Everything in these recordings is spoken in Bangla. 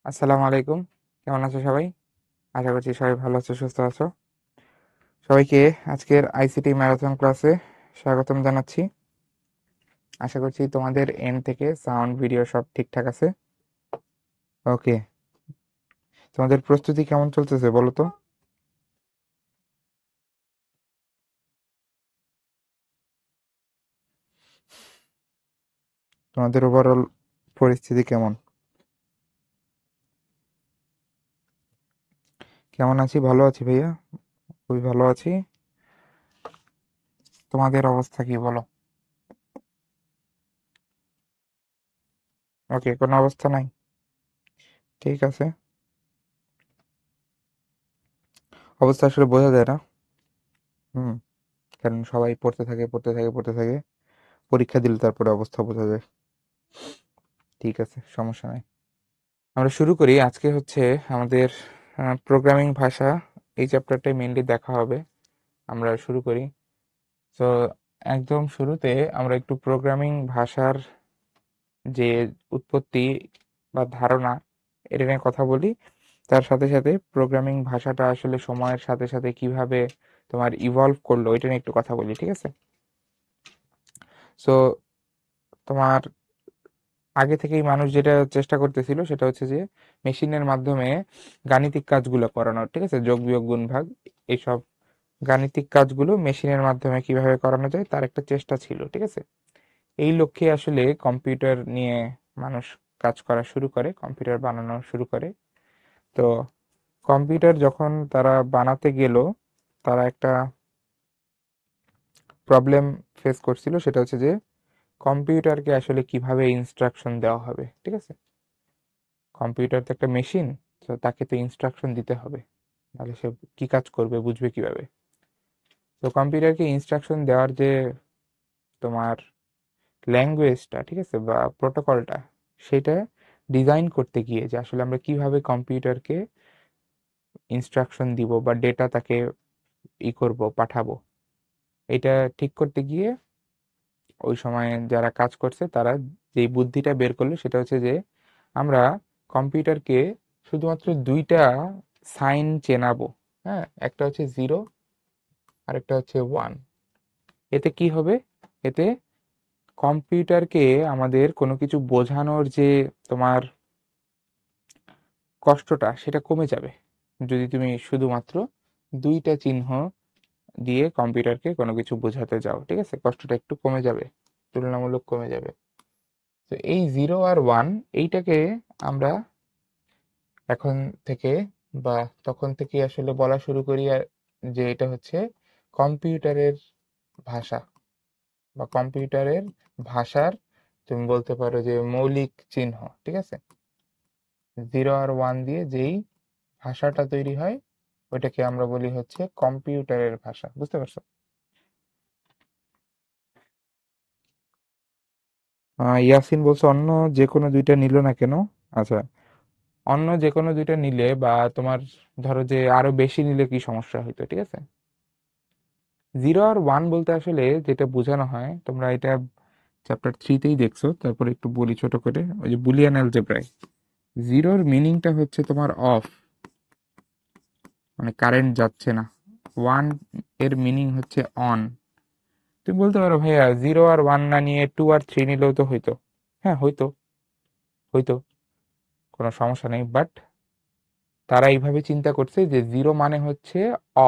আসসালামু আলাইকুম। কেমন আছো সবাই? আশা করছি সবাই ভালো আছো, সুস্থ আছো। সবাইকে আজকের আইসিটি ম্যারাথন ক্লাসে স্বাগতম জানাচ্ছি। আশা করছি তোমাদের এন্ড থেকে সাউন্ড ভিডিও সব ঠিকঠাক আছে। ওকে, তোমাদের প্রস্তুতি কেমন চলতেছে বলো তো? তোমাদের ওভারঅল পরিস্থিতি কেমন? কেমন আছি? ভালো আছি ভাইয়া, খুবই ভালো আছি। তোমাদের অবস্থা কি বলো? ওকে, কোনো অবস্থা নাই? ঠিক আছে। অবস্থা আসলে বোঝা যায় না। হুম। কারণ সবাই পড়তে থাকে। পরীক্ষা দিলে তারপরে অবস্থা বোঝা যায়। ঠিক আছে, সমস্যা নাই। আমরা শুরু করি। আজকে হচ্ছে আমাদের প্রোগ্রামিং ভাষা, এই চ্যাপ্টারটাই মেইনলি দেখা হবে। আমরা শুরু করি। তো একদম শুরুতে আমরা একটু প্রোগ্রামিং ভাষার যে উৎপত্তি বা ধারণা, এটা নিয়ে কথা বলি। তার সাথে সাথে প্রোগ্রামিং ভাষাটা আসলে সময়ের সাথে সাথে কিভাবে তোমার ইভলভ করলো, এটা নিয়ে একটু কথা বলি, ঠিক আছে? সো তোমার আগে থেকেই মানুষ যেটা চেষ্টা করতেছিল সেটা হচ্ছে যে মেশিনের মাধ্যমে গাণিতিক কাজগুলো করানোর, ঠিক আছে? যোগ বিয়োগ গুণ ভাগ, এইসব গাণিতিক কাজগুলো মেশিনের মাধ্যমে কিভাবে করানো যায় তার একটা চেষ্টা ছিল, ঠিক আছে? এই লক্ষ্যে আসলে কম্পিউটার নিয়ে মানুষ কাজ করা শুরু করে, কম্পিউটার বানানো শুরু করে। তো কম্পিউটার যখন তারা বানাতে গেল, তারা একটা প্রবলেম ফেস করছিল। সেটা হচ্ছে যে কম্পিউটারকে আসলে কিভাবে ইনস্ট্রাকশন দেওয়া হবে, ঠিক আছে? কম্পিউটার তো একটা মেশিন, তো তাকে তো ইনস্ট্রাকশন দিতে হবে, তাহলে সে কি কাজ করবে, বুঝবে কিভাবে? তো কম্পিউটারকে ইনস্ট্রাকশন দেওয়ার যে তোমার ল্যাঙ্গুয়েজটা, ঠিক আছে, বা প্রোটোকলটা, সেটা ডিজাইন করতে গিয়ে যে আসলে আমরা কিভাবে কম্পিউটারকে ইনস্ট্রাকশন দিব বা ডেটা তাকে করব, পাঠাবো, এটা ঠিক করতে গিয়ে ওই সময় যারা কাজ করছে তারা যেই বুদ্ধিটা বের করলো সেটা হচ্ছে যে আমরা কম্পিউটারকে শুধুমাত্র দুইটা সাইন চেনাবো। হ্যাঁ, একটা হচ্ছে জিরো আর একটা হচ্ছে ওয়ান। এতে কি হবে? এতে কম্পিউটারকে আমাদের কোনো কিছু বোঝানোর যে তোমার কষ্টটা, সেটা কমে যাবে। যদি তুমি শুধুমাত্র দুইটা চিহ্ন দিয়ে কম্পিউটারকে কোনো কিছু বোঝাতে যাও, ঠিক আছে, কষ্টটা একটু কমে যাবে, তুলনামূলক কমে যাবে। তো এই জিরো আর ওয়ান, এইটাকে আমরা এখন থেকে বা তখন থেকে আসলে বলা শুরু করি যে এটা হচ্ছে কম্পিউটারের ভাষা বা কম্পিউটারের ভাষার, তুমি বলতে পারো যে মৌলিক চিহ্ন, ঠিক আছে? জিরো আর ওয়ান দিয়ে যেই ভাষাটা তৈরি হয় ওইটাকে আমরা বলি হচ্ছে কম্পিউটারের ভাষা। বুঝতে পারছো? ইয়াসিন বলছো অন্য যে কোনো দুইটা নিল না কেন? আচ্ছা, অন্য যে কোনো দুইটা নিলে বা তোমার ধরো যে আরো বেশি নিলে কি সমস্যা হইতো, ঠিক আছে? জিরো আর ওয়ান বলতে আসলে যেটা বোঝানো হয়, তোমরা এটা চ্যাপ্টার থ্রিতেই দেখছো, তারপরে একটু বলি ছোট করে। ওই যে বুলিয়ান অ্যালজেব্রায় জিরোর মিনিংটা হচ্ছে তোমার অফ, মানে কারেন্ট যাচ্ছে না। ওয়ান এর মিনিং হচ্ছে অন। তুমি বলতে পারো ভাইয়া জিরো আর ওয়ান না নিয়ে টু আর থ্রি নিলেও তো হইতো। হ্যাঁ, হইতো, হইতো, কোনো সমস্যা নেই। বাট তারা এইভাবে চিন্তা করছে যে জিরো মানে হচ্ছে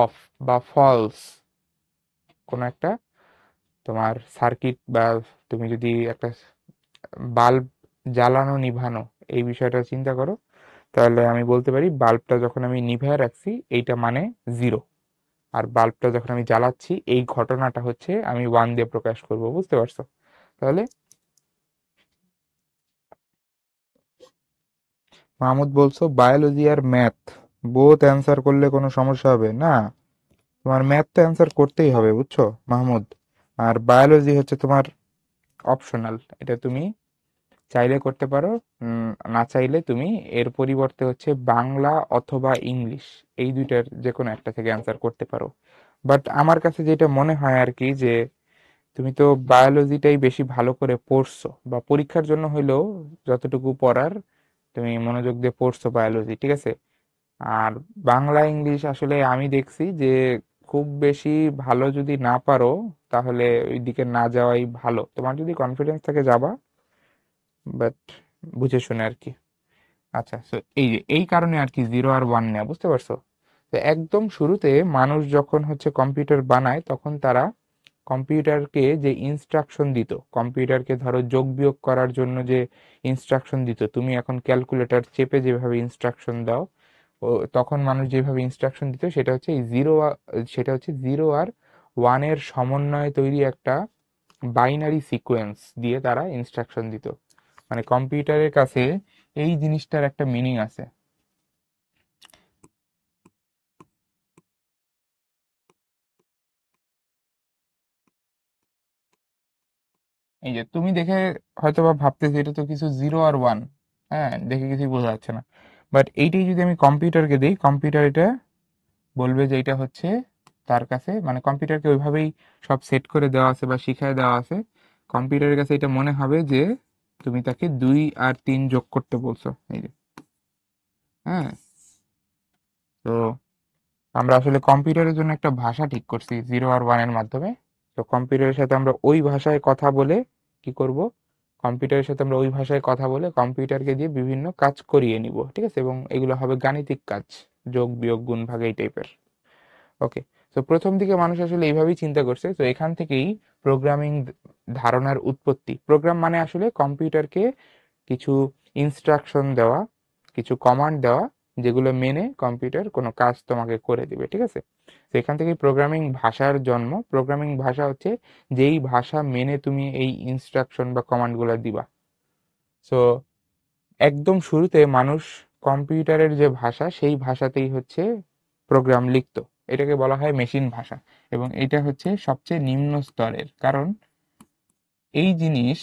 অফ বা ফলস। কোনো একটা তোমার সার্কিট বা তুমি যদি একটা বাল্ব জ্বালানো নিভানো, এই বিষয়টা চিন্তা করো, তাহলে আমি বলতে পারি বাল্বটা যখন আমি নিভায় রাখছি এইটা মানে জিরো, আর বাল্বটা যখন আমি জ্বালাচ্ছি এই ঘটনাটা হচ্ছে আমি ওয়ান দিয়ে প্রকাশ করব। বুঝতে পারছো? তাহলে মাহমুদ বলছো বায়োলজি আর ম্যাথ বোথ অ্যান্সার করলে কোনো সমস্যা হবে না? তোমার ম্যাথ তো অ্যান্সার করতেই হবে, বুঝছো মাহমুদ? আর বায়োলজি হচ্ছে তোমার অপশনাল, এটা তুমি চাইলে করতে পারো, না চাইলে তুমি এর পরিবর্তে হচ্ছে বাংলা অথবা ইংলিশ, এই দুইটার যে কোনো একটা থেকে অ্যান্সার করতে পারো। বাট আমার কাছে যেটা মনে হয় আর কি, যে তুমি তো বায়োলজিটাই বেশি ভালো করে পড়ছো, বা পরীক্ষার জন্য হইলেও যতটুকু পড়ার তুমি মনোযোগ দিয়ে পড়ছো বায়োলজি, ঠিক আছে। আর বাংলা ইংলিশ আসলে আমি দেখছি যে খুব বেশি ভালো যদি না পারো তাহলে ওই দিকে না যাওয়াই ভালো। তোমার যদি কনফিডেন্স থাকে যাবা, বাট বুঝে শুনে আর কি। আচ্ছা, তো এই যে এই কারণে আর কি জিরো আর ওয়ান নেওয়া, বুঝতে পারছো? তো একদম শুরুতে মানুষ যখন হচ্ছে কম্পিউটার বানায় তখন তারা কম্পিউটারকে যে ইনস্ট্রাকশন দিত, কম্পিউটারকে ধরো যোগ বিয়োগ করার জন্য যে ইনস্ট্রাকশন দিত, তুমি এখন ক্যালকুলেটর চেপে যেভাবে ইনস্ট্রাকশন দাও, ও তখন মানুষ যেভাবে ইনস্ট্রাকশন দিত সেটা হচ্ছে এই সেটা হচ্ছে জিরো আর ওয়ানের সমন্বয়ে তৈরি একটা বাইনারি সিকোয়েন্স দিয়ে তারা ইনস্ট্রাকশন দিত। মানে কম্পিউটারের কাছে এই জিনিসটার একটা মিনিং আছে। এই যে তুমি দেখে হয়তো বা ভাবতেছো এটা তো কিছু জিরো আর ওয়ান, হ্যাঁ, দেখে কিছুই বোঝা যাচ্ছে না। বাট এইটাই যদি আমি কম্পিউটারকে দিই, কম্পিউটার এটা বলবে যে এটা হচ্ছে তার কাছে, মানে কম্পিউটারকে ওইভাবেই সব সেট করে দেওয়া আছে বা শিখায় দেওয়া আছে, কম্পিউটারের কাছে এটা মনে হবে যে তুমি তাকে 2 আর 3 যোগ করতে বলছো। এই যে, হ্যাঁ। তো আমরা আসলে কম্পিউটারের জন্য একটা ভাষা ঠিক করছি জিরো আর ওয়ানের মাধ্যমে। তো কম্পিউটারের সাথে আমরা ওই ভাষায় কথা বলে কি করব, কম্পিউটারের সাথে আমরা ওই ভাষায় কথা বলে কম্পিউটারকে দিয়ে বিভিন্ন কাজ করিয়ে নিব, ঠিক আছে। এবং এগুলো হবে গাণিতিক কাজ, যোগ বিয়োগ গুণ ভাগ এই টাইপের। ওকে। তো প্রথম দিকে মানুষ আসলে এইভাবেই চিন্তা করছে। তো এখান থেকেই প্রোগ্রামিং ধারণার উৎপত্তি। প্রোগ্রাম মানে আসলে কম্পিউটারকে কিছু ইনস্ট্রাকশন দেওয়া, কিছু কমান্ড দেওয়া, যেগুলো মেনে কম্পিউটার কোনো কাজ তোমাকে করে দিবে, ঠিক আছে। তো এখান থেকে প্রোগ্রামিং ভাষার জন্ম। প্রোগ্রামিং ভাষা হচ্ছে যেই ভাষা মেনে তুমি এই ইনস্ট্রাকশন বা কমান্ডগুলো দিবা। সো একদম শুরুতে মানুষ কম্পিউটারের যে ভাষা সেই ভাষাতেই হচ্ছে প্রোগ্রাম লিখতো। এটাকে বলা হয় মেশিন ভাষা। এবং এটা হচ্ছে সবচেয়ে নিম্ন স্তরের, কারণ এই জিনিস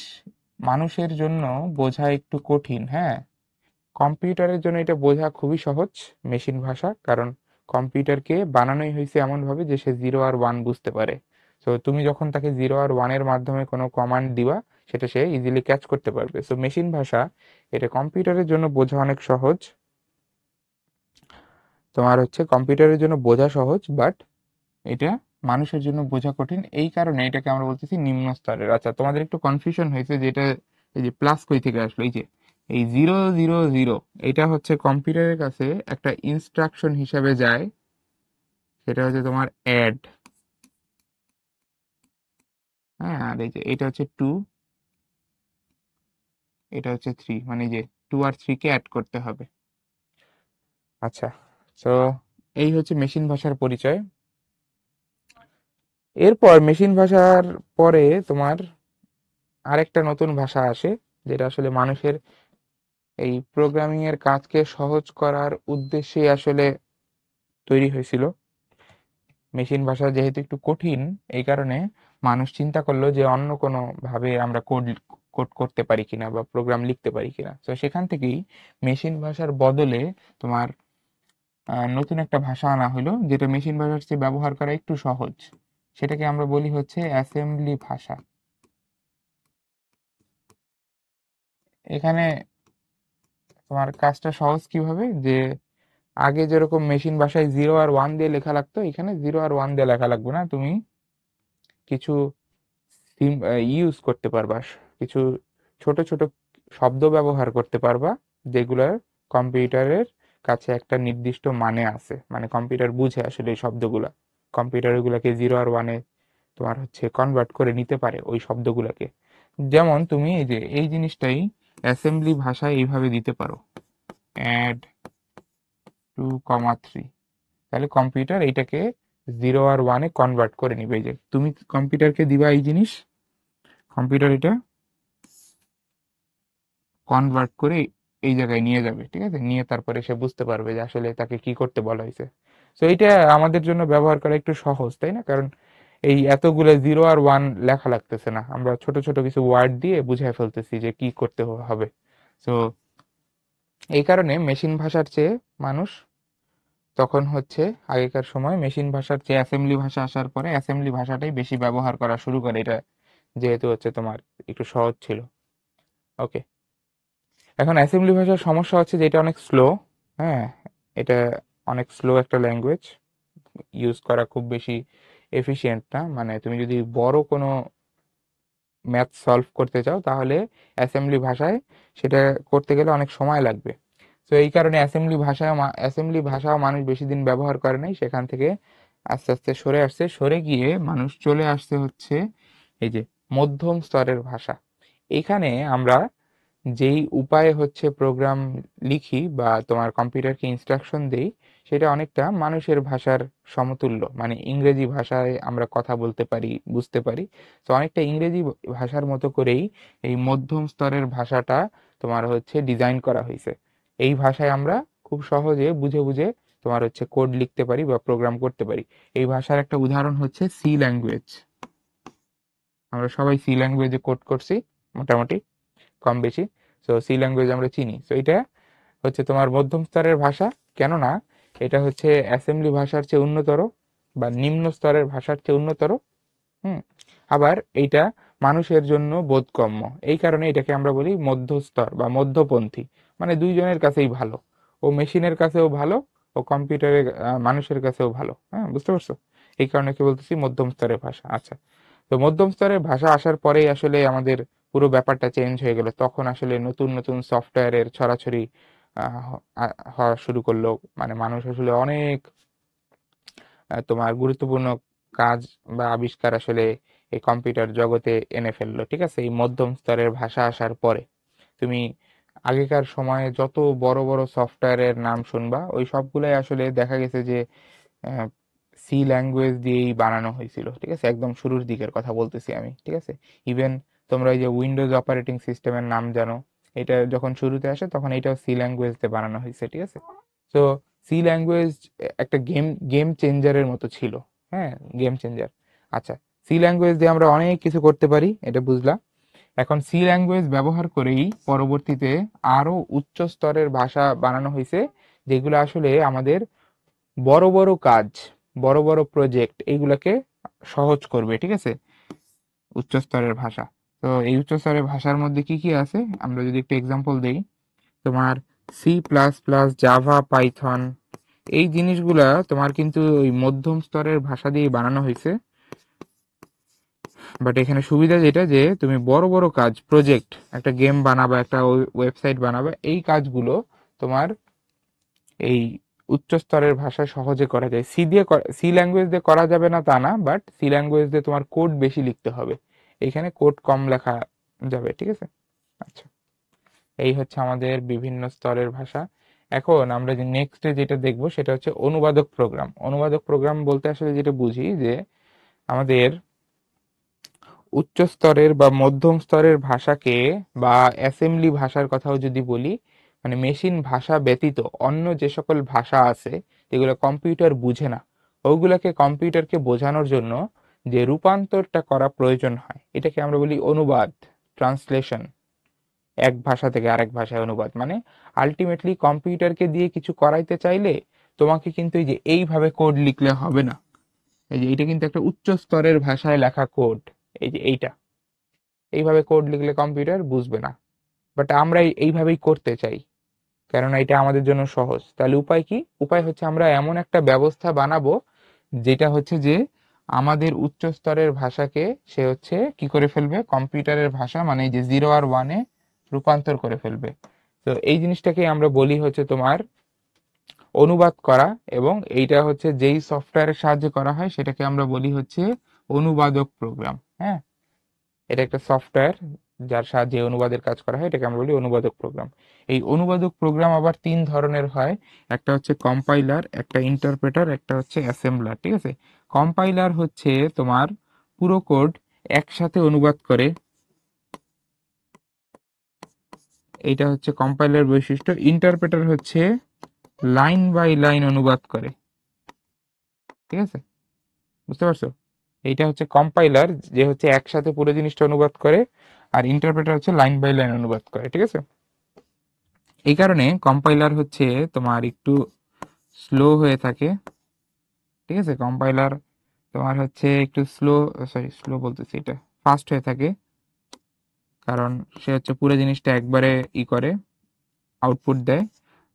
মানুষের জন্য বোঝা একটু কঠিন, হ্যাঁ। কম্পিউটারের জন্য এটা বোঝা খুবই সহজ, মেশিন ভাষা, কারণ কম্পিউটারকে বানানোই হয়েছে এমন ভাবে যে সে জিরো আর ওয়ান বুঝতে পারে। তো তুমি যখন তাকে জিরো আর ওয়ানের মাধ্যমে কোনো কমান্ড দিবা সেটা সে ইজিলি ক্যাচ করতে পারবে। সো মেশিন ভাষা এটা কম্পিউটারের জন্য বোঝা অনেক সহজ। তোমার হচ্ছে কম্পিউটারের জন্য বোঝা সহজ, বাট এটা মানুষের জন্য বোঝা কঠিন। এই কারণে এটাকে আমরা বলতেছি নিম্ন স্তরের। আচ্ছা, তোমাদের একটু কনফিউশন হয়েছে যে এটা এই যে প্লাস কই থেকে আসলো। এই যে এই 000, এটা হচ্ছে কম্পিউটারের কাছে একটা ইনস্ট্রাকশন হিসাবে যায়, সেটা হচ্ছে তোমার অ্যাড। হ্যাঁ, আর এই যে এটা হচ্ছে 2, এটা হচ্ছে 3, মানে এই যে 2 আর 3 কে অ্যাড করতে হবে। আচ্ছা, তো এই হচ্ছে মেশিন ভাষার পরিচয়। এরপর মেশিন ভাষার পরে তোমার আরেকটা নতুন ভাষা আসে, যেটা আসলে মানুষের এই প্রোগ্রামিং এর কাজকে সহজ করার উদ্দেশ্যে আসলে তৈরি হয়েছিল। মেশিন ভাষা যেহেতু একটু কঠিন, এই কারণে মানুষ চিন্তা করলো যে অন্য কোনো ভাবে আমরা কোড কোড করতে পারি কিনা বা প্রোগ্রাম লিখতে পারি কিনা। তো সেখান থেকেই মেশিন ভাষার বদলে তোমার নতুন একটা ভাষা আনা হলো, যেটা মেশিন ভাষার চেয়ে ব্যবহার করা একটু সহজ। সেটাকে আমরা বলি হচ্ছে অ্যাসেম্বলি ভাষা। এখানে তোমার কাজটা সহজ কিভাবে, যে আগে যেরকম মেশিন ভাষায় জিরো আর ওয়ান দিয়ে লেখা লাগতো, এখানে জিরো আর ওয়ান দিয়ে লেখা লাগবে না। তুমি কিছু ইউজ করতে পারবা, কিছু ছোট ছোট শব্দ ব্যবহার করতে পারবা, যেগুলোর কম্পিউটারের কাছে একটা নির্দিষ্ট মানে আছে, মানে কম্পিউটার বুঝে আসলে এই শব্দগুলা। কম্পিউটার এগুলাকে জিরো আর ওয়ানে তোমার হচ্ছে কনভার্ট করে নিতে পারে ওই শব্দগুলাকে। যেমন তুমি এই যে এই জিনিসটাই অ্যাসেম্বলি ভাষায় এইভাবে দিতে পারো, অ্যাড 2, 3। তাহলে কম্পিউটার এইটাকে জিরো আর ওয়ানে কনভার্ট করে নিবে। এই যে তুমি কম্পিউটারকে দিবা এই জিনিস, কম্পিউটার এটা কনভার্ট করে এই জায়গায় নিয়ে যাবে, ঠিক আছে। নিয়ে তারপরে সে বুঝতে পারবে যে আসলে তাকে কি করতে বলা হয়েছে। তো এইটা আমাদের জন্য ব্যবহার করা একটু সহজ, তাই না? কারণ এই এতগুলো জিরো আর ওয়ান লেখা লাগতেছে না, আমরা ছোট ছোট কিছু ওয়ার্ড দিয়ে বুঝাই ফেলতেছি যে কি করতে হবে। তো এই কারণে মেশিন ভাষার চেয়ে মানুষ তখন হচ্ছে আগেকার সময় মেশিন ভাষার চেয়ে অ্যাসেম্বলি ভাষা আসার পরে অ্যাসেম্বলি ভাষাটাই বেশি ব্যবহার করা শুরু করে, এটা যেহেতু হচ্ছে তোমার একটু সহজ ছিল। ওকে। এখন অ্যাসেম্বলি ভাষার সমস্যা হচ্ছে যে এটা অনেক স্লো। হ্যাঁ, এটা অনেক স্লো একটা ল্যাঙ্গুয়েজ, ইউজ করা খুব বেশি এফিশিয়েন্ট না। মানে তুমি যদি বড় কোনো ম্যাথ সলভ করতে চাও তাহলে অ্যাসেম্বলি ভাষায় সেটা করতে গেলে অনেক সময় লাগবে। তো এই কারণে অ্যাসেম্বলি ভাষাও মানুষ বেশি দিন ব্যবহার করে নাই, সেখান থেকে আস্তে আস্তে সরে আসছে, সরে গিয়ে মানুষ চলে আসছে হচ্ছে এই যে মধ্যম স্তরের ভাষা। এখানে আমরা যেই উপায়ে হচ্ছে প্রোগ্রাম লিখি বা তোমার কম্পিউটারকে ইনস্ট্রাকশন দেই, সেটা অনেকটা মানুষের ভাষার সমতুল্য। মানে ইংরেজি ভাষায় আমরা কথা বলতে পারি, বুঝতে পারি। তো অনেকটা ইংরেজি ভাষার মতো করেই এই মধ্যম স্তরের ভাষাটা তোমার হচ্ছে ডিজাইন করা হয়েছে। এই ভাষায় আমরা খুব সহজে বুঝে বুঝে তোমার হচ্ছে কোড লিখতে পারি বা প্রোগ্রাম করতে পারি। এই ভাষার একটা উদাহরণ হচ্ছে সি ল্যাঙ্গুয়েজ। আমরা সবাই সি ল্যাঙ্গুয়েজে কোড করছি মোটামুটি, কম বেশি। সো সি ল্যাঙ্গুয়েজ আমরা চিনি। সো এটা হচ্ছে তোমার মধ্যম স্তরের ভাষা। কেননা এটা হচ্ছে অ্যাসেম্বলি ভাষার চেয়ে উন্নতর বা নিম্ন স্তরের ভাষার চেয়ে উন্নতর। হুম। আবার এইটা মানুষের জন্য বোধগম্য, এই কারণে এটাকে আমরা বলি মধ্যস্তর বা মধ্যপন্থী। মানে দুইজনের কাছেই ভালো, ও মেশিনের কাছেও ভালো, ও কম্পিউটারের মানুষের কাছেও ভালো। হ্যাঁ, বুঝতে পারছো? এই কারণে কি বলতেছি মধ্যম স্তরের ভাষা। আচ্ছা, তো মধ্যম স্তরের ভাষা আসার পরেই আসলে আমাদের পুরো ব্যাপারটা চেঞ্জ হয়ে গেল। তখন আসলে নতুন নতুন সফটওয়্যারের ছড়াছড়ি হওয়া শুরু করলো। মানে মানুষ আসলে অনেক তোমার গুরুত্বপূর্ণ কাজ বা আবিষ্কার আসলে এই কম্পিউটার জগতে এনে ফেললো। ঠিক আছে, এই মধ্যম স্তরের ভাষা আসার পরে তুমি আগেকার সময়ে যত বড় বড় সফটওয়্যারের নাম শুনবা, ওই সবগুলাই আসলে দেখা গেছে যে সি ল্যাঙ্গুয়েজ দিয়েই বানানো হয়েছিল। ঠিক আছে, একদম শুরুর দিকের কথা বলতেছি আমি। ঠিক আছে, ইভেন তোমরা এই যে উইন্ডোজ অপারেটিং সিস্টেমের নাম জানো, এটা যখন শুরুতে আসে তখন এটাও সি ল্যাঙ্গুয়েজ দিয়ে বানানো হয়েছে। ঠিক আছে, তো সি ল্যাঙ্গুয়েজ একটা গেম গেম চেঞ্জারের মতো ছিল। হ্যাঁ, গেম চেঞ্জার। আচ্ছা, সি ল্যাঙ্গুয়েজ দিয়ে আমরা অনেক কিছু করতে পারি, এটা বুঝলাম। এখন সি ল্যাঙ্গুয়েজ ব্যবহার করেই পরবর্তীতে আরো উচ্চ স্তরের ভাষা বানানো হয়েছে, যেগুলো আসলে আমাদের বড় বড় কাজ, বড় বড় প্রজেক্ট এইগুলাকে সহজ করবে। ঠিক আছে, উচ্চ স্তরের ভাষা। তো এই উচ্চ স্তরের ভাষার মধ্যে কি কি আছে আমরা যদি একটু এক্সাম্পল দেই, তোমার C plus plus, Java, Python, এই জিনিসগুলা তোমার কিন্তু ওই মধ্যম স্তরের ভাষা দিয়ে বানানো হয়েছে। বাট এখানে সুবিধা যেটা, যে তুমি বড় বড় কাজ, প্রজেক্ট, একটা গেম বানাবা, একটা ওয়েবসাইট বানাবা, এই কাজগুলো তোমার এই উচ্চ স্তরের ভাষায় সহজে করা যায়। সি ল্যাঙ্গুয়েজ দিয়ে করা যাবে না তা না, বাট সি ল্যাঙ্গুয়েজ দিয়ে তোমার কোড বেশি লিখতে হবে, এখানে কোড কম লেখা যাবে। ঠিক আছে, আচ্ছা, এই হচ্ছে আমাদের বিভিন্ন স্তরের ভাষা। এখন আমরা যে নেক্সটে যেটা দেখবো সেটা হচ্ছে অনুবাদক প্রোগ্রাম। অনুবাদক প্রোগ্রাম বলতে আসলে যেটা বুঝি যে আমাদের উচ্চ স্তরের বা মধ্যম স্তরের ভাষাকে বা অ্যাসেম্বলি ভাষার কথাও যদি বলি, মানে মেশিন ভাষা ব্যতীত অন্য যে সকল ভাষা আছে যেগুলো কম্পিউটার বুঝে না, ওগুলাকে কম্পিউটারকে বোঝানোর জন্য যে রূপান্তরটা করা প্রয়োজন হয়, এটাকে আমরা বলি অনুবাদ, ট্রান্সলেশন। এক ভাষা থেকে আরেক ভাষায় অনুবাদ মানে আলটিমেটলি কম্পিউটারকে দিয়ে কিছু করাইতে চাইলে তোমাকে কিন্তু এই যে এইভাবে কোড লিখলে হবে না। এই যে এইটা কিন্তু একটা উচ্চ স্তরের ভাষায় লেখা কোড। এই যে এইটা এইভাবে কোড লিখলে কম্পিউটার বুঝবে না। বাট আমরা এইভাবেই করতে চাই, কেননা এটা আমাদের জন্য সহজ। তাহলে উপায় কি? উপায় হচ্ছে আমরা এমন একটা ব্যবস্থা বানাবো যেটা হচ্ছে যে আমাদের উচ্চ স্তরের ভাষাকে সে হচ্ছে কি করে ফেলবে, কম্পিউটারের ভাষা মানে এই যে 0 আর 1-এ রূপান্তর করে ফেলবে। তো এই জিনিসটাকে আমরা বলি হচ্ছে তোমার অনুবাদ করা। এবং এইটা হচ্ছে যেই সফটওয়্যারের সাহায্যে করা হয় সেটাকে আমরা বলি হচ্ছে অনুবাদক প্রোগ্রাম। হ্যাঁ, এটা একটা সফটওয়্যার যার সাহায্যে অনুবাদের কাজ করা হয়, এটাকে আমরা বলি অনুবাদক প্রোগ্রাম। এই অনুবাদক প্রোগ্রাম আবার তিন ধরনের হয়। একটা হচ্ছে কম্পাইলার, একটা ইন্টারপ্রেটার, একটা হচ্ছে অ্যাসেম্বলার। ঠিক আছে, কম্পাইলার হচ্ছে তোমার পুরো কোড একসাথে অনুবাদ করে, এইটা হচ্ছে কম্পাইলার বৈশিষ্ট্য। ইন্টারপ্রেটার হচ্ছে লাইন বাই লাইন অনুবাদ করে। ঠিক আছে, বুঝতে পারছো? এইটা হচ্ছে কম্পাইলার, যে হচ্ছে একসাথে পুরো জিনিসটা অনুবাদ করে, আর ইন্টারপ্রেটার হচ্ছে লাইন বাই লাইন অনুবাদ করে। ঠিক আছে, এই কারণে কম্পাইলার হচ্ছে তোমার একটু স্লো হয়ে থাকে। ঠিক আছে, কম্পাইলার তোমার হচ্ছে একটু স্লো, সরি স্লো বলতেছি, এটা ফাস্ট হয়ে থাকে, কারণ সে হচ্ছে পুরো জিনিসটা একবারে করে। আউটপুট দেয়।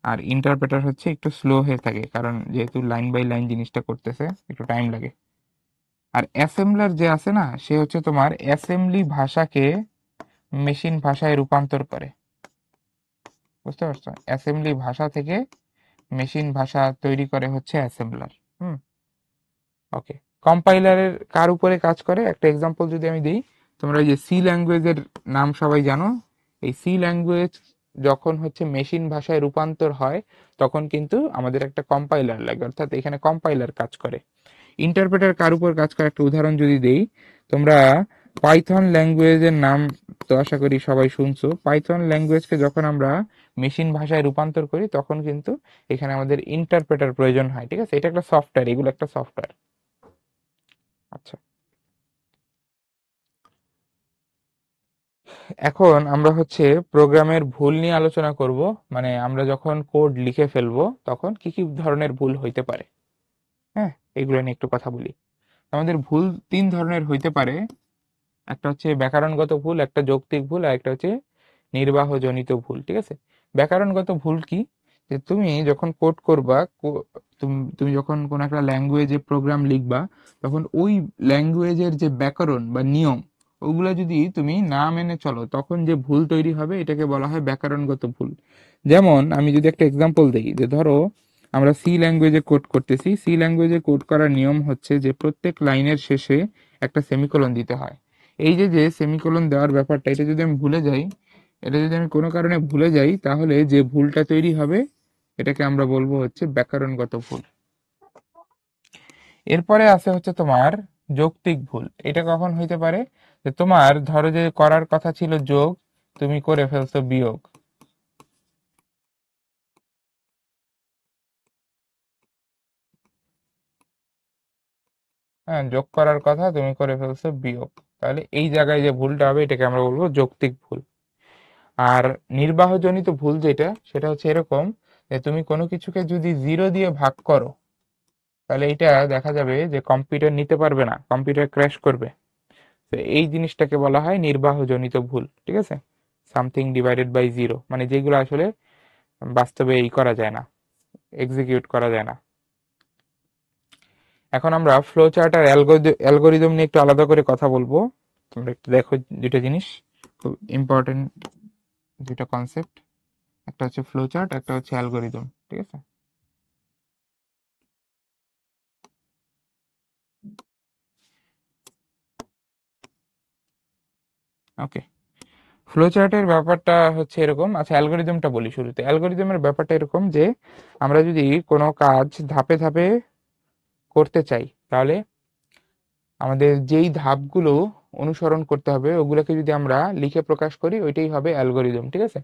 আর ইন্টারপ্রেটার হচ্ছে একটু স্লো হয়ে থাকে, কারণ যেহেতু লাইন বাই লাইন জিনিসটা করতেছে একটু টাইম লাগে। আর অ্যাসেম্বলার যে আছে না, সে হচ্ছে তোমার অ্যাসেম্বলি ভাষাকে মেশিন ভাষায় রূপান্তর করে। বুঝতে পারছো? অ্যাসেম্বলি ভাষা থেকে মেশিন ভাষা তৈরি করে হচ্ছে অ্যাসেম্বলার। হুম, ওকে। কম্পাইলারের কার উপরে কাজ করে একটা এক্সাম্পল যদি আমি দিই, তোমরা এই যে সি ল্যাঙ্গুয়েজের নাম সবাই জানো। এই সি ল্যাঙ্গুয়েজ যখন হচ্ছে মেশিন ভাষায় রূপান্তর হয়, তখন কিন্তু আমাদের একটা কম্পাইলার লাগে, অর্থাৎ এখানে কম্পাইলার কাজ করে। ইন্টারপ্রেটার কার উপর কাজ করে একটা উদাহরণ যদি দেই, তোমরা পাইথন ল্যাঙ্গুয়েজের নাম তো আশা করি সবাই শুনছো। পাইথন ল্যাঙ্গুয়েজকে যখন আমরা মেশিন ভাষায় রূপান্তর করি, তখন কিন্তু এখানে আমাদের ইন্টারপ্রেটার প্রয়োজন হয়। ঠিক আছে, এটা একটা সফটওয়্যার, এগুলো একটা সফটওয়্যার। আচ্ছা, এখন আমরা হচ্ছে প্রোগ্রামের ভুল নিয়ে আলোচনা করব। মানে আমরা যখন কোড লিখে ফেলবো, তখন কি কি ধরনের ভুল হইতে পারে। হ্যাঁ, এগুলো নিয়ে একটু কথা বলি। আমাদের ভুল তিন ধরনের হইতে পারে। একটা হচ্ছে ব্যাকরণগত ভুল, একটা যৌক্তিক ভুল, আর একটা হচ্ছে নির্বাহজনিত ভুল। ঠিক আছে, ব্যাকরণগত ভুল কি? যে তুমি যখন কোড করবা, তুমি যখন কোন একটা ল্যাঙ্গুয়েজে প্রোগ্রাম লিখবা, তখন ওই ল্যাঙ্গুয়েজের যে ব্যাকরণ বা নিয়ম, ওগুলা যদি তুমি না মেনে চলো, তখন যে ভুল তৈরি হবে এটাকে বলা হয় ব্যাকরণগত ভুল। যেমন আমি যদি একটা এক্সাম্পল দিই, যে ধরো আমরা সি ল্যাঙ্গুয়েজে কোড করতেছি। সি ল্যাঙ্গুয়েজে কোড করার নিয়ম হচ্ছে যে প্রত্যেক লাইনের শেষে একটা সেমিকোলন দিতে হয়। এই যে যে সেমিকোলন দেওয়ার ব্যাপারটা, এটা যদি আমি ভুলে যাই, এটা যদি আমি কোনো কারণে ভুলে যাই, তাহলে যে ভুলটা তৈরি হবে এটাকে আমরা বলবো হচ্ছে ব্যাকরণগত ভুল। এরপরে আছে হচ্ছে তোমার যৌক্তিক ভুল। এটা কখন হইতে পারে? যে তোমার ধরো যে করার কথা ছিল যোগ, তুমি করে ফেলছো বিয়োগ। হ্যাঁ, যোগ করার কথা তুমি করে ফেলছো বিয়োগ। তাহলে এই জায়গায় যে ভুলটা হবে এটাকে আমরা বলবো যৌক্তিক ভুল। আর নির্বাহজনিত ভুল যেটা, সেটা হচ্ছে এরকম, যে তুমি কোনো কিছুকে যদি 0 দিয়ে ভাগ করো, তাহলে এটা দেখা যাবে যে কম্পিউটার নিতে পারবে না, কম্পিউটার ক্র্যাশ করবে। তো এই জিনিসটাকে বলা হয় নির্বাহজনিত ভুল। ঠিক আছে, সামথিং ডিভাইডেড বাই 0, মানে যেগুলো আসলে বাস্তবে এই করা যায় না, এক্সিকিউট করা যায় না। এখন আমরা ফ্লো চার্ট আর অ্যালগোরিদম নিয়ে একটু আলাদা করে কথা বলবো। তোমরা একটু দেখো দুইটা জিনিস, খুব ইম্পর্টেন্ট দুইটা কনসেপ্ট। একটা হচ্ছে ফ্লো চার্ট, একটা হচ্ছে অ্যালগোরিদম। ঠিক আছে, ওকে। ফ্লো চার্টের ব্যাপারটা হচ্ছে এরকম। আচ্ছা, অ্যালগোরিদমটা বলি শুরুতে। অ্যালগোরিদমের ব্যাপারটা এরকম যে আমরা যদি কোনো কাজ ধাপে ধাপে করতে চাই, তাহলে আমাদের যেই ধাপগুলো অনুসরণ করতে হবে ওগুলোকে যদি আমরা লিখে প্রকাশ করি, ওইটাই হবে অ্যালগোরিদম। ঠিক আছে,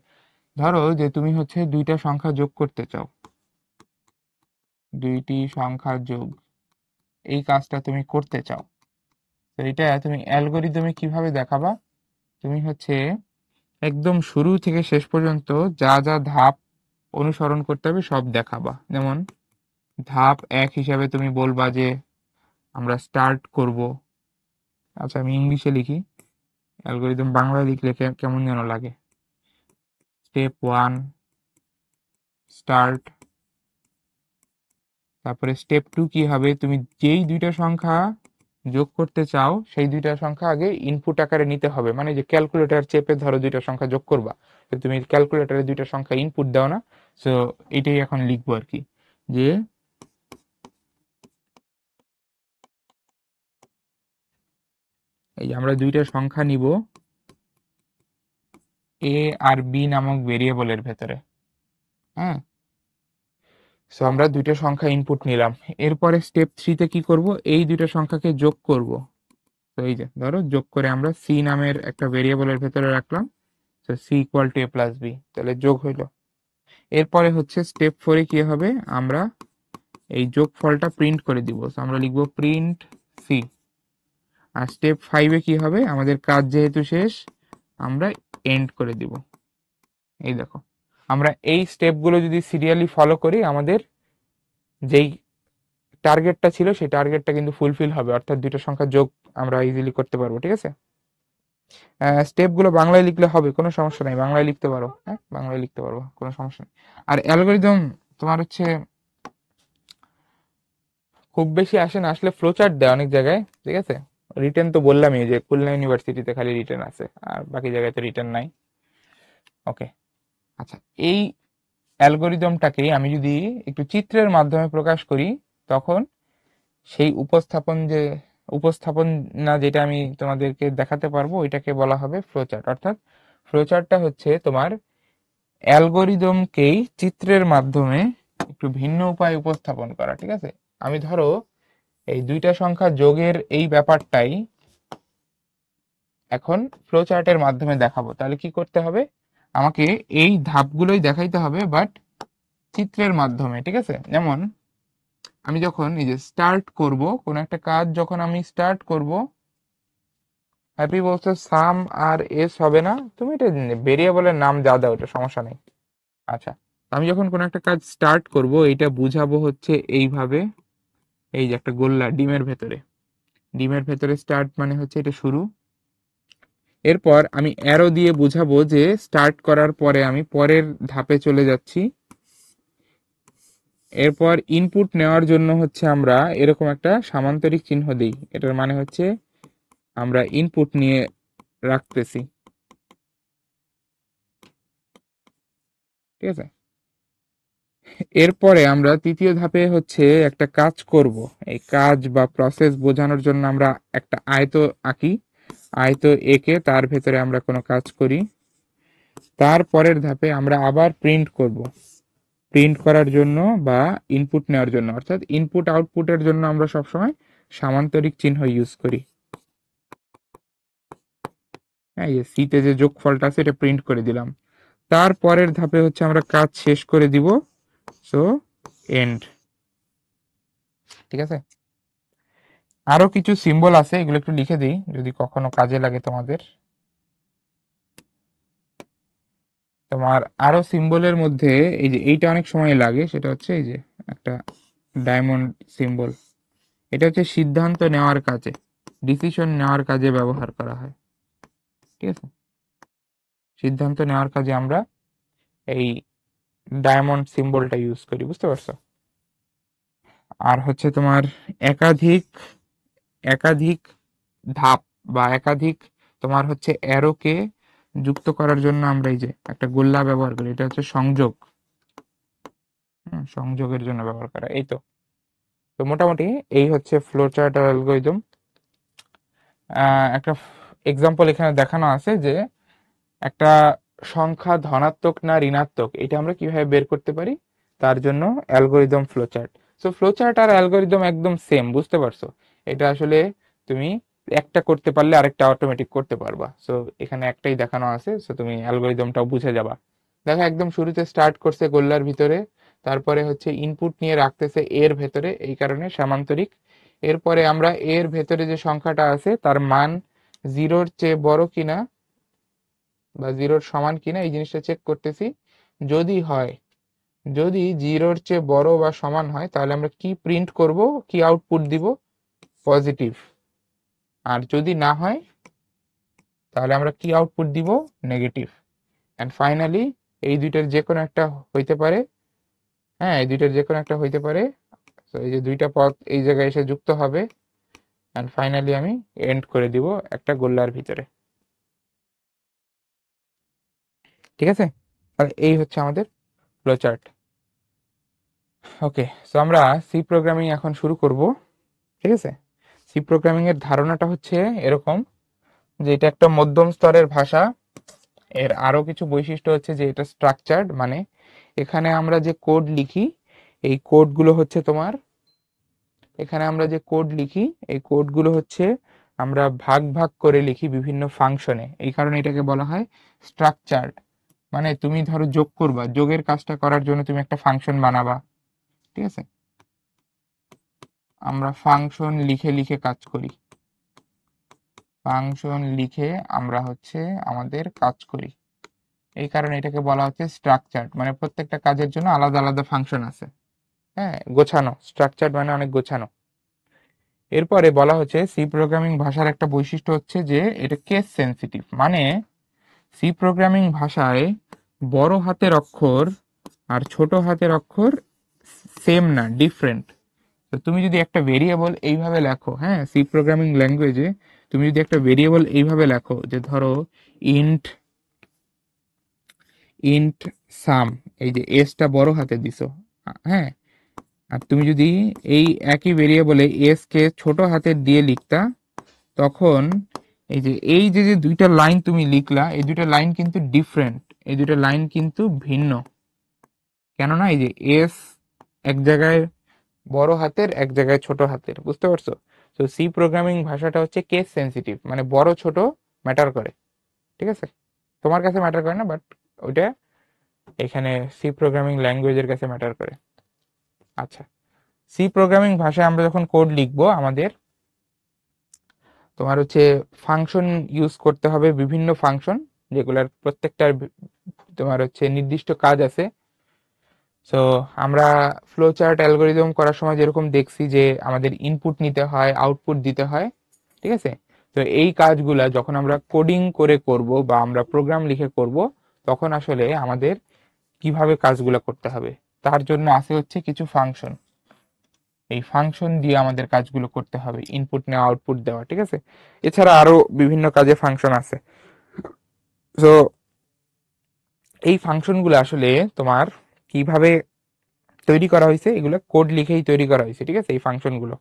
ধরো যে তুমি হচ্ছে দুইটা সংখ্যা যোগ করতে চাও, দুইটি সংখ্যা যোগ, এই কাজটা তুমি করতে চাও। তো এটা তুমি অ্যালগোরিদমে কিভাবে দেখাবা? তুমি হচ্ছে একদম শুরু থেকে শেষ পর্যন্ত যা যা ধাপ অনুসরণ করতে হবে সব দেখাবা। যেমন ধাপ 1 হিসাবে তুমি বলবা যে আমরা স্টার্ট করব। আচ্ছা, আমি ইংলিশে লিখি, অ্যালগোরিদম বাংলায় লিখলে কেমন যেন লাগে। Step 1 start. তারপরে স্টেপ 2 কি হবে? তুমি যেই দুইটা সংখ্যা যোগ করতে চাও সেই দুইটা সংখ্যা আগে ইনপুট আকারে নিতে হবে। মানে যে ক্যালকুলেটর চেপে ধরো দুইটা সংখ্যা যোগ করবা, তো তুমি ক্যালকুলেটরে দুইটা সংখ্যা ইনপুট দাও না। সো এটাই এখন লিখবো আর কি, যে এই যে আমরা দুইটা সংখ্যা নিব এ আর বি নামক ভেরিয়েবলের ভেতরে। হ্যাঁ, সো আমরা দুইটা সংখ্যা ইনপুট নিলাম। এরপরে স্টেপ 3 তে কি করব? এই দুইটা সংখ্যাকে যোগ করব। তো এই যে ধরো যোগ করে আমরা সি নামের একটা ভেরিয়েবলের ভেতরে রাখলাম। তো C equal to A plus B, তাহলে যোগ হইলো। এরপরে হচ্ছে স্টেপ 4-এ কি হবে? আমরা এই যোগফলটা প্রিন্ট করে দিব। So আমরা লিখবো প্রিন্ট সি। আর স্টেপ 5-এ কি হবে? আমাদের কাজ যেহেতু শেষ, আমরা এন্ড করে দিব। এই দেখো, আমরা এই স্টেপগুলো যদি সিরিয়ালি ফলো করি, আমাদের যেই টার্গেটটা ছিল সেই টার্গেটটা কিন্তু ফুলফিল হবে, অর্থাৎ দুটো সংখ্যা যোগ আমরা ইজিলি করতে পারবো। ঠিক আছে, স্টেপগুলো বাংলায় লিখলে হবে, কোনো সমস্যা নাই, বাংলায় লিখতে পারো, হ্যাঁ বাংলায় লিখতে পারবো, কোনো সমস্যা নেই। আর অ্যালগোরিদম তোমার হচ্ছে খুব বেশি আসে না, আসলে ফ্লো চার্ট দেয় অনেক জায়গায়, ঠিক আছে। রিটেন তো বললামই যে খুলনা ইউনিভার্সিটিতে খালি রিটেন আছে, আর বাকি জায়গায় তো রিটেন নাই। ওকে, আচ্ছা, এই অ্যালগোরিদমটাকে আমি যদি একটু চিত্রের মাধ্যমে প্রকাশ করি, তখন সেই উপস্থাপনা যেটা আমি তোমাদেরকে দেখাতে পারবো ওইটাকে বলা হবে ফ্লোচার্ট। অর্থাৎ ফ্লোচার্টটা হচ্ছে তোমার অ্যালগোরিদমকেই চিত্রের মাধ্যমে একটু ভিন্ন উপায়ে উপস্থাপন করা, ঠিক আছে। আমি ধরো এই দুইটা সংখ্যা যোগের এই ব্যাপারটাই এখন ফ্লোচার্টের মাধ্যমে দেখাবো, তাহলে কি করতে হবে, আমাকে এই ধাপগুলোই দেখাইতে হবে, বাট চিত্রের মাধ্যমে, ঠিক আছে। যেমন আমি যখন এই যে স্টার্ট করব কোন একটা কাজ, যখন আমি স্টার্ট করব, হ্যাপি বলছে সাম আর এস হবে না, তুমি এটা ভেরিয়েবলের নাম যা দাও ওটা সমস্যা নেই। আচ্ছা, আমি যখন কোন একটা কাজ স্টার্ট করব, এটা বুঝাবো হচ্ছে এইভাবে, এই যে একটা গোল্লা ডিমের ভেতরে স্টার্ট মানে হচ্ছে এটা শুরু। এরপর আমি অ্যারো দিয়ে বুঝাবো যে স্টার্ট করার পরে আমি পরের ধাপে চলে যাচ্ছি। এরপর ইনপুট নেওয়ার জন্য হচ্ছে আমরা এরকম একটা সামান্তরিক চিহ্ন দিই, এটার মানে হচ্ছে আমরা ইনপুট নিয়ে রাখতেছি, ঠিক আছে। এরপরে আমরা তৃতীয় ধাপে হচ্ছে একটা কাজ করব, এই কাজ বা প্রসেস বোঝানোর জন্য আমরা একটা আয়ত আঁকি, আয়ত এঁকে তার ভেতরে আমরা কোনো কাজ করি। তারপরের ধাপে আমরা আবার প্রিন্ট করব, প্রিন্ট করার জন্য বা ইনপুট নেওয়ার জন্য, অর্থাৎ ইনপুট আউটপুটের জন্য আমরা সবসময় সামান্তরিক চিহ্ন ইউজ করি। হ্যাঁ, এই সিতে যে যোগফলটা আছে এটা প্রিন্ট করে দিলাম। তারপরের ধাপে হচ্ছে আমরা কাজ শেষ করে দিব, সো এন্ড, ঠিক আছে। আরো কিছু সিম্বল আছে, এগুলো একটু লিখে দিই যদি কখনো কাজে লাগে তোমাদের। তোমার আরো সিম্বলের মধ্যে এই যে এইটা অনেক সময় লাগে, সেটা হচ্ছে এই যে একটা ডায়মন্ড সিম্বল, এটা হচ্ছে সিদ্ধান্ত নেওয়ার কাজে, ডিসিশন নেওয়ার কাজে ব্যবহার করা হয়, ঠিক আছে। সিদ্ধান্ত নেওয়ার কাজে আমরা এই ডায়মন্ড সিম্বলটা ইউজ করি, বুঝতে পারছো। আর হচ্ছে তোমার একাধিক একাধিক ধাপ বা একাধিক তোমার হচ্ছে অ্যারোকে যুক্ত করার জন্য আমরা এই যে একটা গোল্লা ব্যবহার করি, এটা হচ্ছে সংযোগ। সংযোগের জন্য ব্যবহার করা, এই তো। তো মোটামুটি এই হচ্ছে ফ্লো চার্ট আর অ্যালগরিদম। একটা এক্সাম্পল এখানে দেখানো আছে যে একটা সংখ্যা ধনাত্মক না ঋণাত্মক, এটা আমরা কিভাবে বের করতে পারি, তার জন্য অ্যালগরিদম ফ্লোচার্ট। সো ফ্লোচার্ট আর অ্যালগরিদম একদম সেম, বুঝতে পারছো। এটা আসলে তুমি একটা করতে পারলে আরেকটা অটোমেটিক করতে পারবা, সো এখানে একটাই দেখানো আছে, সো তুমি অ্যালগরিদমটাও বুঝে যাবা। দেখো একদম শুরুতে স্টার্ট করছে গোল্লার ভিতরে, তারপরে হচ্ছে ইনপুট নিয়ে রাখতেছে এর ভেতরে, এই কারণে সামান্তরিক। এরপরে আমরা এর ভেতরে যে সংখ্যাটা আছে তার মান জিরোর চেয়ে বড় কিনা বা জিরোর সমান কিনা এই জিনিসটা চেক করতেছি। যদি হয়, যদি জিরোর চেয়ে বড় বা সমান হয় তাহলে আমরা কি প্রিন্ট করব, কি আউটপুট দিব, পজিটিভ। আর যদি না হয় তাহলে আমরা কি আউটপুট দিব, নেগেটিভ। এন্ড ফাইনালি এই দুইটার যে কোনো একটা হইতে পারে, হ্যাঁ এই দুইটার যে কোনো একটা হইতে পারে। তো এই যে দুইটা পথ এই জায়গায় এসে যুক্ত হবে, এন্ড ফাইনালি আমি এন্ড করে দিব একটা গোল্লার ভিতরে, ঠিক আছে। তাহলে এই হচ্ছে আমাদের ফ্লোচার্ট। ওকে, সো আমরা সি প্রোগ্রামিং এখন শুরু করব, ঠিক আছে। সি প্রোগ্রামিং এর ধারণাটা হচ্ছে এরকম যে এটা একটা মধ্যম স্তরের ভাষা। এর আরো কিছু বৈশিষ্ট্য হচ্ছে যে এটা স্ট্রাকচার্ড, মানে এখানে আমরা যে কোড লিখি, এই কোডগুলো হচ্ছে তোমার, এখানে আমরা যে কোড লিখি এই কোডগুলো হচ্ছে আমরা ভাগ ভাগ করে লিখি বিভিন্ন ফাংশনে, এই কারণে এটাকে বলা হয় স্ট্রাকচার্ড। মানে তুমি ধরো যোগ করবা, যোগের কাজটা করার জন্য তুমি একটা ফাংশন বানাবা, ঠিক আছে। আমরা ফাংশন লিখে লিখে কাজ করি, ফাংশন লিখে আমরা হচ্ছে আমাদের কাজ করি, এই কারণে এটাকে বলা হচ্ছে স্ট্রাকচার্ড। মানে প্রত্যেকটা কাজের জন্য আলাদা আলাদা ফাংশন আছে, হ্যাঁ গোছানো, স্ট্রাকচার্ড মানে অনেক গোছানো। এরপরে বলা হচ্ছে সি প্রোগ্রামিং ভাষার একটা বৈশিষ্ট্য হচ্ছে যে এটা কেস সেন্সিটিভ, মানে সি প্রোগ্রামিং ভাষায় বড় হাতের অক্ষর আর ছোট হাতের অক্ষর সেম না, ডিফারেন্ট। তো তুমি যদি একটা ভেরিয়েবল এইভাবে লেখো, হ্যাঁ, সি প্রোগ্রামিং ল্যাঙ্গুয়েজে তুমি যদি একটা ভেরিয়েবল এইভাবে লেখো যে ধরো ইন্ট ইন্ট সাম, এই যে এসটা বড় হাতে দিছো, হ্যাঁ, আর তুমি যদি এই একই ভেরিয়েবলে এস কে ছোট হাতের দিয়ে লিখতা, তখন এই যে দুইটা লাইন তুমি লিখলা, এই দুইটা লাইন কিন্তু ডিফারেন্ট, এই দুইটা লাইন কিন্তু ভিন্ন। কেননা এই যে এস এক জায়গায় বড় হাতের, এক জায়গায় ছোট হাতের, বুঝতে পারছো? তো সি প্রোগ্রামিং ভাষাটা হচ্ছে কেস সেন্সিটিভ, মানে বড় ছোট ম্যাটার করে, ঠিক আছে? তোমার কাছে ম্যাটার করে না, বাট ওইটা এখানে সি প্রোগ্রামিং ল্যাঙ্গুয়েজের কাছে ম্যাটার করে। আচ্ছা, সি প্রোগ্রামিং ভাষায় আমরা যখন কোড লিখবো, আমাদের তোমার হচ্ছে ফাংশন ইউজ করতে হবে, বিভিন্ন ফাংশন, যেগুলোর প্রত্যেকটার তোমার হচ্ছে নির্দিষ্ট কাজ আছে। সো আমরা ফ্লো চার্ট অ্যালগোরিদম করার সময় যেরকম দেখছি যে আমাদের ইনপুট নিতে হয়, আউটপুট দিতে হয়, ঠিক আছে? তো এই কাজগুলা যখন আমরা কোডিং করে করব বা আমরা প্রোগ্রাম লিখে করব, তখন আসলে আমাদের কিভাবে কাজগুলো করতে হবে, তার জন্য আছে হচ্ছে কিছু ফাংশন। এই ফাংশন দিয়ে আমাদের কাজগুলো করতে হবে, ইনপুট নেওয়া, আউটপুট দেওয়া, ঠিক আছে? এছাড়া আরো বিভিন্ন কাজে ফাংশন আছে। তো এই ফাংশনগুলো আসলে তোমার কিভাবে তৈরি করা হয়েছে, এগুলো কোড লিখেই তৈরি করা হয়েছে, ঠিক আছে? এই ফাংশনগুলো,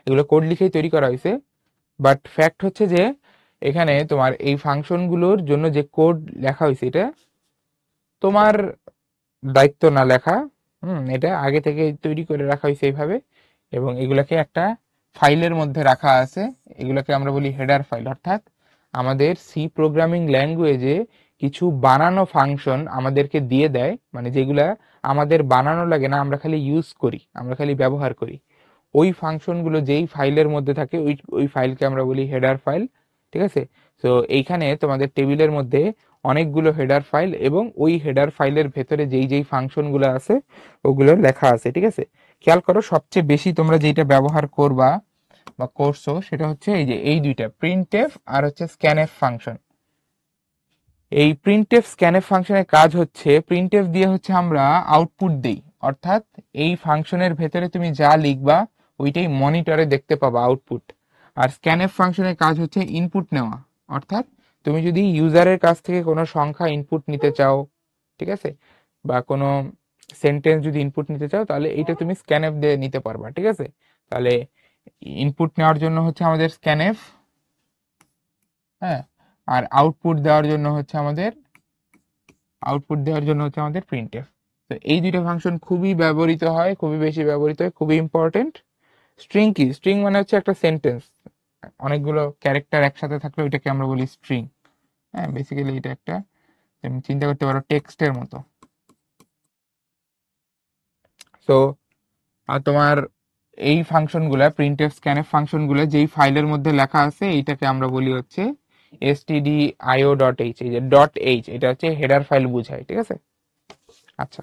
এগুলো কোড লিখেই তৈরি করা হয়েছে। বাট ফ্যাক্ট হচ্ছে যে এখানে তোমার এই ফাংশনগুলোর জন্য যে কোড লেখা হয়েছে, এটা তোমার দায়িত্ব না লেখা। এটা আগে থেকে তৈরি করে রাখা হয়েছে এইভাবে, এবং এগুলাকে একটা ফাইলের মধ্যে রাখা আছে। এগুলোকে আমরা বলি হেডার ফাইল। অর্থাৎ আমাদের সি প্রোগ্রামিং ল্যাঙ্গুয়েজে কিছু বানানো ফাংশন আমাদেরকে দিয়ে দেয়, মানে যেগুলা আমাদের বানানো লাগে না, আমরা খালি ইউজ করি, আমরা খালি ব্যবহার করি। ওই ফাংশনগুলো যেই ফাইলের মধ্যে থাকে, ওই ওই ফাইলকে আমরা বলি হেডার ফাইল, ঠিক আছে? তো এইখানে তোমাদের টেবিলের মধ্যে অনেকগুলো হেডার ফাইল, এবং ওই হেডার ফাইলের ভেতরে যেই যেই ফাংশনগুলো আছে ওগুলো লেখা আছে, ঠিক আছে? খেয়াল করো, সবচেয়ে বেশি তোমরা যেটা ব্যবহার করবা বা করছো সেটা হচ্ছে এই যে এই দুইটা, প্রিন্টএফ আর হচ্ছে স্ক্যানএফ ফাংশন। এই প্রিন্টএফ স্ক্যানএফ ফাংশনের কাজ হচ্ছে, প্রিন্টএফ দিয়ে হচ্ছে আমরা আউটপুট দেই, অর্থাৎ এই ফাংশনের ভেতরে তুমি যা লিখবা ওইটাই মনিটরে দেখতে পাবা আউটপুট। আর স্ক্যানএফ ফাংশনের কাজ হচ্ছে ইনপুট নেওয়া, অর্থাৎ তুমি যদি ইউজারের কাছ থেকে কোনো সংখ্যা ইনপুট নিতে চাও, ঠিক আছে, বা কোনো সেন্টেন্স যদি ইনপুট নিতে চাও, তাহলে এইটা তুমি স্ক্যানএফ দিয়ে নিতে পারবা, ঠিক আছে? তাহলে ইনপুট নেওয়ার জন্য হচ্ছে আমাদের স্ক্যানএফ, হ্যাঁ, আর আউটপুট দেওয়ার জন্য হচ্ছে আমাদের প্রিন্টএফ। তো এই দুইটা ফাংশন খুবই ব্যবহৃত হয়, খুবই বেশি ব্যবহৃত হয়, খুবই ইম্পর্টেন্ট। স্ট্রিং কি? স্ট্রিং মানে হচ্ছে একটা সেন্টেন্স, অনেকগুলো ক্যারেক্টার একসাথে থাকলে ওইটাকে আমরা বলি স্ট্রিং। হ্যাঁ, বেসিক্যালি এটা একটা, তুমি চিন্তা করতে পারো, টেক্সটের মতো। সো আর তোমার এই ফাংশনগুলা, প্রিন্টএফ স্ক্যানএফ ফাংশনগুলো যেই ফাইলের মধ্যে লেখা আছে, এইটাকে আমরা বলি হচ্ছে stdio.h। এই যে ডট এইচ, এটা হচ্ছে হেডার ফাইল বুঝায়, ঠিক আছে? আচ্ছা,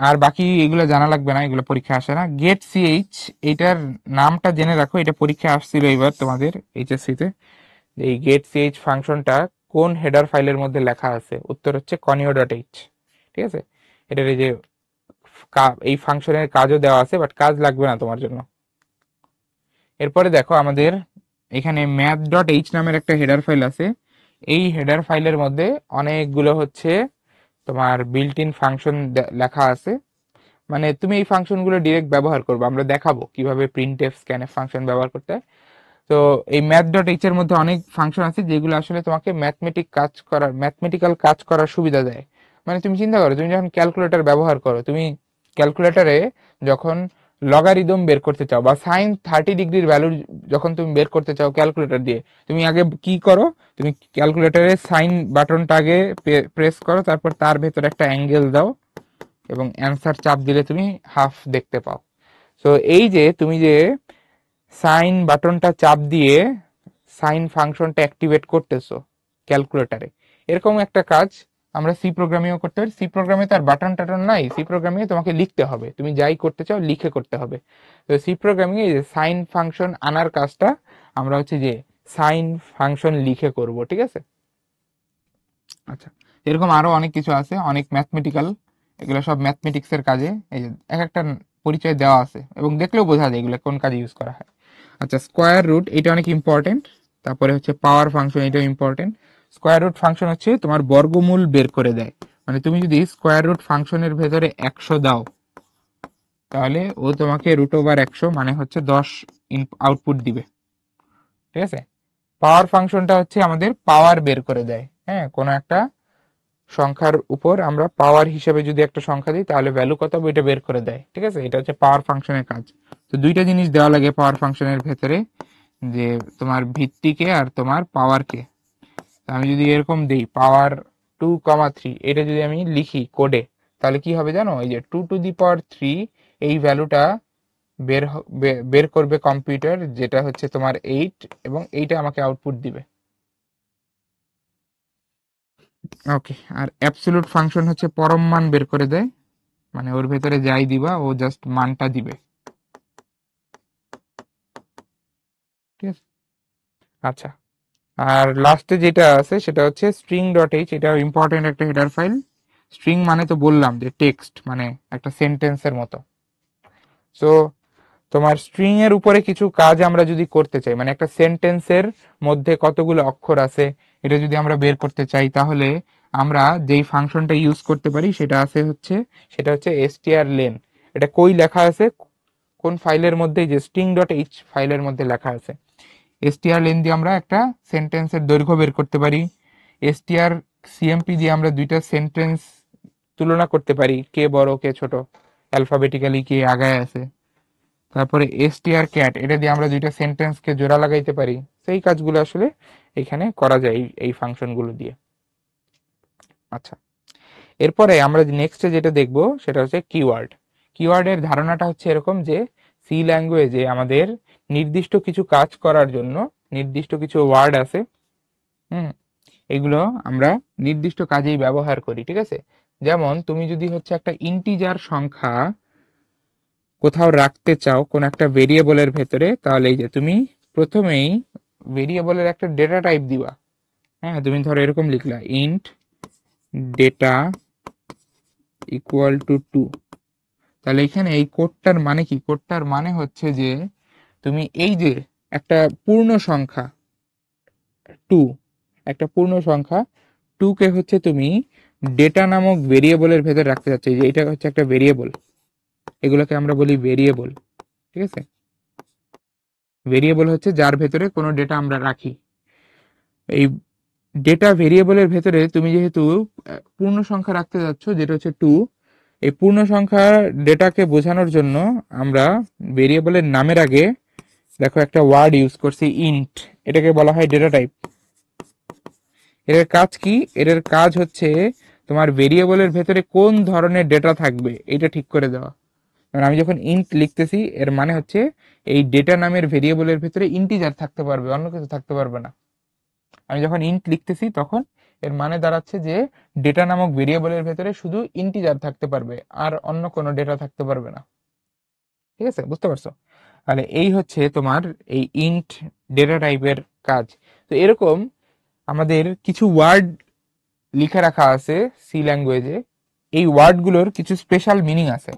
আর বাকি এগুলো জানা লাগবে না, এগুলো পরীক্ষা আসে না। গেট সিএইচ, এটার নামটা জেনে রাখো, এটা পরীক্ষা আসছিল এবার তোমাদের এইচএসসি তে। এই গেট সিএইচ ফাংশনটা কোন হেডার ফাইলের মধ্যে লেখা আছে? উত্তর হচ্ছে conio.h, ঠিক আছে? এটার এই যে এই ফাংশনের কাজও দেওয়া আছে, বাট কাজ লাগবে না তোমার জন্য। এরপরে দেখো, আমাদের এখানে math.h নামের একটা হেডার ফাইল আছে। এই হেডার ফাইলের মধ্যে অনেকগুলো হচ্ছে তোমার বিল্ট ইন ফাংশন লেখা আছে, মানে তুমি এই ফাংশনগুলো ডিরেক্ট ব্যবহার করবে, আমরা দেখাবো কিভাবে প্রিন্টএফ স্ক্যানএফ ফাংশন ব্যবহার করতে হয়। তো এই math.h এর মধ্যে অনেক ফাংশন আছে যেগুলো আসলে তোমাকে ম্যাথমেটিক্যাল কাজ করার সুবিধা দেয়। মানে তুমি চিন্তা করো, তুমি যখন ক্যালকুলেটর ব্যবহার করো, তুমি ক্যালকুলেটরে যখন লগারিদম বের করতে চাও বা সাইন 30 ডিগ্রির ভ্যালু যখন তুমি বের করতে চাও ক্যালকুলেটর দিয়ে, তুমি আগে কি করো? তুমি ক্যালকুলেটরে সাইন বাটনটা আগে প্রেস করো, তারপর তার ভেতরে একটা অ্যাঙ্গেল দাও, এবং অ্যান্সার চাপ দিলে তুমি হাফ দেখতে পাও। তো এই যে তুমি যে সাইন বাটনটা চাপ দিয়ে সাইন ফাংশনটা অ্যাক্টিভেট করতেছো ক্যালকুলেটরে, এরকম একটা কাজ আমরা সি প্রোগ্রামিংও করতে পারি। সি প্রোগ্রামে তার বাটন টাটন নাই, সি প্রোগ্রামিং তোমাকে লিখতে হবে, তুমি যাই করতে চাও লিখে করতে হবে। তো সি প্রোগ্রামিং এই যে সাইন ফাংশন আনার কাজটা আমরা হচ্ছে যে সাইন ফাংশন লিখে করব, ঠিক আছে। আচ্ছা, এরকম আরো অনেক কিছু আছে, অনেক ম্যাথমেটিক্যাল, এগুলো সব ম্যাথমেটিক্সের কাজে এই যে এক একটা পরিচয় দেওয়া আছে এবং দেখলেও বোঝা যায় এগুলো কোন কাজে ইউজ করা হয়। আচ্ছা, স্কোয়ার রুট এটা অনেক ইম্পর্টেন্ট। তারপরে হচ্ছে পাওয়ার ফাংশন, এটাও ইম্পর্টেন্ট। স্কোয়ার রুট ফাংশন হচ্ছে তোমার বর্গমূল বের করে দেয়, মানে তুমি যদি স্কোয়ার রুট ফাংশনের ভেতরে 100 দাও তাহলে ও তোমাকে √100 মানে হচ্ছে 10 আউটপুট দিবে, ঠিক আছে। পাওয়ার ফাংশনটা হচ্ছে আমাদের পাওয়ার বের করে দেয়, হ্যাঁ, কোনো একটা সংখ্যার উপর আমরা পাওয়ার হিসেবে যদি একটা সংখ্যা দিই তাহলে ভ্যালু কত হবে এটা বের করে দেয়, ঠিক আছে। এটা হচ্ছে পাওয়ার ফাংশনের কাজ। তো দুইটা জিনিস দেওয়া লাগে পাওয়ার ফাংশনের ভেতরে, যে তোমার ভিত্তিকে আর তোমার পাওয়ারকে। আমি যদি এরকম দিই পাওয়ার 2,3, এটা যদি আমি লিখি কোডে তাহলে কি হবে জানো, এই যে 2⁻³ এই ভ্যালুটা বের করবে কম্পিউটার, যেটা হচ্ছে তোমার 8, এবং এইটা আমাকে আউটপুট দিবে। ওকে, আর অ্যাবসলিউট ফাংশন হচ্ছে পরম মান বের করে দেয়, মানে ওর ভেতরে যাই দিবা ও জাস্ট মানটা দিবে, ঠিক আছে। আচ্ছা, আর লাস্টে যেটা আছে সেটা হচ্ছে string.h, এটা ইম্পর্টেন্ট একটা হেডার ফাইল। স্ট্রিং মানে তো বললাম যে টেক্সট, মানে একটা সেন্টেন্সের মতো। সো তোমার স্ট্রিং এর উপরে কিছু কাজ আমরা যদি করতে চাই, মানে একটা সেন্টেন্সের মধ্যে কতগুলো অক্ষর আছে এটা যদি আমরা বের করতে চাই, তাহলে আমরা যেই ফাংশনটা ইউজ করতে পারি সেটা হচ্ছে strlen। এটা কই লেখা আছে, কোন ফাইলের মধ্যে, যে string.h ফাইলের মধ্যে লেখা আছে। strlen দিয়ে আমরা একটা সেন্টেন্সের দৈর্ঘ্য বের করতে পারি। strcmp দিয়ে আমরা দুইটা সেন্টেন্স তুলনা করতে পারি, কে বড় কে ছোট, অ্যালফাবেটিক্যালি কে আগায় আছে। তারপরে strcat, এটা দিয়ে আমরা দুইটা সেন্টেন্সকে জোড়া লাগাইতে পারি। সেই কাজগুলো আসলে এখানে করা যায় এই ফাংশনগুলো দিয়ে। আচ্ছা, এরপরে আমরা নেক্সটে যেটা দেখব সেটা হচ্ছে কিওয়ার্ড। কিওয়ার্ডের ধারণাটা হচ্ছে এরকম যে সি ল্যাঙ্গুয়েজে আমাদের নির্দিষ্ট কিছু কাজ করার জন্য নির্দিষ্ট কিছু ওয়ার্ড আছে, হুম, এগুলো আমরা নির্দিষ্ট কাজেই ব্যবহার করি, ঠিক আছে। যেমন তুমি যদি হচ্ছে একটা ইন্টিজার সংখ্যা কোথাও রাখতে চাও কোন একটা ভেরিয়েবলের ভেতরে, তাহলে এই যে তুমি প্রথমেই ভেরিয়েবলের একটা ডেটা টাইপ দিবা। হ্যাঁ, তুমি ধরো এরকম লিখলা ইন্ট ডেটা = 2, তাহলে এখানে এই কোডটার মানে কি, কোডটার মানে হচ্ছে যে তুমি এই যে একটা পূর্ণ সংখ্যা 2, একটা পূর্ণ সংখ্যা 2 কে হচ্ছে তুমি ডেটা নামক ভেরিয়েবলের ভেতর রাখতে চাচ্ছ, যে এটা হচ্ছে একটা ভেরিয়েবল, এগুলোকে আমরা বলি ভেরিয়েবল, ঠিক আছে। ভেরিয়েবল হচ্ছে যার ভেতরে কোনো ডেটা আমরা রাখি। এই ডেটা ভেরিয়েবলের ভেতরে তুমি যেহেতু পূর্ণ সংখ্যা রাখতে যাচ্ছ যেটা হচ্ছে 2, এই পূর্ণ সংখ্যা ডেটাকে বোঝানোর জন্য আমরা ভেরিয়েবলের নামের আগে দেখো একটা ওয়ার্ড ইউজ করছি ইন্ট, এটাকে বলা হয় ডেটা টাইপ। এর কাজ কি, এর কাজ হচ্ছে তোমার ভেরিয়েবলের ভেতরে কোন ধরনের ডেটা থাকবে এটা ঠিক করে দেওয়া। কারণ আমি যখন ইন্ট লিখতেছি এর মানে হচ্ছে এই ডেটা নামের ভেরিয়েবলের ভেতরে ইন্টিজার থাকতে পারবে, অন্য কিছু থাকতে পারবে না। আমি যখন ইন্ট লিখতেছি তখন এর মানে দাঁড়াচ্ছে যে ডেটা নামক ভেরিয়েবলের ভেতরে শুধু ইন্টিজার থাকতে পারবে, আর অন্য কোনো ডেটা থাকতে পারবে না, ঠিক আছে, বুঝতে পারছো। তাহলে এই হচ্ছে তোমার এই ইন্ট ডেটা টাইপের কাজ। তো এরকম আমাদের কিছু ওয়ার্ড লিখে রাখা আছে সি ল্যাঙ্গুয়েজে, এই ওয়ার্ডগুলোর কিছু স্পেশাল মিনিং আছে।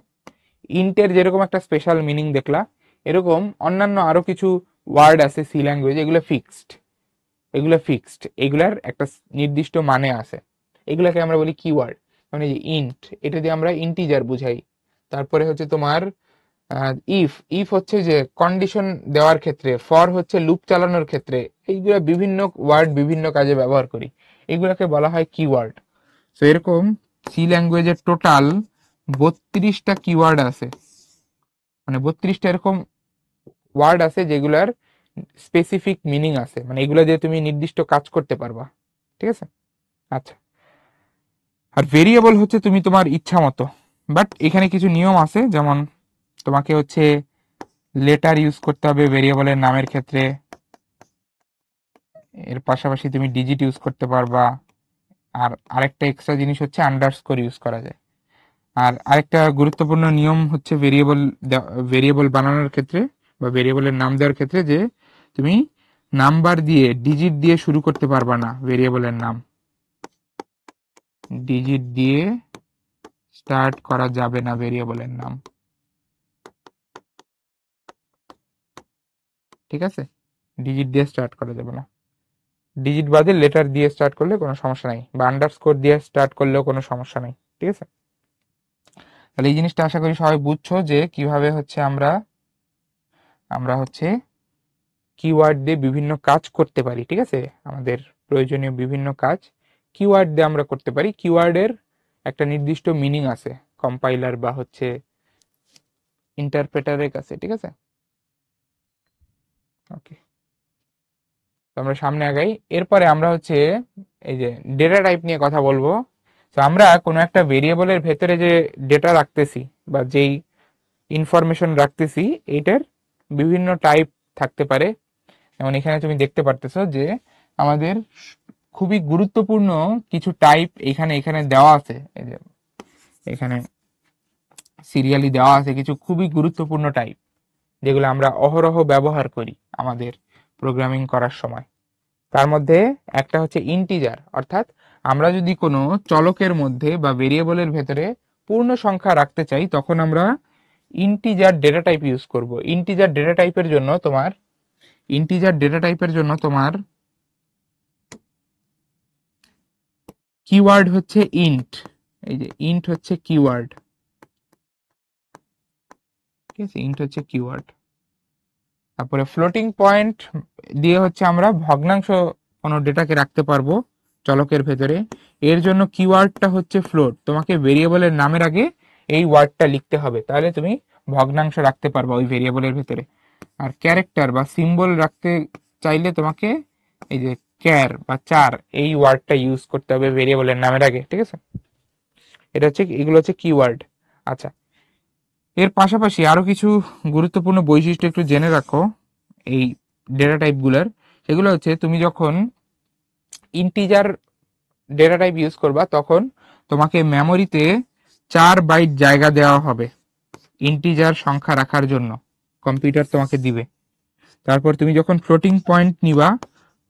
ইন্টের যেরকম একটা স্পেশাল মিনিং দেখলা, এরকম অন্যান্য আরো কিছু ওয়ার্ড আছে সি ল্যাঙ্গুয়েজে, এগুলো ফিক্সড, এগুলার একটা নির্দিষ্ট মানে আছে, এগুলাকে আমরা বলি কিওয়ার্ড। মানে যে ইন্ট, এটা দিয়ে আমরা ইন্টিজার বুঝাই। তারপরে হচ্ছে তোমার ইফ, ইফ হচ্ছে যে কন্ডিশন দেওয়ার ক্ষেত্রে, ফর হচ্ছে লুপ চালানোর ক্ষেত্রে, এইগুলা বিভিন্ন ওয়ার্ড বিভিন্ন কাজে ব্যবহার করি, এগুলাকে বলা হয় কিওয়ার্ড। তো এরকম সি ল্যাঙ্গুয়েজের টোটাল 32টা কিওয়ার্ড আছে, মানে 32টা এরকম ওয়ার্ড আছে যেগুলার স্পেসিফিক মিনিং আছে, মানে এগুলা দিয়ে তুমি নির্দিষ্ট কাজ করতে পারবা, ঠিক আছে। আচ্ছা, আর ভেরিয়েবল হচ্ছে তুমি তোমার ইচ্ছা মতো, বাট এখানে কিছু নিয়ম আছে, যেমন তোমাকে হচ্ছে লেটার ইউজ করতে হবে ভেরিয়েবলের নামের ক্ষেত্রে, এর পাশাপাশি তুমি ডিজিট ইউজ করতে পারবা, আর আরেকটা এক্সট্রা জিনিস হচ্ছে আন্ডারস্কোর ইউজ করা যায়। আর আরেকটা গুরুত্বপূর্ণ নিয়ম হচ্ছে ভেরিয়েবল বানানোর ক্ষেত্রে বা ভেরিয়েবলের নাম দেওয়ার ক্ষেত্রে, যে তুমি নাম্বার দিয়ে ডিজিট দিয়ে শুরু করতে পারবা না। ভেরিয়েবলের নাম ডিজিট দিয়ে স্টার্ট করা যাবে না ভেরিয়েবলের নাম, ঠিক আছে? ডিজিট দিয়ে স্টার্ট করা যাবে না। ডিজিট বাদে লেটার দিয়ে স্টার্ট করলে কোনো সমস্যা নাই, বা আন্ডারস্কোর দিয়ে স্টার্ট করলেও কোনো সমস্যা নাই, ঠিক আছে? তাহলে এই জিনিসটা আশা করি সবাই বুঝছো যে কিভাবে হচ্ছে আমরা আমরা হচ্ছে কিওয়ার্ড দিয়ে বিভিন্ন কাজ করতে পারি, ঠিক আছে? আমাদের প্রয়োজনীয় বিভিন্ন কাজ কিওয়ার্ড দিয়ে আমরা করতে পারি। কিওয়ার্ডের একটা নির্দিষ্ট মিনিং আছে কম্পাইলার বা হচ্ছে ইন্টারপ্রেটারের কাছে, ঠিক আছে? ওকে, তো আমরা সামনে আগাই। এরপরে আমরা হচ্ছে এই যে ডেটা টাইপ নিয়ে কথা বলবো। তো আমরা কোনো একটা ভেরিয়েবলের ভেতরে যে ডেটা রাখতেছি বা যেই ইনফরমেশন রাখতেছি, এইটার বিভিন্ন টাইপ থাকতে পারে। যেমন এখানে তুমি দেখতে পারতেছো যে আমাদের খুবই গুরুত্বপূর্ণ কিছু টাইপ এখানে এখানে দেওয়া আছে। এই যে এখানে সিরিয়ালি দেওয়া আছে কিছু খুবই গুরুত্বপূর্ণ টাইপ, যেগুলো আমরা অহরহ ব্যবহার করি আমাদের প্রোগ্রামিং করার সময়। তার মধ্যে একটা হচ্ছে ইন্টিজার, অর্থাৎ আমরা যদি কোনো চলকের মধ্যে বা ভেরিয়েবলের ভেতরে পূর্ণ সংখ্যা রাখতে চাই, তখন আমরা ইন্টিজার ডেটা টাইপ ইউজ করব। ইন্টিজার ডেটা টাইপের জন্য তোমার কিওয়ার্ড হচ্ছে ইন্ট। এই যে ইন্ট হচ্ছে কিওয়ার্ড, ঠিক আছে? ইন্ট হচ্ছে কিওয়ার্ড। তারপরে ফ্লোটিং পয়েন্ট দিয়ে হচ্ছে আমরা ভগ্নাংশ কোনো ডেটাকে রাখতে পারবো চলকের ভেতরে। এর জন্য কিওয়ার্ডটা হচ্ছে ফ্লোট। তোমাকে ভেরিয়েবলের নামের আগে এই ওয়ার্ডটা লিখতে হবে, তাহলে তুমি ভগ্নাংশ রাখতে পারবা ওই ভেরিয়েবলের ভেতরে। আর ক্যারেক্টার বা সিম্বল রাখতে চাইলে তোমাকে এই যে ক্যার বা চার এই ওয়ার্ডটা ইউজ করতে হবে ভেরিয়েবলের নামের আগে, ঠিক আছে? এগুলো হচ্ছে কিওয়ার্ড। আচ্ছা, এর পাশাপাশি আরো কিছু গুরুত্বপূর্ণ বৈশিষ্ট্য একটু জেনে রাখো এই ডেটা টাইপগুলোর। সেগুলো হচ্ছে তুমি যখন ইন্টিজার ডেটা টাইপ ইউজ করবা, তখন তোমাকে মেমোরিতে 4 বাইট জায়গা দেওয়া হবে ইন্টিজার সংখ্যা রাখার জন্য, কম্পিউটার তোমাকে দিবে। তারপর তুমি যখন ফ্লোটিং পয়েন্ট নিবা,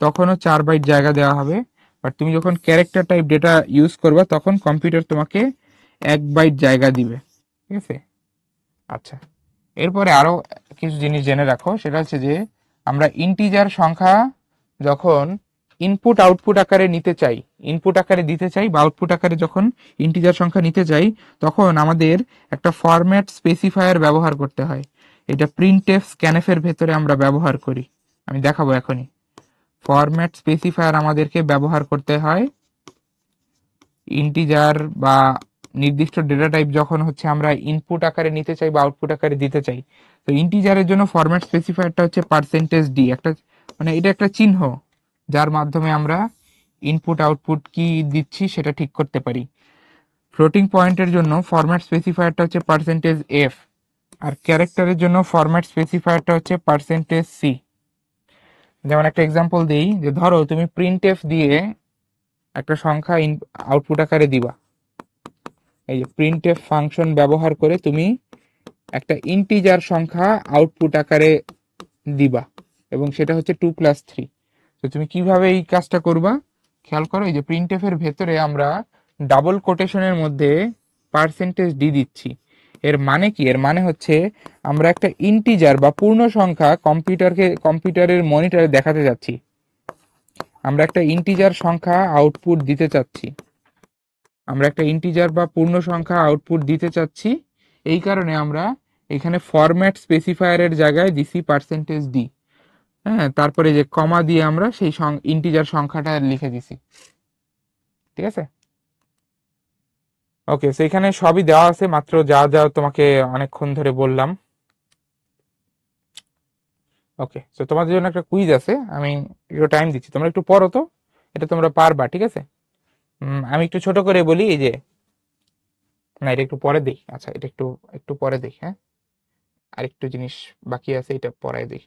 তখনও 4 বাইট জায়গা দেওয়া হবে। আর তুমি যখন ক্যারেক্টার টাইপ ডেটা ইউজ করবা, তখন কম্পিউটার তোমাকে 1 বাইট জায়গা দিবে, ঠিক আছে? আচ্ছা, এরপরে আরো কিছু জিনিস জেনে রাখো। সেটা হচ্ছে যে আমরা ইন্টিজার সংখ্যা যখন ইনপুট আউটপুট আকারে নিতে চাই, ইনপুট আকারে দিতে চাই বা আউটপুট আকারে যখন ইন্টিজার সংখ্যা নিতে চাই, তখন আমাদের একটা ফরম্যাট স্পেসিফায়ার ব্যবহার করতে হয়। এটা প্রিন্টএফ স্ক্যানএফ এর ভেতরে আমরা ব্যবহার করি, আমি দেখাবো এখনই। ফরম্যাট স্পেসিফায়ার আমাদেরকে ব্যবহার করতে হয় ইন্টিজার বা নির্দিষ্ট ডেটা টাইপ যখন হচ্ছে আমরা ইনপুট আকারে নিতে চাই বা আউটপুট আকারে দিতে চাই। তো ইন্টিজারের জন্য ফরম্যাট স্পেসিফায়ারটা হচ্ছে %d, একটা মানে এটা একটা চিহ্ন যার মাধ্যমে আমরা ইনপুট আউটপুট কি দিচ্ছি সেটা ঠিক করতে পারি। ফ্লোটিং পয়েন্টের জন্য ফরম্যাট স্পেসিফায়ারটা হচ্ছে %f, আর ক্যারেক্টারের জন্য ফরম্যাট স্পেসিফায়ারটা হচ্ছে %c। যেমন একটা এক্সাম্পল দিই, যে ধরো তুমি প্রিন্টএফ দিয়ে একটা সংখ্যা আউটপুট আকারে দিবা। এই যে প্রিন্টএফ ফাংশন ব্যবহার করে তুমি একটা ইন্টিজার সংখ্যা আউটপুট আকারে দিবা, এবং সেটা হচ্ছে 2+3। তো তুমি কিভাবে এই কাজটা করবা খেয়াল করো। এই যে প্রিন্টএফ এর ভেতরে আমরা ডাবল কোটেশনের মধ্যে %d দিচ্ছি। এর মানে কি? এর মানে হচ্ছে আমরা একটা ইন্টিজার বা পূর্ণ সংখ্যা কম্পিউটারের মনিটরে দেখাতে যাচ্ছি। আমরা একটা ইন্টিজার সংখ্যা আউটপুট দিতে চাচ্ছি। আমরা একটা ইন্টিজার বা পূর্ণ সংখ্যা আউটপুট দিতে চাচ্ছি, এই কারণে আমরা এখানে ফরম্যাট স্পেসিফায়ারের জায়গায় দিছি %d। হ্যাঁ, তারপরে যে কমা দিয়ে আমরা সেই ইন্টিজার সংখ্যাটা লিখে দিছি, ঠিক আছে? ওকে, তো এখানে সবই দেওয়া আছে, মাত্র যা যা তোমাকে অনেকক্ষণ ধরে বললাম। ওকে, তো তোমাদের জন্য একটা কুইজ আছে, আমি একটু টাইম দিচ্ছি, তোমরা একটু পড়ো তো, এটা তোমরা পারবা, ঠিক আছে? আমি একটু ছোট করে বলি। এই যে না, এটা একটু পরে দিই। আচ্ছা, এটা একটু একটু পরে দিই। হ্যাঁ, আরেকটু জিনিস বাকি আছে, এটা পড়ায় দিই,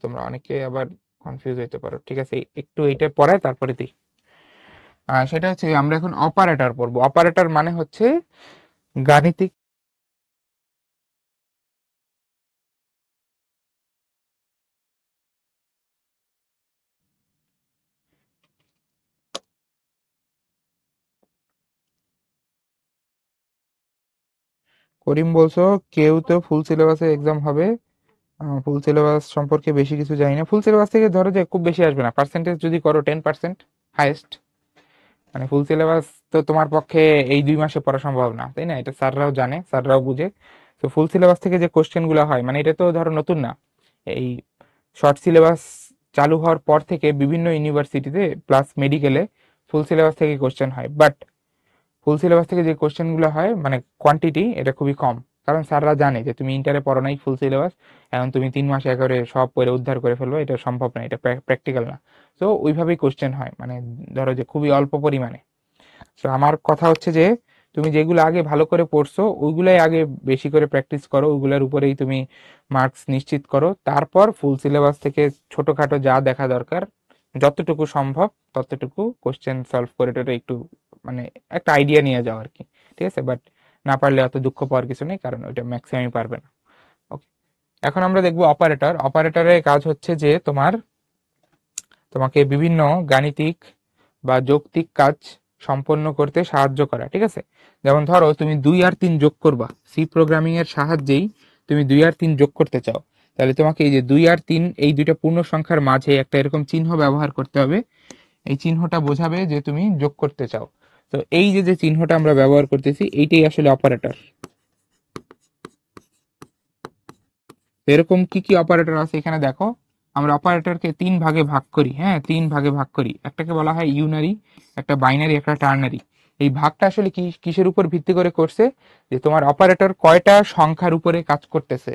তোমরা অনেকে আবার কনফিউজ হইতে পারো, ঠিক আছে? একটু এইটা পড়ায় তারপরে দিই। সেটা হচ্ছে আমরা এখন অপারেটর পড়বো। অপারেটর মানে হচ্ছে গাণিতিক। করিম বলছো কেউ তো ফুল সিলেবাসে এক্সাম হবে, ফুল সিলেবাস সম্পর্কে বেশি কিছু জানি না। ফুল সিলেবাস থেকে ধরো যে খুব বেশি আসবে না, পার্সেন্টেজ যদি করো 10% হাইয়েস্ট। মানে ফুল সিলেবাস তো তোমার পক্ষে এই 2 মাসে পড়া সম্ভব না, তাই না? এটা স্যাররাও জানে, স্যাররাও বুঝে। তো ফুল সিলেবাস থেকে যে কোশ্চেন গুলো হয়, মানে এটা তো ধরো নতুন না। এই শর্ট সিলেবাস চালু হওয়ার পর থেকে বিভিন্ন ইউনিভার্সিটিতে প্লাস মেডিকেলে ফুল সিলেবাস থেকে কোশ্চেন হয়, বাট ফুল সিলেবাস থেকে যে কোশ্চেন গুলো হয় মানে কোয়ান্টিটি এটা খুবই কম। কারণ স্যাররা জানে যে তুমি ইন্টারে পড়ো নাই ফুল সিলেবাস, এখন তুমি 3 মাসে একেবারে সব পড়ে উদ্ধার করে ফেলবো, এটা সম্ভব না, এটা প্র্যাকটিক্যাল না। তো ওইভাবেই কোশ্চেন হয়, মানে ধরো যে খুবই অল্প পরিমাণে। তো আমার কথা হচ্ছে যে তুমি যেগুলো আগে ভালো করে পড়ছো ওইগুলাই আগে বেশি করে প্র্যাকটিস করো, ওইগুলোর উপরেই তুমি মার্কস নিশ্চিত করো। তারপর ফুল সিলেবাস থেকে ছোটখাটো যা দেখা দরকার যতটুকু সম্ভব ততটুকু কোশ্চেন সলভ করে টোরে একটু মানে একটা আইডিয়া নিয়ে যাও আর কি। ঠিক আছে, বাট না পারলে অত দুঃখ পাওয়ার কিছু নেই, কারণ ওইটা ম্যাক্সিমামই পারবে না। ওকে, এখন আমরা দেখবো অপারেটর। অপারেটরের কাজ হচ্ছে যে তোমাকে বিভিন্ন গাণিতিক বা যৌক্তিক কাজ সম্পন্ন করতে সাহায্য করা। ঠিক আছে, যেমন ধরো তুমি 2 আর 3 যোগ করবা, সি প্রোগ্রামিং এর সাহায্যেই তুমি 2 আর 3 যোগ করতে চাও, তাহলে তোমাকে এই যে 2 আর 3 এই দুইটা পূর্ণ সংখ্যার মাঝে একটা এরকম চিহ্ন ব্যবহার করতে হবে। এই চিহ্নটা বোঝাবে যে তুমি যোগ করতে চাও। তো এই যে যে চিহ্নটা আমরা ব্যবহার করতেছি এইটাই আসলে অপারেটর। এরকম কি কি অপারেটর আছে এখানে দেখো। আমরা অপারেটরকে 3 ভাগে ভাগ করি, হ্যাঁ 3 ভাগে ভাগ করি। একটাকে বলা হয় ইউনারি, একটা বাইনারি, একটা টার্নারি। এই ভাগটা আসলে কি কিসের উপর ভিত্তি করে করছে, যে তোমার অপারেটর কয়টা সংখ্যার উপরে কাজ করতেছে,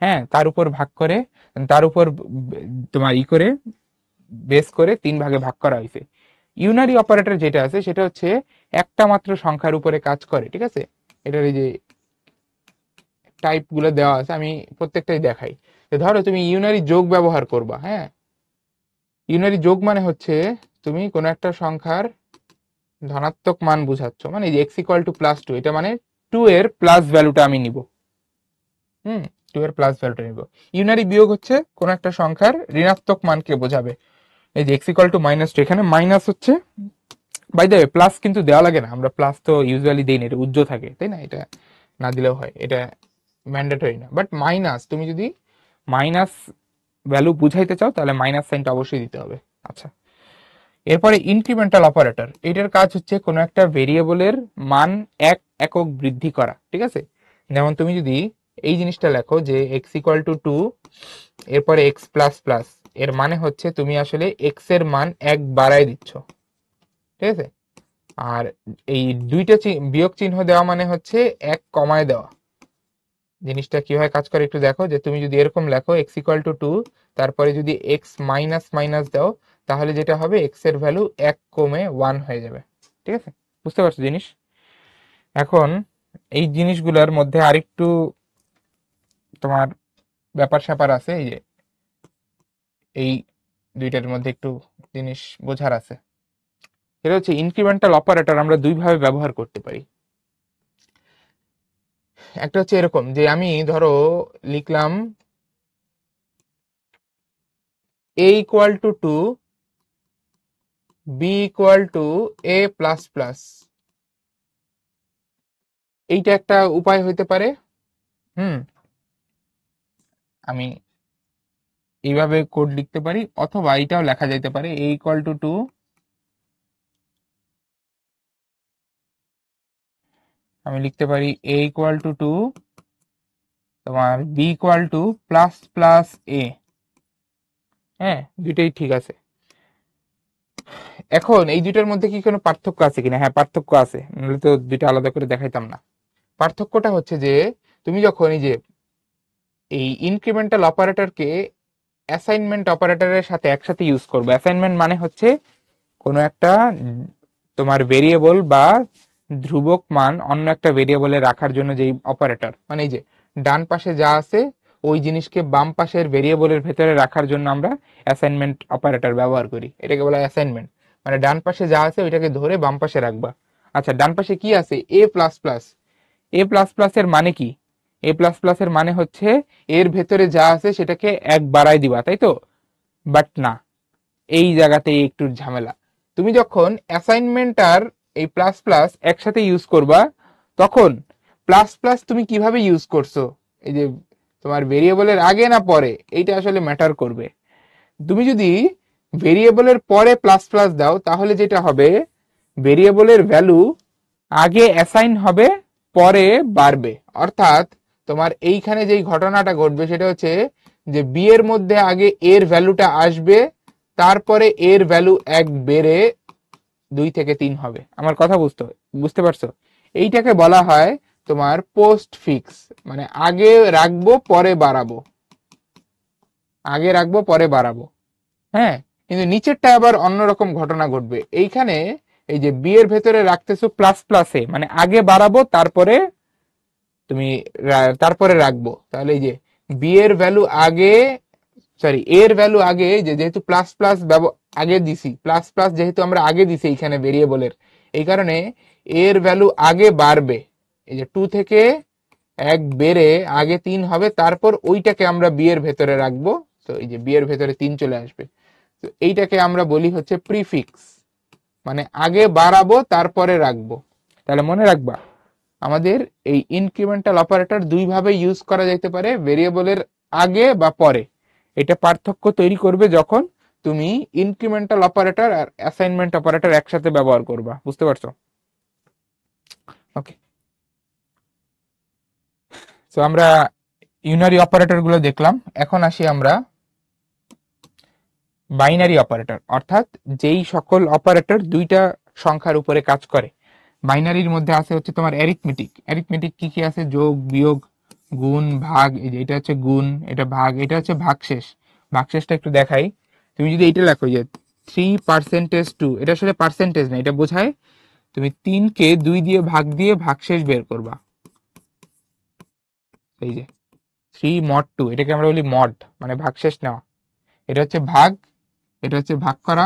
হ্যাঁ তার উপর ভাগ করে, তার উপর তোমার ই করে বেস করে 3 ভাগে ভাগ করা হয়েছে। ইউনারি অপারেটর যেটা আছে সেটা হচ্ছে একটা মাত্র সংখ্যার উপরে কাজ করে। ঠিক আছে, এটার এই যে টাইপ গুলো দেওয়া আছে, আমি প্রত্যেকটাই দেখাই। ধরো তুমি ইউনারি যোগ ব্যবহার করবা, হ্যাঁ ইউনারি যোগ মানে হচ্ছে তুমি কোনো একটা সংখ্যার ধনাত্মক মান বুঝাচ্ছ, মানে এই যে x = +2, এটা মানে 2 এর প্লাস ভ্যালুটা আমি নিব। হুম, 2 এর প্লাস ভ্যালুটা নিব। ইউনারি বিয়োগ হচ্ছে কোন একটা সংখ্যার ঋণাত্মক মানকে বোঝাবে। এই যে x = -2, এখানে মাইনাস হচ্ছে, বাই দ্য ওয়ে প্লাস কিন্তু দেওয়া লাগে না, আমরা প্লাস তো ইউজুয়ালি দেই না, এটা উজ্জ্ব থাকে, তাই না? এটা না দিলেও হয়, এটা ম্যান্ডেটরি না। বাট মাইনাস, তুমি যদি মাইনাস ভ্যালু বুঝাইতে চাও তাহলে মাইনাস সাইনটা অবশ্যই দিতে হবে। আচ্ছা, এরপরে ইনক্রিমেন্টাল অপারেটর, এটার কাজ হচ্ছে কোনো একটা ভেরিয়েবলের মান 1 একক বৃদ্ধি করা। ঠিক আছে, যেমন তুমি যদি এই জিনিসটা লেখো যে x = 2, এরপরে x++, এর মানে হচ্ছে তুমি আসলে x এর মান 1 বাড়ায় দিচ্ছ। ঠিক আছে, আর এই দুইটা বিয়োগ চিহ্ন দেওয়া মানে হচ্ছে 1 কমায় দেওয়া। জিনিসটা কিভাবে কাজ করে একটু দেখো, যে তুমি যদি এরকম লেখো x = 2, তারপরে যদি x মাইনাস মাইনাস দাও, তাহলে যেটা হবে x এর ভ্যালু 1 কমে 1 হয়ে যাবে। ঠিক আছে, বুঝতে পারছো জিনিস? এখন এই জিনিসগুলোর মধ্যে আরেকটু তোমার ব্যাপার স্যাপার আছে, এই যে এই দুইটার মধ্যে একটু জিনিস বোঝার আছে। সেটা হচ্ছে ইনক্রিমেন্টাল অপারেটর আমরা 2 ভাবে ব্যবহার করতে পারি। একটা হচ্ছে এরকম যে আমি ধরো লিখলাম a = 2, b = a++, এইটা একটা উপায় হইতে পারে। হুম, আমি এইভাবে কোড লিখতে পারি, অথবা এইটাও লেখা যাইতে পারে a = 2, আমি লিখতে পারি a = 2, তোমার b = ++a। হ্যাঁ, দুইটাই ঠিক আছে। এখন এই দুইটার মধ্যে কি কোনো পার্থক্য আছে কিনা? হ্যাঁ পার্থক্য আছে, নাহলে তো দুইটা আলাদা করে দেখাইতাম না। পার্থক্যটা হচ্ছে যে তুমি যখন এই যে এই ইনক্রিমেন্টাল অপারেটরকে অ্যাসাইনমেন্ট অপারেটরের সাথে একসাথে ইউজ করবে। অ্যাসাইনমেন্ট মানে হচ্ছে কোনো একটা তোমার ভেরিয়েবল বা ধ্রুবক মান অন্য একটা ভেরিয়েবলে রাখার জন্য যেই অপারেটর, মানে এই যে ডান পাশে যা আছে ওই জিনিসকে বাম পাশের ভেরিয়েবলের ভেতরে রাখার জন্য আমরা অ্যাসাইনমেন্ট অপারেটর ব্যবহার করি, এটাকে বলা হয় অ্যাসাইনমেন্ট। মানে ডান পাশে যা আছে ওইটাকে ধরে বাম পাশে রাখবা। আচ্ছা, ডান পাশে কি আছে? এ প্লাস প্লাস। এ প্লাস প্লাস এর মানে কি? এ প্লাস প্লাস এর মানে হচ্ছে এর ভেতরে যা আছে সেটাকে এক বাড়াই দিবা, তাই তো? বাট না, এই জায়গাতেই একটু ঝামেলা। তুমি যখন অ্যাসাইনমেন্ট আর এই প্লাস প্লাস একসাথে ইউজ করবা, তখন প্লাস প্লাস তুমি কিভাবে ইউজ করছো, এই যে তোমার ভেরিয়েবলের আগে না পরে, এইটা আসলে ম্যাটার করবে। তুমি যদি ভেরিয়েবলের পরে প্লাস প্লাস দাও, তাহলে যেটা হবে, ভেরিয়েবলের ভ্যালু আগে অ্যাসাইন হবে, পরে বাড়বে। অর্থাৎ তোমার এইখানে যেই ঘটনাটা ঘটবে সেটা হচ্ছে যে বি এর মধ্যে আগে এর ভ্যালুটা আসবে, তারপরে এর ভ্যালু এক বেড়ে 2 থেকে 3 হবে। আমার কথা বুঝতে পারছো? এইটাকে বলা হয় তোমার পোস্ট ফিক্স, মানে আগে রাখবো পরে বাড়াবো, আগে রাখবো পরে বাড়াবো। হ্যাঁ, কিন্তু নিচেরটা আবার অন্যরকম ঘটনা ঘটবে। এইখানে এই যে বি এর ভেতরে রাখতেছো প্লাস প্লাসে, মানে আগে বাড়াবো তারপরে তুমি তারপরে রাখবো। তাহলে এই যে বি এর ভ্যালু আগে, সরি এর ভ্যালু আগে, যেহেতু প্লাস প্লাস আগে দিছি, প্লাস প্লাস যেহেতু আমরা আগে দিছি এইখানে ভেরিয়েবলের, এই কারণে এর ভ্যালু আগে বাড়বে। এই যে 2 থেকে 1 বেড়ে আগে 3 হবে, তারপর ওইটাকে আমরা বি এর ভেতরে রাখবো। তো এই যে বি এর ভেতরে 3 চলে আসবে। তো এইটাকে আমরা বলি হচ্ছে প্রিফিক্স, মানে আগে বাড়াবো তারপরে রাখবো। তাহলে মনে রাখবা, আমাদের এই ইনক্রিমেন্টাল অপারেটর দুই ভাবে ইউজ করা যেতে পারে, ভেরিয়েবলের আগে বা পরে। এটা পার্থক্য তৈরি করবে যখন তুমি ইনক্রিমেন্টাল অপারেটর আর অ্যাসাইনমেন্ট অপারেটর একসাথে ব্যবহার করবা। বুঝতে পারছো? ওকে, তো আমরা ইউনারি অপারেটর গুলো দেখলাম। এখন আসি আমরা বাইনারি অপারেটর, অর্থাৎ যেই সকল অপারেটর দুইটা সংখ্যার উপরে কাজ করে। বাইনারির মধ্যে আছে হচ্ছে তোমার অ্যারিথমেটিক। অ্যারিথমেটিক কি কি আছে? যোগ, বিয়োগ, গুণ, ভাগ। এই যে এটা হচ্ছে গুণ, এটা ভাগ, এটা হচ্ছে ভাগশেষ। ভাগশেষটা একটু দেখাই। তুমি যদি এইটা লেখো যে 3%2, এটা আসলে পার্সেন্টেজ না, এটা বোঝায় তুমি 3কে 2 দিয়ে ভাগ দিয়ে ভাগশেষ বের করবা। এই যে 3 mod 2, এটাকে আমরা বলি মড, মানে ভাগশেষ নেওয়া। এটা হচ্ছে ভাগ, এটা হচ্ছে ভাগ করা,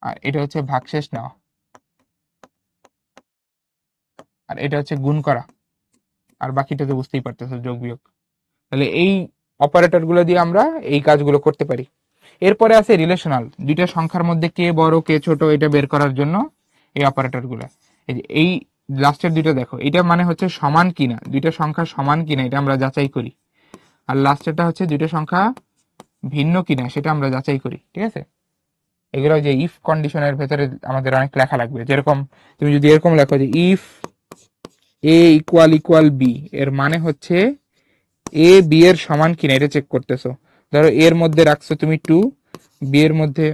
আর এটা হচ্ছে ভাগশেষ নেওয়া, আর এটা হচ্ছে গুণ করা, আর বাকিটা তো বুঝতেই পারতেছো, যোগ বিয়োগ। তাহলে এই অপারেটর গুলো দিয়ে আমরা এই কাজগুলো করতে পারি। এরপরে আছে রিলেশনাল, দুইটা সংখ্যার মধ্যে কে বড় কে ছোট এটা বের করার জন্য এই অপারেটর গুলো। এই লাস্টের দুইটা দেখো, এটা মানে হচ্ছে সমান কিনা, দুইটা সংখ্যা সমান কিনা এটা আমরা যাচাই করি। আর লাস্টেরটা হচ্ছে দুইটা সংখ্যা ভিন্ন কিনা সেটা আমরা যাচাই করি। ঠিক আছে, এগুলো যে ইফ কন্ডিশনের ভেতরে আমাদের অনেক লেখা লাগবে। যেরকম তুমি যদি এরকম লেখো যে if A equal equal B, এর মানে হচ্ছে এ বি এর সমান কিনা এটা চেক করতেছো। ধরো এর মধ্যে রাখছো তুমি 2, বি এর মধ্যে,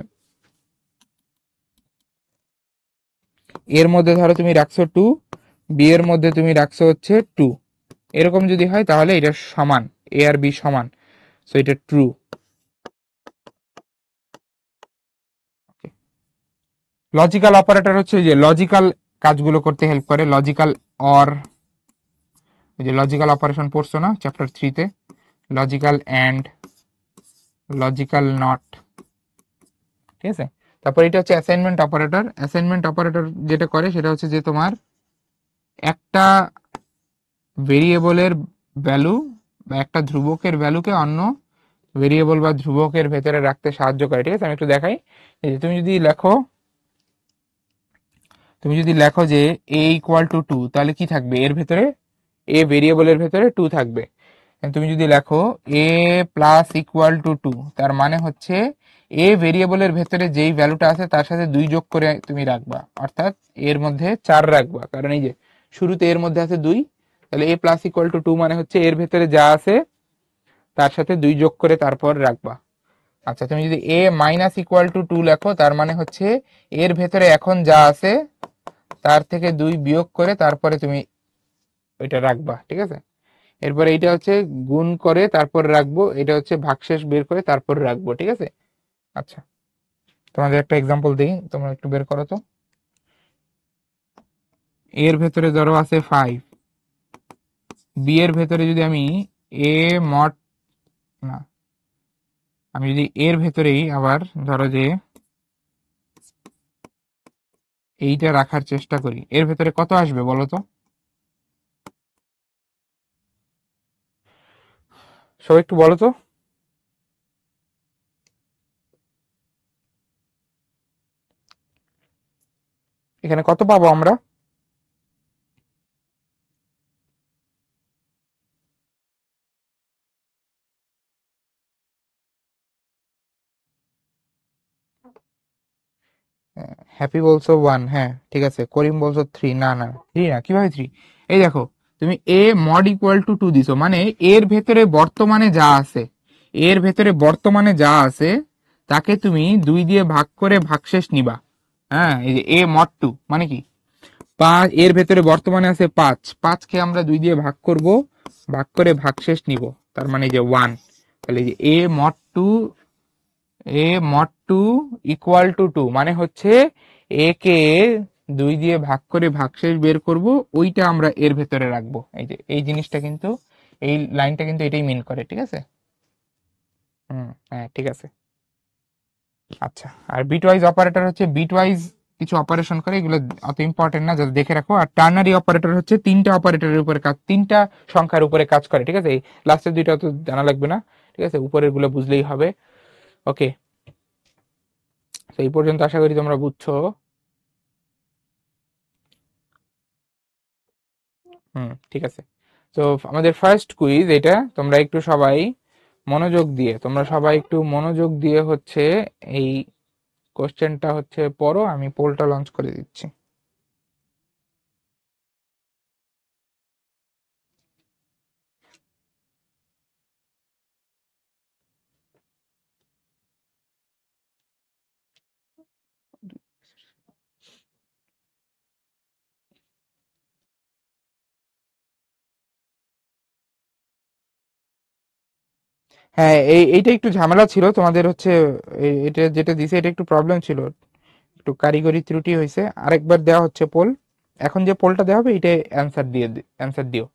এর মধ্যে ধরো তুমি রাখছো 2, বি এর মধ্যে তুমি রাখছো হচ্ছে 2। এরকম যদি হয় তাহলে এটা সমান, এ আর বি সমান, সো এটা ট্রু। লজিক্যাল অপারেটর হচ্ছে যে লজিক্যাল কাজগুলো করতে হেল্প করে। লজিক্যাল অর, এই যে লজিক্যাল অপারেশন পড়ছো না চ্যাপ্টার 3-তে, লজিক্যাল অ্যান্ড, লজিক্যাল নট। ঠিক আছে, তারপর এটা হচ্ছে অ্যাসাইনমেন্ট অপারেটর। অ্যাসাইনমেন্ট অপারেটর যেটা করে সেটা হচ্ছে যে তোমার একটা ভেরিয়েবলের ভ্যালু বা একটা ধ্রুবকের ভ্যালুকে অন্য ভেরিয়েবল বা ধ্রুবকের ভেতরে রাখতে সাহায্য করে। ঠিক আছে, আমি একটু দেখাই। তুমি যদি লেখো যে এ ইকুয়াল টু 2, তাহলে কি থাকবে এর ভেতরে? এ ভেরিয়েবলের ভেতরে 2 থাকবে। তুমি যদি লেখো এ প্লাস ইকুয়াল টু 2, তার মানে হচ্ছে এ ভেরিয়েবলের ভেতরে যেই ভ্যালুটা আছে তার সাথে 2 যোগ করে তুমি রাখবা, অর্থাৎ এর মধ্যে 4 রাখবা, কারণ এই যে শুরুতে এর মধ্যে আছে 2। তাহলে এ প্লাস ইকুয়াল টু 2 মানে হচ্ছে এর ভেতরে যা আছে তার সাথে 2 যোগ করে তারপর রাখবা। আচ্ছা, তুমি যদি এ মাইনাস ইকুয়াল টু 2 লেখো, তার মানে হচ্ছে এর ভেতরে এখন যা আছে তার থেকে 2 বিয়োগ করে তারপরে তুমি ওইটা রাখবা। ঠিক আছে, এরপরে এইটা হচ্ছে গুণ করে তারপর রাখবো, এটা হচ্ছে ভাগশেষ বের করে তারপর রাখবো। ঠিক আছে, আচ্ছা তোমাদের একটা এক্সাম্পল দিই, তোমরা একটু বের করো তো। এর ভেতরে ধরো আছে 5, বি এর ভেতরে যদি আমি এ মড, না, আমি যদি এর ভেতরেই আবার ধরো যে এইটা রাখার চেষ্টা করি, এর ভেতরে কত আসবে বলো তো? সবাই একটু বলো তো। এখানে কত পাবো আমরা? হ্যাপি বলছো 1, হ্যাঁ ঠিক আছে। করিম বলছো 3, না না 3 না, কিভাবে 3? এই দেখো, তুমি এ মড ইকুয়াল টু 2 দিছো, মানে এর ভেতরে বর্তমানে যা আছে, এর ভেতরে বর্তমানে যা আছে তাকে তুমি 2 দিয়ে ভাগ করে ভাগশেষ নিবা। হ্যাঁ, এই যে এ মড 2 মানে কি, 5, এর ভেতরে বর্তমানে আছে 5, 5কে আমরা 2 দিয়ে ভাগ করব, ভাগ করে ভাগশেষ নিব, তার মানে এই যে 1। তাহলে এই যে এ মড 2 ইকুয়াল টু 2 মানে হচ্ছে এ কে 2 দিয়ে ভাগ করে ভাগশেষ বের করব, ওইটা আমরা এর ভেতরে রাখবো। এই যে এই জিনিসটা কিন্তু, এই লাইনটা কিন্তু এটাই মিন করে, ঠিক আছে? হ্যাঁ ঠিক আছে। আচ্ছা, আর বিটওয়াইজ অপারেটর হচ্ছে বিটওয়াইজ কিছু অপারেশন করে, এগুলো অত ইম্পর্টেন্ট না, যাতে দেখে রাখো। আর টার্নারি অপারেটর হচ্ছে 3টা অপারেটরের উপরে কাজ, 3টা সংখ্যার উপরে কাজ করে, ঠিক আছে? এই লাস্টের 2টা তো জানা লাগবে না, ঠিক আছে? উপরের গুলো বুঝলেই হবে। ওকে, তো এই পর্যন্ত আশা করি তোমরা বুঝছো। ঠিক আছে। তো আমাদের ফার্স্ট কুইজ এটা, তোমরা একটু সবাই মনোযোগ দিয়ে, তোমরা সবাই একটু মনোযোগ দিয়ে হচ্ছে এই কোশ্চেনটা হচ্ছে পড়ো, আমি পোলটা লঞ্চ করে দিচ্ছি। হ্যাঁ, এইটা একটু ঝামেলা ছিল তোমাদের হচ্ছে, এটা যেটা দিছে এটা একটু প্রবলেম ছিল, একটু কারিগরি ত্রুটি হয়েছে। আরেকবার দেওয়া হচ্ছে পোল, এখন যে পোলটা দেওয়া হবে এটা অ্যান্সার দিও।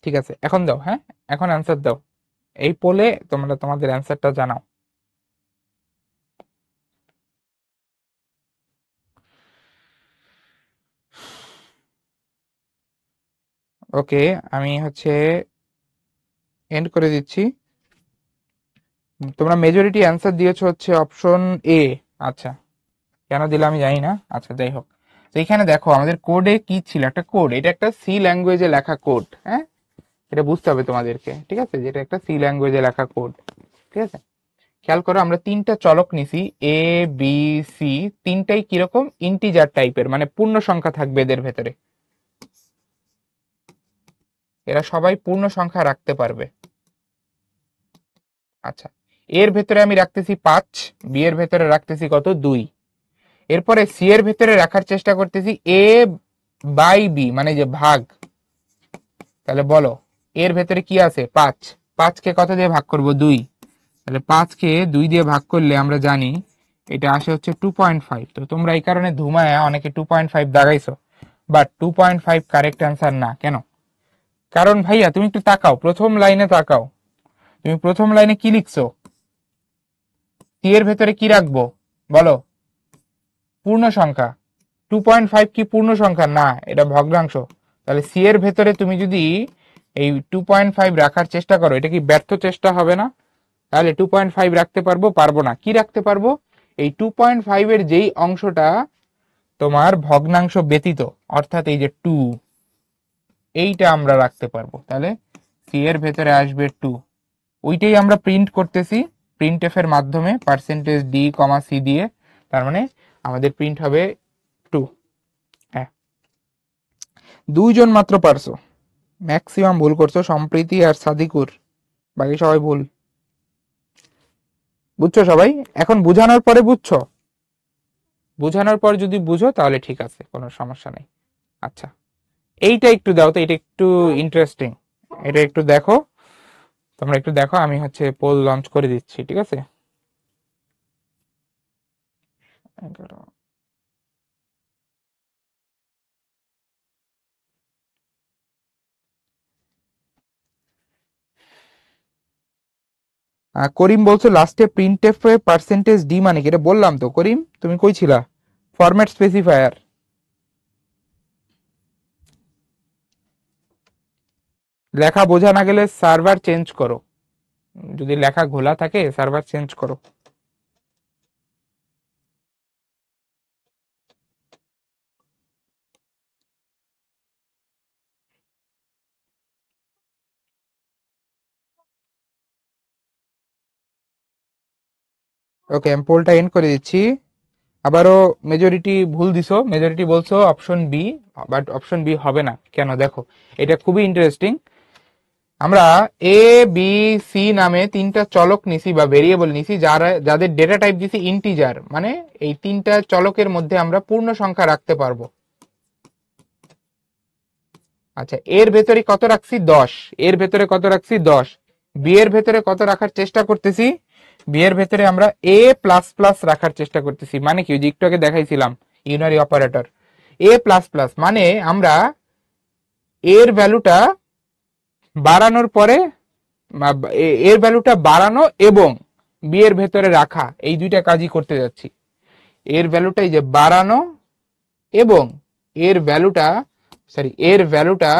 ঠিক আছে, এখন দাও, হ্যাঁ এখন অ্যান্সার দাও, এই পোলে তোমরা তোমাদের অ্যান্সারটা জানাও। ওকে, আমি হচ্ছে এন্ড করে দিচ্ছি। তোমরা মেজরিটি অ্যান্সার দিয়েছো হচ্ছে অপশন এ। আচ্ছা, কেন দিলে আমি জানি না, আচ্ছা যাই হোক। তো এখানে দেখো আমাদের কোডে কি ছিল, একটা কোড, এটা একটা সি ল্যাঙ্গুয়েজে লেখা কোড, হ্যাঁ এটা বুঝতে হবে তোমাদেরকে, ঠিক আছে? যেটা একটা সি ল্যাঙ্গুয়েজে লেখা কোড, ঠিক আছে? খেয়াল করো, আমরা 3টা চলক নিছি, এ বি সি, 3টাই কিরকম ইন্টিজার টাইপের, মানে পূর্ণ সংখ্যা থাকবে এদের ভেতরে, এরা সবাই পূর্ণ সংখ্যা রাখতে পারবে। আচ্ছা, এর ভেতরে আমি রাখতেছি 5, বি এর ভেতরে রাখতেছি কত 2, এরপরে সি এর ভেতরে রাখার চেষ্টা করতেছি এ বাই বি, মানে যে ভাগ। তাহলে বলো, এর ভেতরে কি আছে 5, 5কে কত দিয়ে ভাগ করব 2, তাহলে 5কে 2 দিয়ে ভাগ করলে আমরা জানি এটা আসে হচ্ছে 2.5। তো তোমরা এই কারণে ধুমায় অনেকে 2.5 দাগাইছো, বাট 2.5 কারেক্ট অ্যান্সার না। কেন? কারণ ভাইয়া তুমি একটু তাকাও, প্রথম লাইনে তাকাও, তুমি প্রথম লাইনে কি লিখছো? সি এর ভেতরে কি রাখবো বলো? পূর্ণ সংখ্যা। 2.5 কি পূর্ণ সংখ্যা না, এটা ভগ্নাংশ। তাহলে সি এর ভেতরে তুমি যদি এই 2.5 রাখার চেষ্টা করো, এটা কি ব্যর্থ চেষ্টা হবে না? তাহলে 2.5 রাখতে পারবো পারবো না, কি রাখতে পারবো? এই 2.5 এর যেই অংশটা তোমার ভগ্নাংশ ব্যতীত, অর্থাৎ এই যে 2, এইটা আমরা রাখতে পারবো। তাহলে সি এর ভেতরে আসবে 2, ওইটাই আমরা প্রিন্ট করতেছি প্রিন্ট এফ এর মাধ্যমে পার্সেন্টেজ ডি কমা সি দিয়ে, তার মানে আমাদের প্রিন্ট হবে 2। হ্যাঁ, 2জন মাত্র পারছো, ম্যাক্সিমাম ভুল করছো সম্প্রীতি আর সাদিকুর, বাকি সবাই ভুল। বুঝছো সবাই? এখন বুঝানোর পরে বুঝছো, বুঝানোর পর যদি বুঝো তাহলে ঠিক আছে, কোনো সমস্যা নেই। আচ্ছা, এইটা একটু দাও তো, এটা একটু ইন্টারেস্টিং, এটা একটু দেখো, তোমরা একটু দেখো, আমি হচ্ছে পোল লঞ্চ করে দিচ্ছি, ঠিক আছে? করিম বলছো লাস্টে প্রিন্টএফ পার্সেন্টেজ ডি মানে কি? এটা বললাম তো করিম, তুমি কই ছিলা? Format specifier. লেখা বোঝা না গেলে সার্ভার চেঞ্জ করো, যদি লেখা ঘোলা থাকে সার্ভার চেঞ্জ করো। ওকে, আমি পোলটা এন্ড করে দিচ্ছি। আবারও মেজরিটি ভুল দিছো, মেজরিটি বলছো option B, but option B হবে না। কেন দেখো, এটা খুবই ইন্টারেস্টিং। আমরা এ বি সি নামে তিনটা চলক নিছি বা ভেরিয়েবল নিছি, যাদের ডেটা টাইপ দিছি ইন্টিজার, মানে এই তিনটা চলকের মধ্যে আমরা পূর্ণ সংখ্যা রাখতে পারবো। আচ্ছা, এর ভেতরে কত রাখছি? 10। এর ভেতরে কত রাখছি? 10। বি এর ভেতরে কত রাখার চেষ্টা করতেছি? বি এর ভেতরে আমরা এ প্লাস প্লাস রাখার চেষ্টা করতেছি। মানে কি, যে একটু আগে দেখাইছিলাম ইউনারি অপারেটর এ প্লাস প্লাস, মানে আমরা এর ভ্যালুটা বাড়ানোর পরে এর ভ্যালুটা বাড়ানো এবং বি এর ভেতরে রাখা, এই দুইটা কাজই করতে যাচ্ছি। এর ভ্যালুটাই যে বাড়ানো এবং এর ভ্যালুটা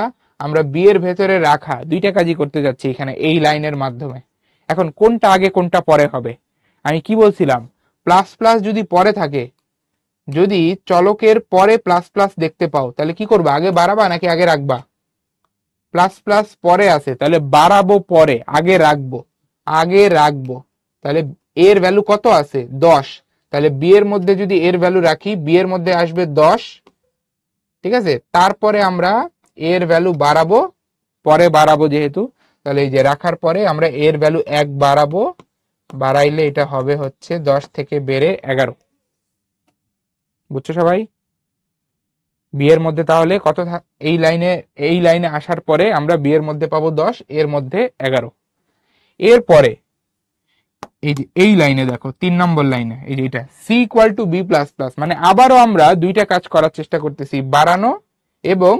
আমরা বি এর ভেতরে রাখা, দুইটা কাজই করতে যাচ্ছি এখানে এই লাইনের মাধ্যমে। এখন কোনটা আগে কোনটা পরে হবে? আমি কি বলছিলাম, প্লাস প্লাস যদি পরে থাকে, যদি চলকের পরে প্লাস প্লাস দেখতে পাও, তাহলে কি করবা? আগে বাড়াবা নাকি আগে রাখবা? প্লাস প্লাস পরে আছে, তাহলে বাড়াবো পরে, আগে রাখবো। তাহলে এর ভ্যালু কত আছে? 10। তাহলে বি এর মধ্যে যদি এর ভ্যালু রাখি, বি এর মধ্যে আসবে 10। ঠিক আছে, তারপরে আমরা এর ভ্যালু বাড়াবো, পরে বাড়াবো যেহেতু, তাহলে এই যে রাখার পরে আমরা এর ভ্যালু 1 বাড়াবো, বাড়াইলে এটা হবে হচ্ছে 10 থেকে বেড়ে 11। বুঝছো সবাই? বি এর মধ্যে তাহলে কত এই লাইনে আসার পরে আমরা বি এর মধ্যে পাবো 10, এর মধ্যে 11। এরপরে এই যে এই লাইনে দেখো, 3 নম্বর লাইনে এই যে এটা C equal to B plus plus, মানে আবারও আমরা দুইটা কাজ করার চেষ্টা করতেছি, বাড়ানো এবং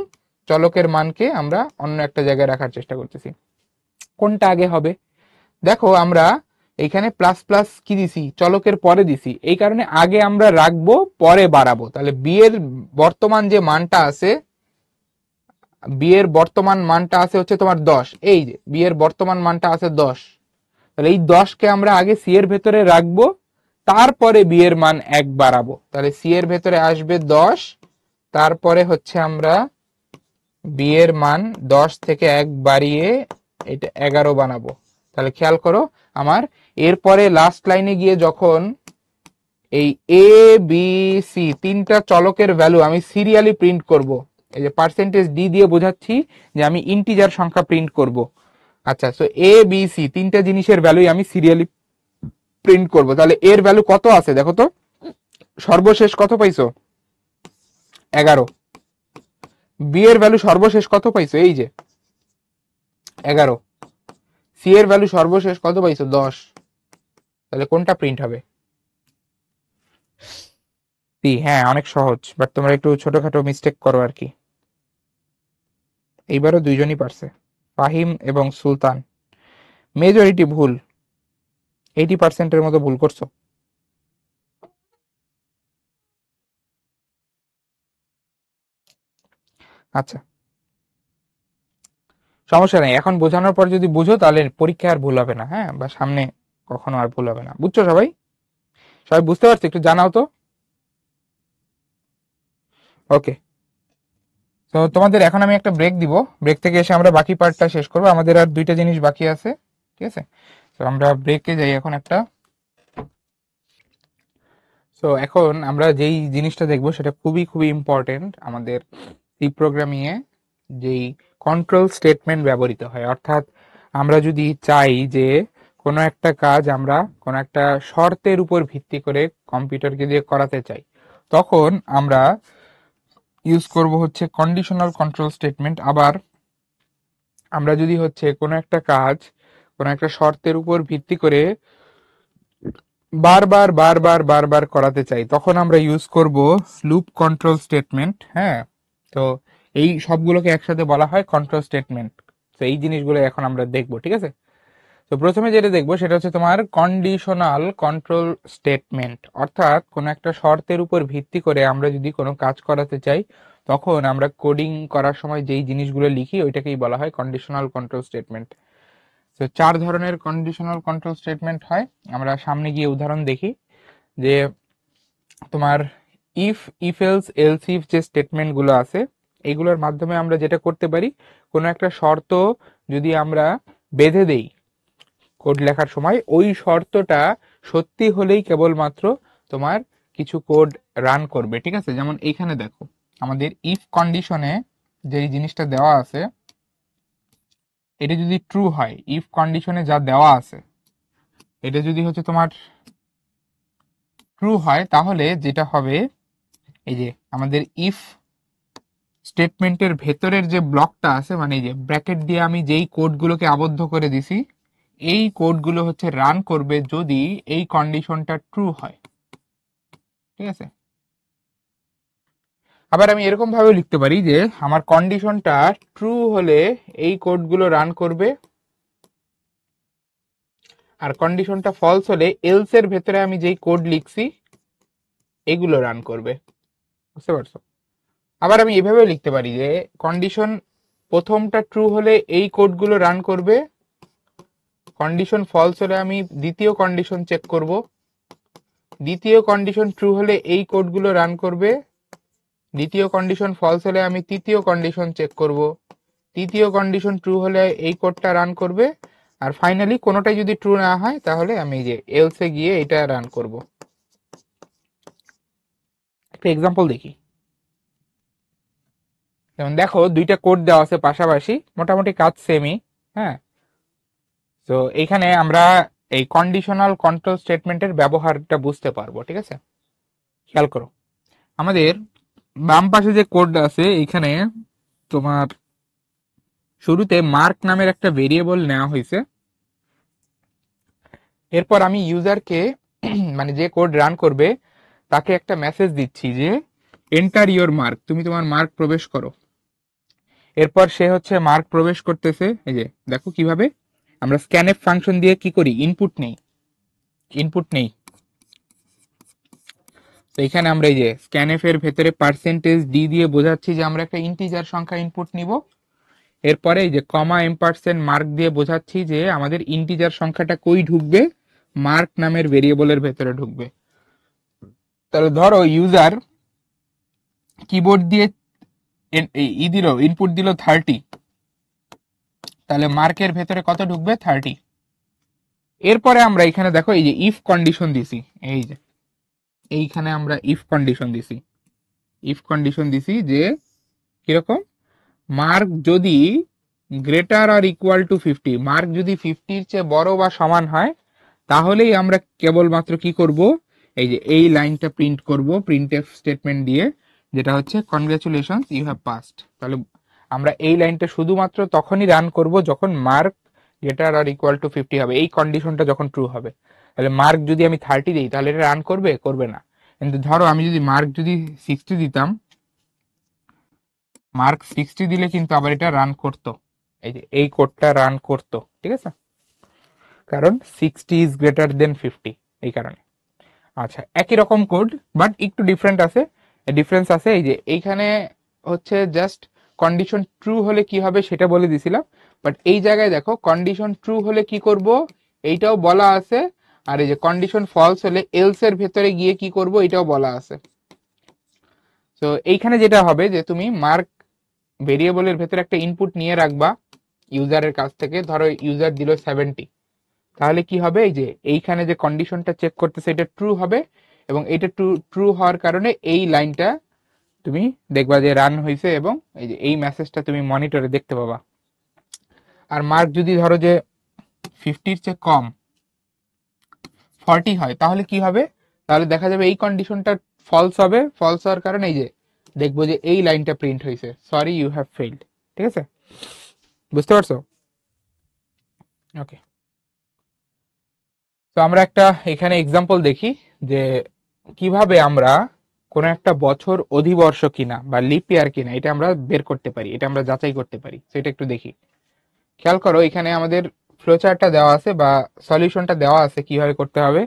চলকের মানকে আমরা অন্য একটা জায়গায় রাখার চেষ্টা করতেছি। কোনটা আগে হবে? দেখো, আমরা এখানে প্লাস প্লাস কি দিছি? চলকের পরে দিছি, এই কারণে আগে আমরা রাখবো, পরে বাড়াবো। তাহলে বি এর বর্তমান যে মানটা আছে, বি এর বর্তমান মানটা আছে হচ্ছে তোমার 10। এই যে বি এর বর্তমান মানটা আছে 10, তাহলে এই 10কে আমরা আগে সি এর ভেতরে রাখবো, তারপরে বি এর মান 1 বাড়াবো। তাহলে সি এর ভেতরে আসবে 10, তারপরে হচ্ছে আমরা বি এর মান 10 থেকে 1 বাড়িয়ে এটা 11 বানাবো। তাহলে খেয়াল করো আমার, এরপরে লাস্ট লাইনে গিয়ে যখন এই এ বি সি তিনটা চলকের ভ্যালু আমি সিরিয়ালি প্রিন্ট করব, এই যে পার্সেন্টেজ ডি দিয়ে বোঝাচ্ছি যে আমি ইন্টিজার সংখ্যা প্রিন্ট করব। আচ্ছা, সো এ বি সি তিনটা জিনিসের ভ্যালুই আমি সিরিয়ালি প্রিন্ট করব। তাহলে এর ভ্যালু কত আছে দেখো তো, সর্বশেষ কত পাইছো? 11। বি এর ভ্যালু সর্বশেষ কত পাইছো? এই যে 11। সি এর ভ্যালু সর্বশেষ কত পাইছো? 10। তাহলে কোনটা প্রিন্ট হবে? সি। হ্যাঁ, অনেক সহজ, বাট তোমরা একটু ছোটখাটো মিস্টেক করো আর কি। এইবারও দুইজনই পারছে, ফাহিম এবং সুলতান। মেজরিটি ভুল, 80%-এর মতো ভুল করছো। আচ্ছা, সমস্যা নেই, এখন বোঝানোর পর যদি বুঝো তাহলে পরীক্ষা আর ভুল হবে না, হ্যাঁ, বা সামনে কখনো আর ভুল হবে না। বুঝছো সবাই? সবাই বুঝতে পারছো? একটু জানাও তো। ওকে, তো তোমাদের এখন আমি একটা ব্রেক দিব, ব্রেক থেকে এসে আমরা বাকি পার্টটা শেষ করবো। আমাদের আর দুইটা জিনিস বাকি আছে, ঠিক আছে? তো আমরা ব্রেকে যাই এখন একটা। সো এখন আমরা যেই জিনিসটা দেখবো সেটা খুবই খুবই ইম্পর্টেন্ট আমাদের সি প্রোগ্রামিং এ, যেই কন্ট্রোল স্টেটমেন্ট ব্যবহৃত হয়। অর্থাৎ আমরা যদি চাই যে কোনো একটা কাজ আমরা কোনো একটা শর্তের উপর ভিত্তি করে কম্পিউটারকে দিয়ে করাতে চাই, তখন আমরা ইউজ করব হচ্ছে কন্ডিশনাল কন্ট্রোল স্টেটমেন্ট। আবার আমরা যদি হচ্ছে কোনো একটা কাজ কোনো একটা শর্তের উপর ভিত্তি করে বারবার বারবার বারবার করাতে চাই, তখন আমরা ইউজ করব লুপ কন্ট্রোল স্টেটমেন্ট। হ্যাঁ, তো এই সবগুলোকে একসাথে বলা হয় কন্ট্রোল স্টেটমেন্ট। তো এই জিনিসগুলো এখন আমরা দেখবো, ঠিক আছে? তো প্রথমে যেটা দেখবো সেটা হচ্ছে তোমার কন্ডিশনাল কন্ট্রোল স্টেটমেন্ট, অর্থাৎ কোনো একটা শর্তের উপর ভিত্তি করে আমরা যদি কোনো কাজ করাতে চাই তখন আমরা কোডিং করার সময় যেই জিনিসগুলো লিখি ওইটাকেই বলা হয় কন্ডিশনাল কন্ট্রোল স্টেটমেন্ট। তো 4 ধরনের কন্ডিশনাল কন্ট্রোল স্টেটমেন্ট হয়। আমরা সামনে গিয়ে উদাহরণ দেখি যে তোমার ইফ এলস এলস ইফ যে স্টেটমেন্টগুলো আছে এগুলোর মাধ্যমে আমরা যেটা করতে পারি, কোনো একটা শর্ত যদি আমরা বেঁধে দেই কোড লেখার সময়, ওই শর্তটা সত্যি হলেই কেবলমাত্র তোমার কিছু কোড রান করবে। ঠিক আছে, যেমন এইখানে দেখো আমাদের ইফ কন্ডিশনে যেই জিনিসটা দেওয়া আছে এটা যদি ট্রু হয়, ইফ কন্ডিশনে যা দেওয়া আছে এটা যদি হচ্ছে তোমার ট্রু হয়, তাহলে যেটা হবে এই যে আমাদের ইফ স্টেটমেন্টের ভেতরের যে ব্লকটা আছে, মানে এই যে ব্র্যাকেট দিয়ে আমি যেই কোডগুলোকে আবদ্ধ করে দিছি এই কোডগুলো হচ্ছে রান করবে যদি এই কন্ডিশনটা ট্রু হয়। ঠিক আছে, আবার আমি এরকম ভাবে লিখতে পারি যে আমার কন্ডিশনটা ট্রু হলে এই কোডগুলো রান করবে, আর কন্ডিশনটা ফলস হলে এলস এর ভেতরে আমি যেই কোড লিখছি এগুলো রান করবে। বুঝতে পারছো? আবার আমি এভাবে লিখতে পারি যে কন্ডিশন প্রথমটা ট্রু হলে এই কোডগুলো রান করবে, কন্ডিশন ফলস হলে আমি দ্বিতীয় কন্ডিশন চেক করব, দ্বিতীয় কন্ডিশন ট্রু হলে এই কোডগুলো রান করবে, দ্বিতীয় কন্ডিশন ফলস হলে আমি তৃতীয় কন্ডিশন চেক করব, তৃতীয় কন্ডিশন ট্রু হলে এই কোডটা রান করবে, আর ফাইনালি কোনোটাই যদি ট্রু না হয় তাহলে আমি যে এলসে গিয়ে এটা রান করব। একটা এক্সাম্পল দেখি। যেমন দেখো দুইটা কোড দেওয়া আছে পাশাপাশি, মোটামুটি কাজ সেমই। হ্যাঁ, তো এইখানে আমরা এই কন্ডিশনাল কন্ট্রোল স্টেটমেন্টের ব্যবহারটা বুঝতে পারবো। ঠিক আছে, খেয়াল করো আমাদের বাম পাশে যে কোডটা আছে এখানে তোমার শুরুতে মার্ক নামের একটা ভেরিয়েবল নেওয়া হয়েছে। এরপর আমি ইউজারকে মানে যে কোড রান করবে তাকে একটা মেসেজ দিচ্ছি যে এন্টার ইওর মার্ক, তুমি তোমার মার্ক প্রবেশ করো। এরপর সে হচ্ছে মার্ক প্রবেশ করতেছে। এই যে দেখো কিভাবে আমরা স্ক্যানএফ ফাংশন দিয়ে কি করি, ইনপুট নেই। তো এখানে আমরা এই যে স্ক্যানএফ এর ভেতরে পার্সেন্টেজ ডি দিয়ে বোঝাচ্ছি যে আমরা একটা ইন্টিজার সংখ্যা ইনপুট নিব। এরপরে এই যে কমা এম্পারসেন্ট মার্ক দিয়ে বোঝাচ্ছি যে আমাদের ইন্টিজার সংখ্যাটা কই ঢুকবে, মার্ক নামের ভেরিয়েবলের ভেতরে ঢুকবে। তাহলে ধরো ইউজার কিবোর্ড দিয়ে দিল ইনপুট দিল 30, তাহলে মার্কের ভেতরে কত ঢুকবে, 30। এরপরে আমরা এখানে দেখো এই যে ইফ কন্ডিশন দিছি, এই যে এইখানে আমরা ইফ কন্ডিশন দিছি যে কিরকম, মার্ক যদি গ্রেটার আর ইকুয়াল টু 50, মার্ক যদি 50-র চেয়ে বড় বা সমান হয় তাহলেই আমরা কেবলমাত্র কি করব, এই যে এই লাইনটা প্রিন্ট করব প্রিন্টএফ স্টেটমেন্ট দিয়ে, যেটা হচ্ছে কনগ্রাচুলেশনস ইউ হ্যাভ পাসড। তাহলে আমরা এই লাইনটা শুধুমাত্র তখনই রান করব যখন মার্ক গ্রেটার আর ইকুয়াল টু 50 হবে, এই কন্ডিশনটা যখন ট্রু হবে। তাহলে মার্ক যদি আমি 30 দিই তাহলে এটা রান করবে না। কিন্তু ধরো আমি যদি মার্ক যদি 60 দিতাম, মার্ক 60 দিলে কিন্তু আবার এটা রান করতো, এই যে এই কোডটা রান করতো। ঠিক আছে, কারণ 60 ইজ গ্রেটার দেন 50, এই কারণে। আচ্ছা, একই রকম কোড বাট একটু ডিফারেন্স আছে। এই যে এইখানে হচ্ছে জাস্ট কন্ডিশন ট্রু হলে কি হবে সেটা বলে দিছিলাম, বাট এই জায়গায় দেখো কন্ডিশন ট্রু হলে কি করব এইটাও বলা আছে, আর এই যে কন্ডিশন ফলস হলে এলস এর ভেতরে গিয়ে কি করব এটাও বলা আছে। তো এইখানে যেটা হবে যে তুমি মার্ক ভেরিয়েবলের ভেতরে একটা ইনপুট নিয়ে রাখবা ইউজারের কাছ থেকে, ধরো ইউজার দিল 70, তাহলে কি হবে, এই যে এইখানে যে কন্ডিশনটা চেক করতেছে এটা ট্রু হবে, এবং এটা ট্রু হওয়ার কারণে এই লাইনটা তুমি দেখবা যে রান হয়েছে, এবং এই যে এই মেসেজটা তুমি মনিটরে দেখতে পাবা। আর মার্ক যদি ধরো যে 50-র চেয়ে কম 40 হয় তাহলে কি হবে, তাহলে দেখা যাবে এই কন্ডিশনটা ফলস হবে, ফলস হওয়ার কারণে এই যে দেখবো যে এই লাইনটা প্রিন্ট হয়েছে, সরি ইউ হ্যাভ ফেইল্ড। ঠিক আছে, বুঝতে পারছো? ওকে, তো আমরা একটা এখানে এক্সাম্পল দেখি যে কিভাবে আমরা কোন একটা বছর অধিবর্ষ কিনা বা লিপ ইয়ার কিনা এটা আমরা বের করতে পারি, এটা আমরা যাচাই করতে পারি। সেটা একটু দেখি। খেয়াল করো এখানে আমাদের ফ্লোচার্টটা দেওয়া আছে বা সলিউশনটা দেওয়া আছে কিভাবে করতে হবে।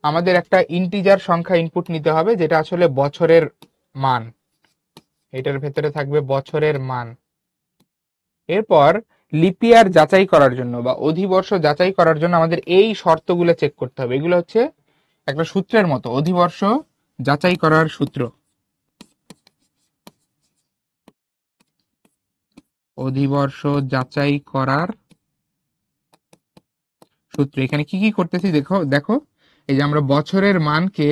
আমাদের একটা ইন্টিজার সংখ্যা ইনপুট নিতে হবে যেটা আসলে বছরের মান, এটার ভেতরে থাকবে বছরের মান। এরপর লিপিয়ার যাচাই করার জন্য বা অধিবর্ষ যাচাই করার জন্য আমাদের এই শর্তগুলো চেক করতে হবে। এগুলো হচ্ছে একটা সূত্রের মতো, অধিবর্ষ যাচাই করার সূত্র। অধিবর্ষ যাচাই করার সূত্র। এখানে কি কি করতেছি দেখো দেখো, এই যে আমরা বছরের মানকে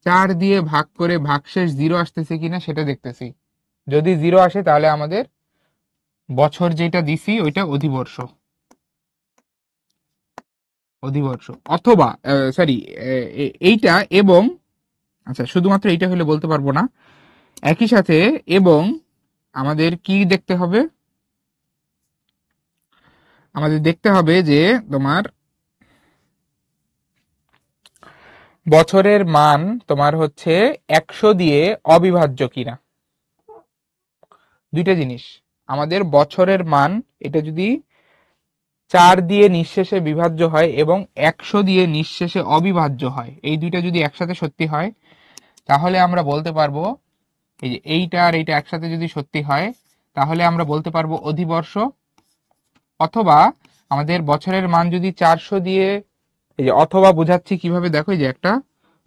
4 দিয়ে ভাগ করে ভাগশেষ 0 আসতেছে কিনা সেটা দেখতেছি। যদি 0 আসে তাহলে আমাদের বছর যেটা দিছি ওইটা অধিবর্ষ। অধিবর্ষ অথবা সরি, এইটা এবং, আচ্ছা শুধুমাত্র এইটা হলে বলতে পারবো না, একই সাথে এবং আমাদের কি দেখতে হবে, আমাদের দেখতে হবে যে তোমার বছরের মান তোমার হচ্ছে 100 দিয়ে অবিভাজ্য কিনা। দুইটা জিনিস, আমাদের বছরের মান এটা যদি 4 দিয়ে নিঃশেষে বিভাজ্য হয় এবং 100 দিয়ে নিঃশেষে অবিভাজ্য হয়, এই দুইটা যদি একসাথে সত্যি হয় তাহলে আমরা বলতে পারবো, এই যে এইটা আর এইটা একসাথে যদি সত্যি হয় তাহলে আমরা বলতে পারবো অধিবর্ষ। অথবা আমাদের বছরের মান যদি 400 দিয়ে, এই যে অথবা বোঝাচ্ছি কিভাবে দেখো, এই যে একটা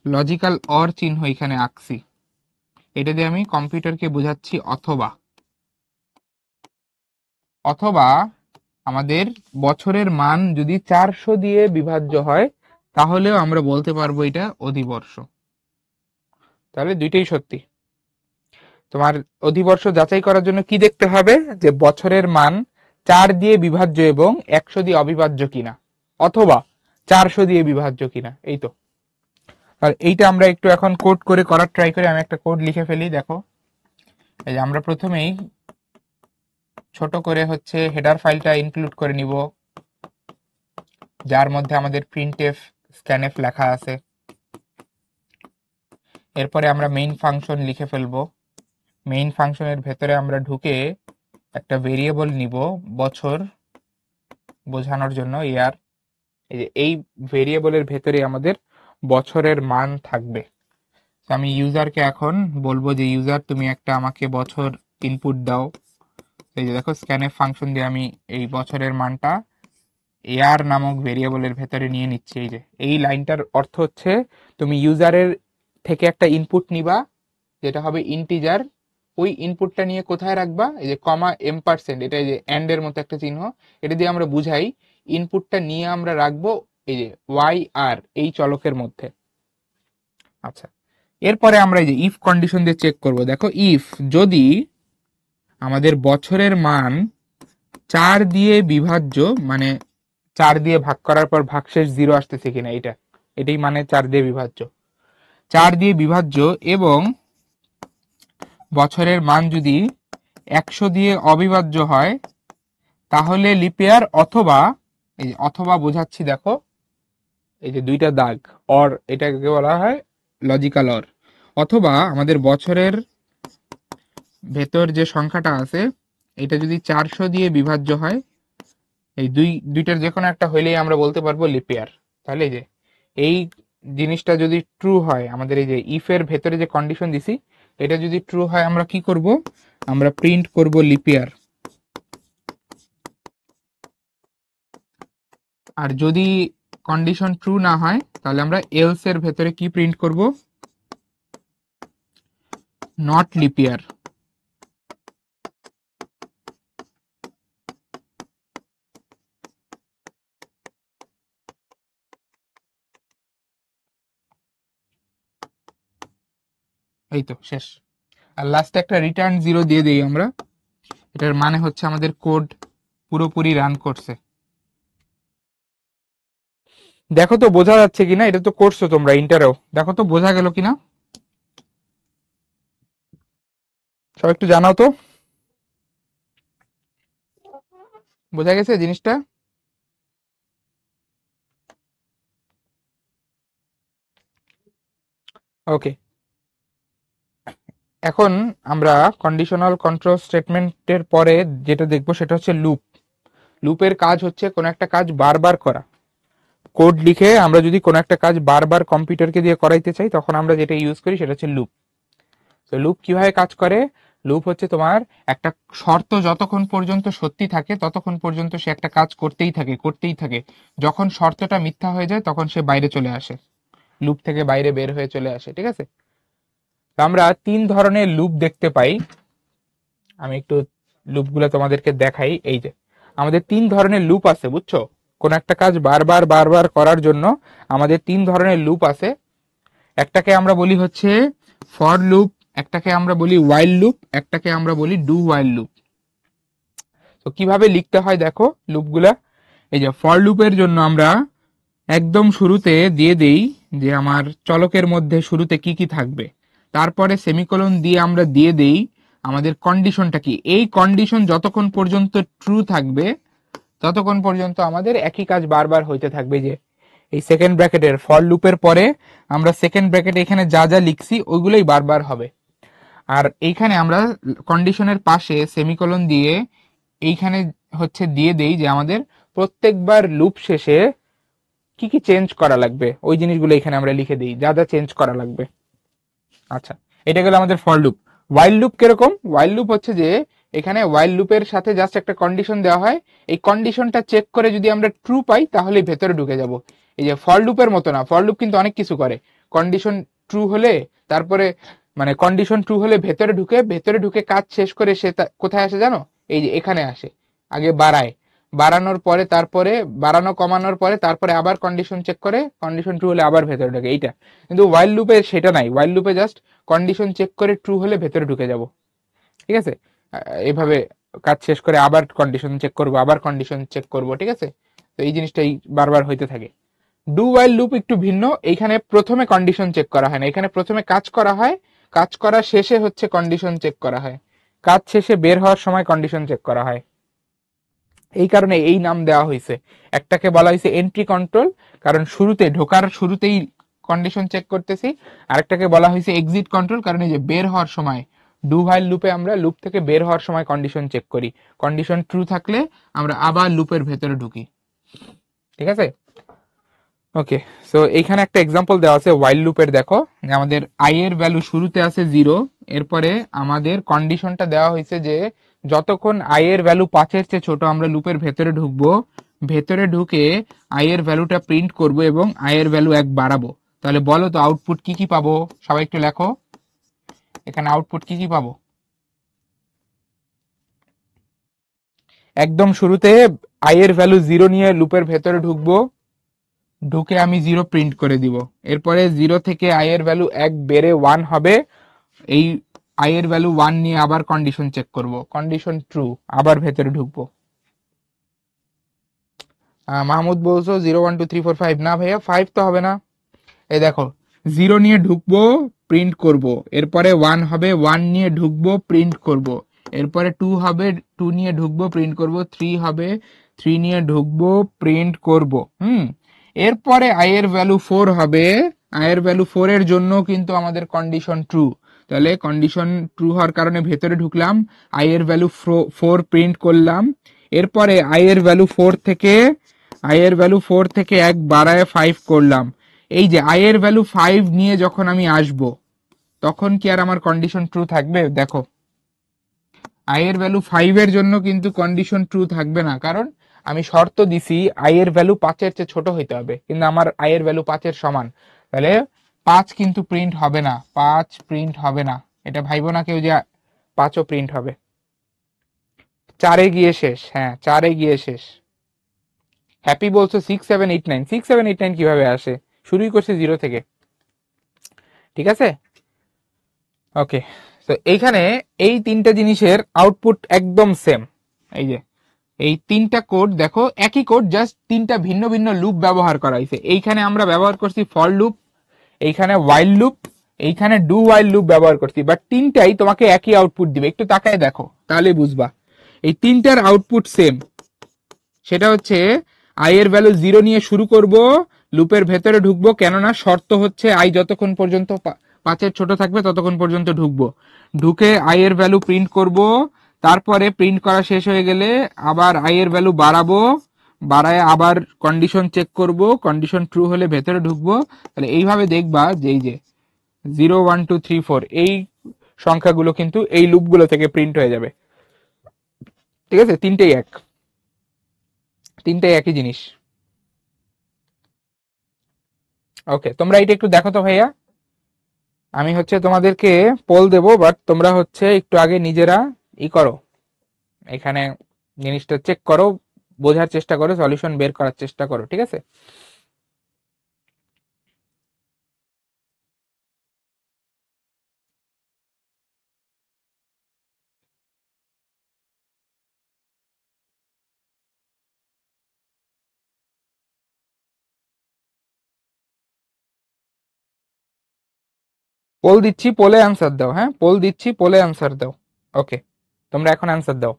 লজিক্যাল অর চিহ্ন এখানে আঁকছি, এটা দিয়ে আমি কম্পিউটারকে বোঝাচ্ছি অথবা। অথবা আমাদের বছরের মান যদি 400 দিয়ে বিভাজ্য হয় তাহলেও আমরা বলতে পারবো এটা অধিবর্ষ। তাহলে দুইটাই সত্যি। তোমার অধিবর্ষ যাচাই করার জন্য কি দেখতে হবে, যে বছরের মান 4 দিয়ে বিভাজ্য এবং 100 দিয়ে অবিভাজ্য কিনা, অথবা 400 দিয়ে বিভাজ্য কিনা। এই তো, আর এইটা আমরা একটু এখন কোড করে করার ট্রাই করি। আমি একটা কোড লিখে ফেলি, দেখো। এই যে আমরা প্রথমেই ছোট করে হচ্ছে হেডার ফাইলটা ইনক্লুড করে নিব, যার মধ্যে আমাদের প্রিন্টএফ স্ক্যানএফ লেখা আছে। এরপরে আমরা মেইন ফাংশন লিখে ফেলবো। মেইন ফাংশনের ভেতরে আমরা ঢুকে একটা ভেরিয়েবল নিব বছর বোঝানোর জন্য, ইয়ার। এই যে এই ভেরিয়েবলের ভেতরে আমাদের বছরের মান থাকবে। তো আমি ইউজারকে এখন বলবো যে ইউজার তুমি একটা আমাকে বছর ইনপুট দাও। এই যে দেখো স্ক্যানএফ ফাংশন দিয়ে আমি এই বছরের মানটা এআর নামক ভেরিয়েবলের ভেতরে নিয়ে নিচ্ছি। এই যে এই লাইনটার অর্থ হচ্ছে তুমি ইউজারের থেকে একটা ইনপুট নিবা যেটা হবে ইন্টিজার, ওই ইনপুটটা নিয়ে কোথায় রাখবা, এই যে কমা %, এটা এই যে এন্ড এর মতো একটা চিহ্ন, এটা দিয়ে আমরা বুঝাই ইনপুটটা নিয়ে আমরা রাখবো এই যে ওয়াই আর এই চলকের মধ্যে। আচ্ছা, এরপরে আমরা এই যে ইফ কন্ডিশন দিয়ে চেক করব। দেখো ইফ যদি আমাদের বছরের মান 4 দিয়ে বিভাজ্য, মানে 4 দিয়ে ভাগ করার পর ভাগশেষ 0 আসতেছে কিনা, এটাই মানে 4 দিয়ে বিভাজ্য। 4 দিয়ে বিভাজ্য এবং বছরের মান যদি 100 দিয়ে অবিভাজ্য হয় তাহলে লিপিয়ার, অথবা এই যে অথবা বোঝাচ্ছি দেখো, এই যে দুইটা দাগ অর, এটাকে বলা হয় লজিক্যাল অর। অথবা আমাদের বছরের ভেতর যে সংখ্যাটা আছে এটা যদি 400 দিয়ে বিভাজ্য হয়, এই দুইটার যে কোনো একটা হইলেই আমরা বলতে পারবো লিপিয়ার। তাহলে এই যে এই জিনিসটা যদি ট্রু হয়, আমাদের এই যে ইফ এর ভেতরে যে কন্ডিশন দিছি এটা যদি ট্রু হয় আমরা কি করব, আমরা প্রিন্ট করব লিপিয়ার। আর যদি কন্ডিশন ট্রু না হয় তাহলে আমরা এলস এর ভেতরে কি প্রিন্ট করব, নট লিপিয়ার। এই তো শেষ। আর লাস্টে একটা রিটার্ন 0 দিয়ে দিই আমরা, এটার মানে হচ্ছে আমাদের কোড পুরোপুরি রান করছে। দেখো তো বোঝা যাচ্ছে কিনা, এটা তো করছো তোমরা ইন্টারেও, দেখো তো বোঝা গেল কিনা, সব একটু জানাও তো বোঝা গেছে জিনিসটা। ওকে, এখন আমরা কন্ডিশনাল কন্ট্রোল স্টেটমেন্টের পরে যেটা দেখবো সেটা হচ্ছে লুপ। লুপের কাজ হচ্ছে কোনো একটা কাজ বারবার করা। কোড লিখে আমরা যদি কোনো একটা কাজ বারবার কম্পিউটারকে দিয়ে করাইতে চাই তখন আমরা যেটা ইউজ করি সেটা হচ্ছে লুপ। তো লুপ কিভাবে কাজ করে? লুপ হচ্ছে তোমার একটা শর্ত যতক্ষণ পর্যন্ত সত্যি থাকে ততক্ষণ পর্যন্ত সে একটা কাজ করতেই থাকে করতেই থাকে। যখন শর্তটা মিথ্যা হয়ে যায় তখন সে বাইরে চলে আসে, লুপ থেকে বাইরে বের হয়ে চলে আসে। ঠিক আছে, তো আমরা 3 ধরনের লুপ দেখতে পাই। আমি একটু লুপগুলো তোমাদেরকে দেখাই। এই যে আমাদের 3 ধরনের লুপ আছে, বুঝছো? কোন একটা কাজ বারবার বারবার করার জন্য আমাদের 3 ধরনের লুপ আছে। একটাকে আমরা বলি হচ্ছে ফর লুপ, একটাকে আমরা বলি ওয়াইল লুপ, একটাকে আমরা বলি ডু ওয়াইল লুপ। তো কিভাবে লিখতে হয় দেখো লুপগুলা। এই যে ফর লুপের জন্য আমরা একদম শুরুতে দিয়ে দেই যে আমার চলকের মধ্যে শুরুতে কি কি থাকবে, তারপরে সেমিকোলন দিয়ে আমরা দিয়ে দেই আমাদের কন্ডিশনটা কি। এই কন্ডিশন যতক্ষণ পর্যন্ত ট্রু থাকবে ততক্ষণ পর্যন্ত আমাদের একই কাজ বারবার হইতে থাকবে। যে এই সেকেন্ড ব্র্যাকেটের ফর লুপের পরে আমরা সেকেন্ড ব্র্যাকেটে এখানে যা যা লিখছি ওইগুলোই বারবার হবে। আর এইখানে আমরা কন্ডিশনের পাশে সেমিকোলন দিয়ে এইখানে হচ্ছে দিয়ে দেই যে আমাদের প্রত্যেকবার লুপ শেষে কি কি চেঞ্জ করা লাগবে, ওই জিনিসগুলো এখানে আমরা লিখে দিই, যা যা চেঞ্জ করা লাগবে। আচ্ছা, এটা গেল আমাদের ফর লুপ। ওয়াইল লুপ কিরকম? ওয়াইল লুপ হচ্ছে যে এখানে ওয়াইল লুপের সাথে জাস্ট একটা কন্ডিশন দেওয়া হয়, এই কন্ডিশনটা চেক করে যদি আমরা ট্রু পাই তাহলে ভেতরে ঢুকে যাব। এই যে ফর লুপের মতো না, ফর লুপ কিন্তু অনেক কিছু করে। কন্ডিশন ট্রু হলে তারপরে মানে কন্ডিশন ট্রু হলে ভেতরে ঢুকে কাজ শেষ করে সে কোথায় আসে জানো? এই যে এখানে আসে, আগে বাড়ায়, বাড়ানোর পরে তারপরে বাড়ানো কমানোর পরে তারপরে আবার কন্ডিশন চেক করে, কন্ডিশন ট্রু হলে আবার ভেতরে ঢুকে। এইটা কিন্তু ওয়াইল লুপে সেটা নাই। ওয়াইল লুপে জাস্ট কন্ডিশন চেক করে ট্রু হলে ভেতরে ঢুকে যাব। ঠিক আছে, এইভাবে কাজ শেষ করে আবার কন্ডিশন চেক করব, আবার কন্ডিশন চেক করব। ঠিক আছে, তো এই জিনিসটাই বারবার হইতে থাকে। ডু ওয়াইল লুপ একটু ভিন্ন। এইখানে প্রথমে কন্ডিশন চেক করা হয় না, এখানে প্রথমে কাজ করা হয়, কাজ করার শেষে হচ্ছে কন্ডিশন চেক করা হয়, কাজ শেষে বের হওয়ার সময় কন্ডিশন চেক করা হয়। এই কারণে এই নাম দেওয়া হয়েছে। একটাকে বলা হয়েছে এন্ট্রি কন্ট্রোল, কারণ শুরুতে ঢোকার শুরুতেই কন্ডিশন চেক করতেছি। আরেকটাকে বলা হয়েছে এক্সিট কন্ট্রোল, কারণ এই যে বের হওয়ার সময় ডু হোয়াইল লুপে আমরা লুপ থেকে বের হওয়ার সময় কন্ডিশন চেক করি, কন্ডিশন ট্রু থাকলে আমরা আবার লুপের ভেতরে ঢুকি। ঠিক আছে, ওকে। সো এইখানে একটা এক্সাম্পল দেওয়া আছে ওয়াইল লুপের। দেখো আমাদের আই এর ভ্যালু শুরুতে আছে 0, এরপরে আমাদের কন্ডিশনটা দেওয়া হয়েছে যে যতক্ষণ আই এর ভ্যালু 5-এর চেয়ে ছোট আমরা লুপের ভেতরে ঢুকবো, ভেতরে ঢুকে আই এর ভ্যালুটা প্রিন্ট করব এবং আই এর ভ্যালু 1 বাড়াবো। তাহলে বলো তো আউটপুট কি কি পাবো? সবাই একটু লেখো এখানে আউটপুট কি কি পাবো। একদম শুরুতে আই এর ভ্যালু 0 নিয়ে লুপের ভেতরে ঢুকবো, ঢুকে আমি 0 প্রিন্ট করে দিব। এরপরে 0 থেকে আই এর ভ্যালু 1 বেড়ে 1 হবে, এই আই এর ভ্যালু 1 নিয়ে আবার কন্ডিশন চেক করব, কন্ডিশন ট্রু, আবার ভেতরে ঢুকবো। মাহমুদ বলছো 0 1 2 3 4 5, না ভাইয়া 5 তো হবে না। এই দেখো 0 নিয়ে ঢুকবো, প্রিন্ট করব, এরপরে 1 হবে, 1 নিয়ে ঢুকবো, প্রিন্ট করব, এরপরে 2 হবে, 2 নিয়ে ঢুকবো, প্রিন্ট করব, 3 হবে, 3 নিয়ে ঢুকবো, প্রিন্ট করব। এরপরে আই এর ভ্যালু 4 হবে, আই এর ভ্যালু 4 এর জন্য কিন্তু আমাদের কন্ডিশন ট্রু। তাহলে কন্ডিশন ট্রু হওয়ার কারণে ভেতরে ঢুকলাম, আই এর ভ্যালু 4 প্রিন্ট করলাম। এরপরে আই এর ভ্যালু 4 থেকে 1 বাড়ায় 5 করলাম। এই যে আই এর ভ্যালু 5 নিয়ে যখন আমি আসব তখন কি আর আমার কন্ডিশন ট্রু থাকবে? দেখো আই এর ভ্যালু 5 এর জন্য কিন্তু কন্ডিশন ট্রু থাকবে না, কারণ আমি শর্ত দিছি আই এর ভ্যালু 5-এর চেয়ে ছোট হইতে হবে, কিন্তু আমার আই এর ভ্যালু 5-এর সমান। তাহলে 5 কিন্তু প্রিন্ট হবে না, 5 প্রিন্ট হবে না। এটা ভাইবো না কেউ যে 5ও প্রিন্ট হবে। 4-এ গিয়ে শেষ, হ্যাঁ 4-এ গিয়ে শেষ। হ্যাপি বলছো 6 7 8 9, 6 7 8 9 কিভাবে আসে? শুরুই করছে 0 থেকে। ঠিক আছে, ওকে। তো এইখানে এই 3টা জিনিসের আউটপুট একদম সেম। এই যে এই 3টা কোড দেখো একই কোড, জাস্ট 3টা ভিন্ন ভিন্ন লুপ ব্যবহার করা হয়েছে। এইখানে আমরা ব্যবহার করছি ফর লুপ, এইখানে ওয়াইল লুপ, এইখানে ডু ওয়াইল লুপ ব্যবহার করছি, বাট 3টাই তোমাকে একই আউটপুট দিবে। একটু তাকায় দেখো তাহলে বুঝবা এই 3টার আউটপুট সেম। সেটা হচ্ছে আই এর ভ্যালু 0 নিয়ে শুরু করব, লুপের ভেতরে ঢুকবো, কেননা শর্ত হচ্ছে আই যতক্ষণ পর্যন্ত 5-এর ছোট থাকবে ততক্ষণ পর্যন্ত ঢুকবো, ঢুকে আই এর ভ্যালু প্রিন্ট করব, তারপরে প্রিন্ট করা শেষ হয়ে গেলে আবার আই এর ভ্যালু বাড়াবো, বাড়ায় আবার কন্ডিশন চেক করব, কন্ডিশন ট্রু হলে ভেতরে ঢুকবো। তাহলে এইভাবে দেখবা যে এই যে 0 1 2 3 4 এই সংখ্যাগুলো কিন্তু এই লুপগুলো থেকে প্রিন্ট হয়ে যাবে। ঠিক আছে, তিনটেই একই জিনিস। ওকে, তোমরা এটা একটু দেখো তো ভাইয়া। আমি তোমাদেরকে পোল দেবো, বাট তোমরা একটু আগে নিজেরা করো, এখানে জিনিসটা চেক করো, বোঝার চেষ্টা করো, সলিউশন বের করার চেষ্টা করো। ঠিক আছে, পোল দিচ্ছি, পোলে অ্যান্সার দাও। হ্যাঁ, পোল দিচ্ছি, পোলে অ্যান্সার দাও। ওকে, তোমরা এখন অ্যান্সার দাও।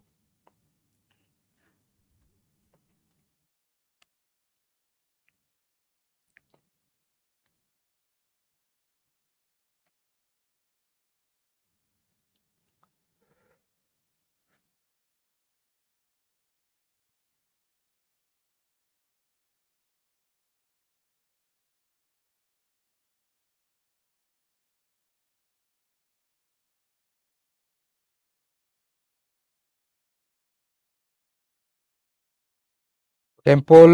পোল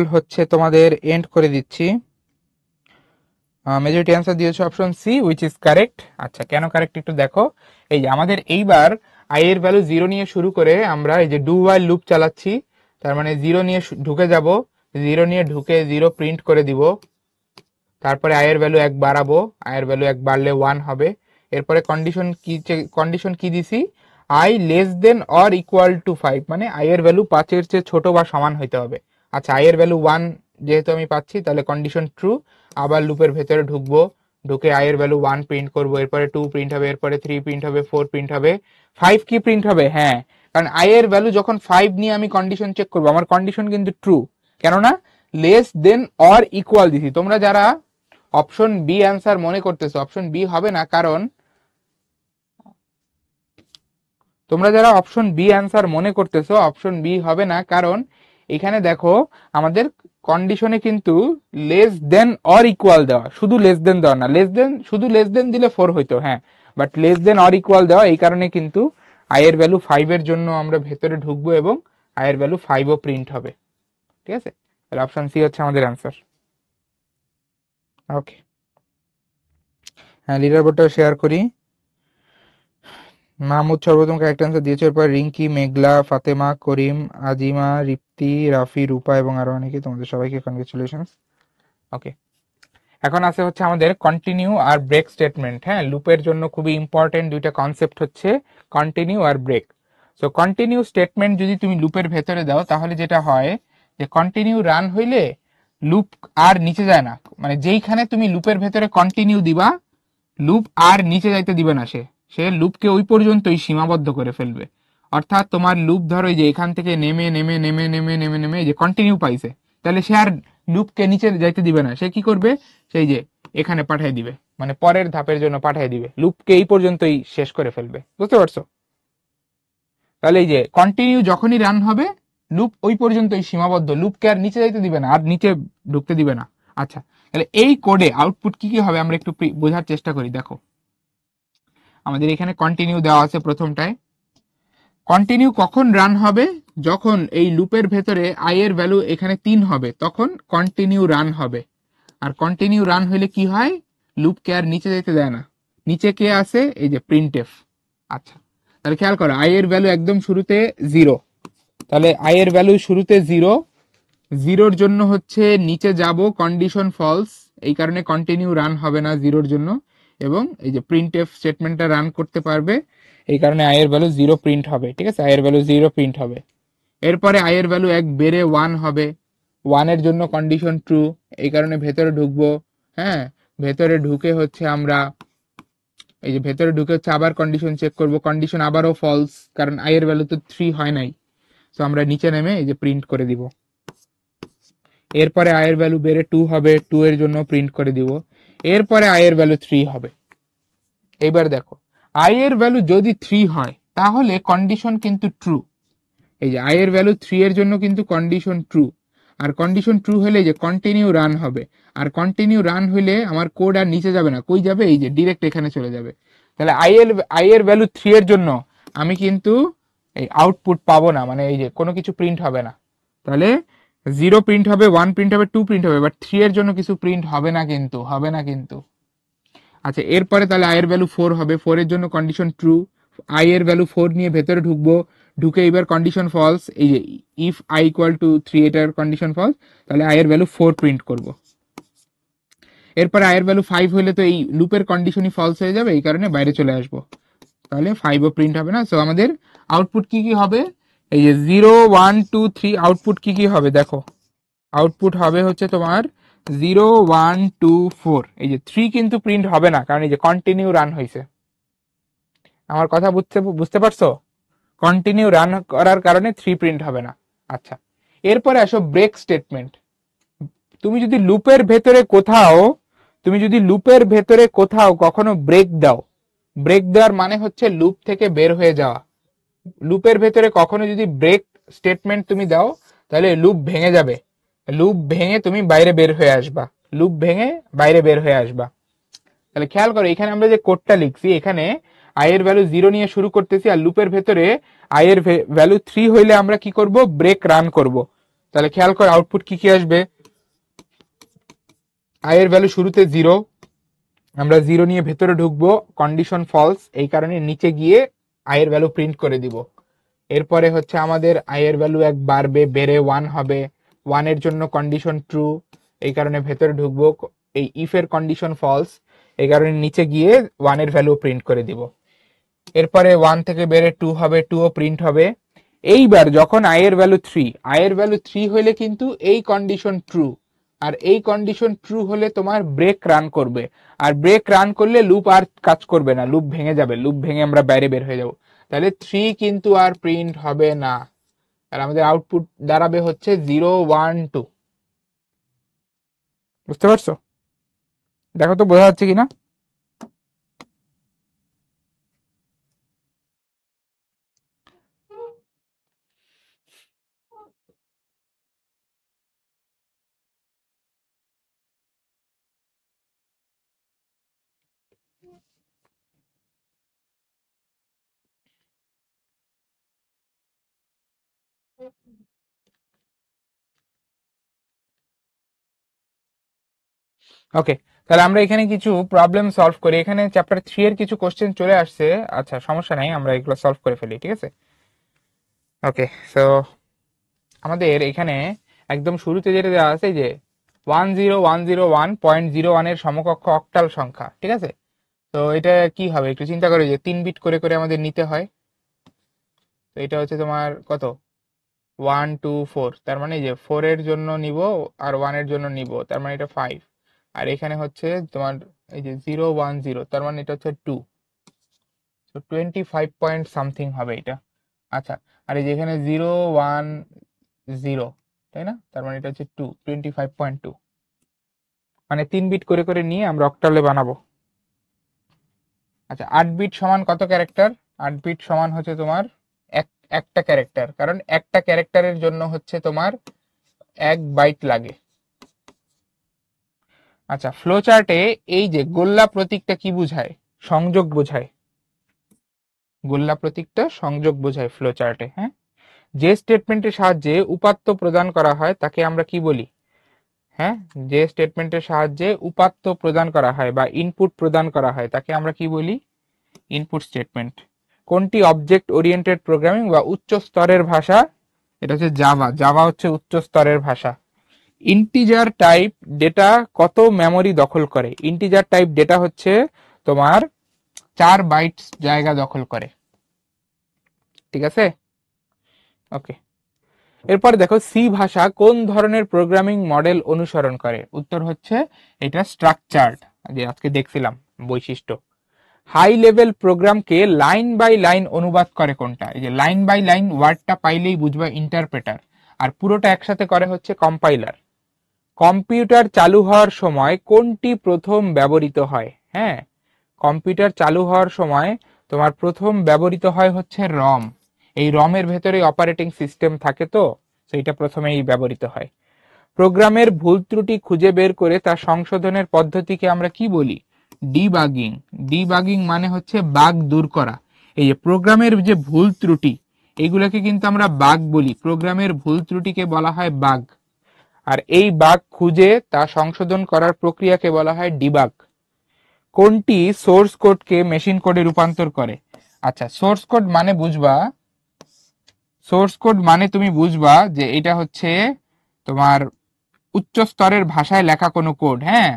তোমাদের এন্ড করে দিচ্ছি। মেজরিটি অ্যান্সার দিয়েছে option C, which is correct. আচ্ছা, কেন কারেক্ট একটু দেখো। এই যে আমাদের এইবার আই এর ভ্যালু 0 নিয়ে শুরু করে আমরা এই যে ডু ওয়াইল লুপ চালাচ্ছি, তার মানে 0 নিয়ে ঢুকে যাব, 0 নিয়ে ঢুকে 0 প্রিন্ট করে দিব। তারপরে আই এর ভ্যালু 1 বাড়াবো, আই এর ভ্যালু 1 বাড়লে 1 হবে। এরপরে কন্ডিশন কি দিছি, I less than or equal to 5, মানে আই এর ভ্যালু 5 এর চেয়ে ছোট বা সমান হইতে হবে। আচ্ছা, আই এর ভ্যালু 1 যেহেতু আমি পাচ্ছি, তাহলে কন্ডিশন ট্রু। আবার লুপের ভেতরে ঢুকবো, ঢুকে আই এর ভ্যালু 1 প্রিন্ট করবো, এরপরে 2 প্রিন্ট হবে, এরপরে 3 প্রিন্ট হবে, 4 প্রিন্ট হবে, 5 কি প্রিন্ট হবে? হ্যাঁ, কারণ আই এর ভ্যালু যখন 5 নিয়ে আমি কন্ডিশন চেক করবো, আমার কন্ডিশন কিন্তু ট্রু, কেননা লেস দেন অর ইকুয়াল দিছি। তোমরা যারা অপশন বি অ্যান্সার মনে করতেছো, অপশন বি হবে না, কারণ তোমরা যারা অপশন বি অ্যান্সার মনে করতেছো, অপশন বি হবে না, কারণ এখানে দেখো আমাদের কন্ডিশনে কিন্তু লেস দেন অর ইকুয়াল দেওয়া, শুধু লেস দেন দেওয়া না, শুধু লেস দেন দিলে 4 হইতো, হ্যাঁ, but less than or equal দেওয়া, এই কারণে কিন্তু আই এর ভ্যালু 5 এর জন্য আমরা ভেতরে ঢুকবো এবং আই এর ভ্যালু 5 ও প্রিন্ট হবে। ঠিক আছে, তাহলে অপশন সি হচ্ছে আমাদের অ্যান্সার। ওকে, হ্যাঁ, লিডার বোর্ডটা শেয়ার করি। মাহমুদ সর্বপ্রথম কারেক্ট অ্যান্সার দিয়েছে, এরপর রিঙ্কি, মেঘলা, ফাতেমা, করিম, আজিমা, রিপ্তি, রাফি, রূপা এবং আরো অনেকে। তোমাদের সবাইকে কনগ্রেচুলেশন। ওকে, এখন আছে আমাদের কন্টিনিউ আর ব্রেক স্টেটমেন্ট। হ্যাঁ, লুপের জন্য খুবই ইম্পর্টেন্ট দুইটা কনসেপ্ট হচ্ছে কন্টিনিউ আর ব্রেক। সো কন্টিনিউ স্টেটমেন্ট যদি তুমি লুপের ভেতরে দাও, তাহলে যেটা হয় যে কন্টিনিউ রান হইলে লুপ আর নিচে যায় না, মানে যেইখানে তুমি লুপের ভেতরে কন্টিনিউ দিবা, লুপ আর নিচে যাইতে দিবে না, সে লুপকে ওই পর্যন্তই সীমাবদ্ধ করে ফেলবে। অর্থাৎ তোমার লুপ ধরো যে এখান থেকে নেমে নেমে নেমে নেমে নেমে নেমে যে কন্টিনিউ পাইছে, তাহলে সে আর লুপকে নিচে যাইতে দিবে না। সে কি করবে, সেই যে এখানে পাঠিয়ে দিবে, মানে পরের ধাপের জন্য পাঠিয়ে দিবে, লুপকে এই পর্যন্তই শেষ করে ফেলবে। বুঝতে পারছো? তাহলে এই যে কন্টিনিউ যখনই রান হবে, লুপ ওই পর্যন্তই সীমাবদ্ধ, লুপকে আর নিচে যাইতে দিবে না, আর নিচে ঢুকতে দিবে না। আচ্ছা, তাহলে এই কোডে আউটপুট কি কি হবে আমরা একটু বোঝার চেষ্টা করি। দেখো, আমাদের এখানে কন্টিনিউ দেওয়া আছে প্রথমটায়। কন্টিনিউ কখন রান হবে, যখন এই লুপের ভেতরে আই এর ভ্যালু এখানে 3 হবে, তখন কন্টিনিউ রান হবে। আর কন্টিনিউ রান হলে কি হয়, লুপকে আর নিচে যেতে দেয় না। নিচে কে আছে, এই যে প্রিন্টএফ। আচ্ছা, তাহলে খেয়াল করো, আই এর ভ্যালু একদম শুরুতে 0, তাহলে আই এর ভ্যালু শুরুতে 0, 0-র জন্য নিচে যাব কন্ডিশন ফলস, এই কারণে কন্টিনিউ রান হবে না 0-র জন্য, এবং এই যে প্রিন্টএফ স্টেটমেন্টটা রান করতে পারবে, এই কারণে আই এর ভ্যালু 0 প্রিন্ট হবে। ঠিক আছে, আই এর ভ্যালু 0 প্রিন্ট হবে। এরপরে আই এর ভ্যালু 1 বেড়ে 1 হবে, 1-এর জন্য কন্ডিশন ট্রু, এই কারণে ভেতরে ঢুকবো। হ্যাঁ, ভেতরে ঢুকে আমরা এই যে ভেতরে ঢুকে আবার কন্ডিশন চেক করব, কন্ডিশন আবারও ফলস, কারণ আই এর ভ্যালু তো 3 হয় নাই। তো আমরা নিচে নেমে এই যে প্রিন্ট করে দিব। এরপরে আই এর ভ্যালু বেড়ে 2 হবে, 2 এর জন্য প্রিন্ট করে দিব। এরপরে আই এর ভ্যালু 3 হবে। এইবার দেখো, আই এর ভ্যালু যদি 3 হয়, তাহলে কন্ডিশন কিন্তু ট্রু। এই যে আই এর ভ্যালু 3 এর জন্য কিন্তু কন্ডিশন ট্রু। আর কন্ডিশন ট্রু হলে যে কন্টিনিউ রান হবে, আর কন্টিনিউ রান হলে আমার কোড আর নিচে যাবে না, কই যাবে, এই যে ডিরেক্ট এখানে চলে যাবে। তাহলে আই এর ভ্যালু 3 এর জন্য আমি কিন্তু এই আউটপুট পাবো না, মানে এই যে কোনো কিছু প্রিন্ট হবে না। তাহলে 0 প্রিন্ট হবে, 1 প্রিন্ট হবে, 2 প্রিন্ট হবে, বাট 3 এর জন্য কিছু প্রিন্ট হবে না কিন্তু, হবে না কিন্তু। আচ্ছা, এরপরে তাহলে আই এর ভ্যালু 4 হবে, 4 এর জন্য কন্ডিশন ট্রু। আই এর ভ্যালু 4 নিয়ে ভেতরে ঢুকবো, ঢুকে এবার কন্ডিশন ফলস, এই যে ইফ আই ইকুয়াল টু 3 এটার কন্ডিশন ফলস, তাহলে আই এর ভ্যালু 4 প্রিন্ট করব। এরপরে আই এর ভ্যালু 5 হলে তো এই লুপের কন্ডিশনই ফলস হয়ে যাবে, এই কারণে বাইরে চলে আসবো, তাহলে 5ও প্রিন্ট হবে না। সো আমাদের আউটপুট কি কি হবে, এই যে 0 1 2 3 আউটপুট কি কি হবে দেখো। আউটপুট হবে হচ্ছে তোমার 0 1 2 4। এই যে 3 কিন্তু প্রিন্ট হবে না, কারণ এই যে কন্টিনিউ রান হয়েছে। আমার কথা বুঝতে পারছো? কন্টিনিউ রান করার কারণে 3 প্রিন্ট হবে না। আচ্ছা, এরপরে আসো ব্রেক স্টেটমেন্ট। তুমি যদি লুপের ভেতরে কোথাও কখনো ব্রেক দাও, ব্রেক দেওয়ার মানে হচ্ছে লুপ থেকে বের হয়ে যাওয়া। লুপের ভেতরে কখনো যদি ব্রেক স্টেটমেন্ট তুমি দাও, তাহলে লুপ ভেঙে যাবে, লুপ ভেঙে তুমি বাইরে বের হয়ে আসবা, লুপ ভেঙে বাইরে বের হয়ে আসবা। তাহলে খেয়াল করো, এখানে আমরা যে কোডটা লিখছি, এখানে আই এর ভ্যালু 0 নিয়ে শুরু করতেছি, আর লুপের ভেতরে আই এর ভ্যালু 3 হইলে আমরা কি করব, ব্রেক রান করব। তাহলে খেয়াল করো আউটপুট কি কি আসবে। আই এর ভ্যালু শুরুতে 0, আমরা 0 নিয়ে ভেতরে ঢুকবো, কন্ডিশন ফলস, এই কারণে নিচে গিয়ে আই এর ভ্যালু প্রিন্ট করে দিব। এরপরে হচ্ছে আমাদের আই এর ভ্যালু 1 বাড়বে, বেড়ে 1 হবে, 1 এর জন্য কন্ডিশন ট্রু, এই কারণে ভেতরে ঢুকবো, এই ইফ এর কন্ডিশন ফলস, এই কারণে নিচে গিয়ে 1 এর ভ্যালু প্রিন্ট করে দিব। এরপরে 1 থেকে বেড়ে 2 হবে, 2ও প্রিন্ট হবে। এইবার যখন আই এর ভ্যালু 3, আই এর ভ্যালু 3 হইলে কিন্তু এই কন্ডিশন ট্রু, আর এই কন্ডিশন ট্রু হলে তোমার ব্রেক রান করবে, আর ব্রেক রান করলে লুপ আর কাজ করবে না, লুপ ভেঙে যাবে, লুপ ভেঙে আমরা বাইরে বের হয়ে যাব। তাহলে 3 কিন্তু আর প্রিন্ট হবে না, আর আমাদের আউটপুট দাঁড়াবে হচ্ছে 0 1 2। বুঝতে পারছো? দেখো তো বোঝা যাচ্ছে কিনা। ওকে, তাহলে আমরা এখানে কিছু প্রবলেম সলভ করি। এখানে চ্যাপ্টার 3 এর কিছু কোশ্চেন চলে আসছে। আচ্ছা, সমস্যা নাই, আমরা এগুলো সলভ করে ফেলি, ঠিক আছে। ওকে, সো আমাদের এখানে একদম শুরুতে যেটা দেওয়া আছে যে 10101.01 এর সমকক্ষ অক্টাল সংখ্যা, ঠিক আছে। তো এটা কি হবে একটু চিন্তা করে, যে 3 বিট করে করে আমাদের নিতে হয়। তো এটা হচ্ছে তোমার কত, 1 2 4, তার মানে যে 4 এর জন্য নিব আর 1 এর জন্য নিব, তার মানে এটা 5। আর এখানে হচ্ছে তোমার এই যে 0 1 0, তার মানে এটা হচ্ছে 2। তো 25 পয়েন্ট সামথিং হবে এটা। আচ্ছা, আর এই যে এখানে 0 1 0, তাই না, তার মানে এটা হচ্ছে 2, 25.2। মানে 3 বিট করে করে নিয়ে আমরা অক্টালে বানাবো। আচ্ছা, 8 বিট সমান কত ক্যারেক্টার? 8 বিট সমান হচ্ছে তোমার একটা ক্যারেক্টার, কারণ একটা ক্যারেক্টারের জন্য হচ্ছে তোমার 1 বাইট লাগে। আচ্ছা, ফ্লো চার্টে এই যে গোল্লা প্রতীকটা কি বোঝায়? সংযোগ বোঝায়। গোল্লা প্রতীকটা সংযোগ বোঝায় ফ্লো চার্টে। হ্যাঁ, যে স্টেটমেন্টের সাহায্যে উপাত্ত প্রদান করা হয় তাকে আমরা কি বলি? হ্যাঁ, যে স্টেটমেন্টের সাহায্যে উপাত্ত প্রদান করা হয় বা ইনপুট প্রদান করা হয় তাকে আমরা কি বলি? Input statement. কোনটি অবজেক্ট ওরিয়েন্টেড প্রোগ্রামিং বা উচ্চ স্তরের ভাষা? এটা হচ্ছে জাভা। জাভা হচ্ছে উচ্চ স্তরের ভাষা। ইন্টিজার টাইপ ডেটা কত মেমরি দখল করে? ইন্টিজার টাইপ ডেটা হচ্ছে তোমার 4 বাইটস জায়গা দখল করে, ঠিক আছে। ওকে, এরপর দেখো সি ভাষা কোন ধরনের প্রোগ্রামিং মডেল অনুসরণ করে? উত্তর হচ্ছে এটা স্ট্রাকচার্ড, যে আজকে দেখছিলাম বৈশিষ্ট্য। হাই লেভেল প্রোগ্রামকে লাইন বাই লাইন অনুবাদ করে কোনটা? এই যে লাইন বাই লাইন ওয়ার্ডটা পাইলেই বুঝবা ইন্টারপ্রেটার, আর পুরোটা একসাথে করে হচ্ছে কম্পাইলার। কম্পিউটার চালু হওয়ার সময় কোনটি প্রথম ব্যবহৃত হয়? হ্যাঁ, কম্পিউটার চালু হওয়ার সময় তোমার প্রথম ব্যবহৃত হয় হচ্ছে রম। এই রমের ভেতরে অপারেটিং সিস্টেম থাকে, তো সেইটা প্রথমেই ব্যবহৃত হয়। প্রোগ্রামের ভুল ত্রুটি খুঁজে বের করে তা সংশোধনের পদ্ধতিকে আমরা কি বলি? ডিবাগিং। ডিবাগিং মানে হচ্ছে বাগ দূর করা। এই যে প্রোগ্রামের যে ভুল ত্রুটি, এগুলোকে কিন্তু আমরা বাগ বলি। প্রোগ্রামের ভুল ত্রুটিকে বলা হয় বাগ, আর এই বাগ খুঁজে তা সংশোধন করার প্রক্রিয়াকে বলা হয় ডিবাগ। কোনটি সোর্স কোডকে মেশিন কোডে রূপান্তর করে? আচ্ছা, সোর্স কোড মানে বুঝবা, সোর্স কোড মানে তুমি বুঝবা যে এটা হচ্ছে তোমার উচ্চ স্তরের ভাষায় লেখা কোনো কোড। হ্যাঁ,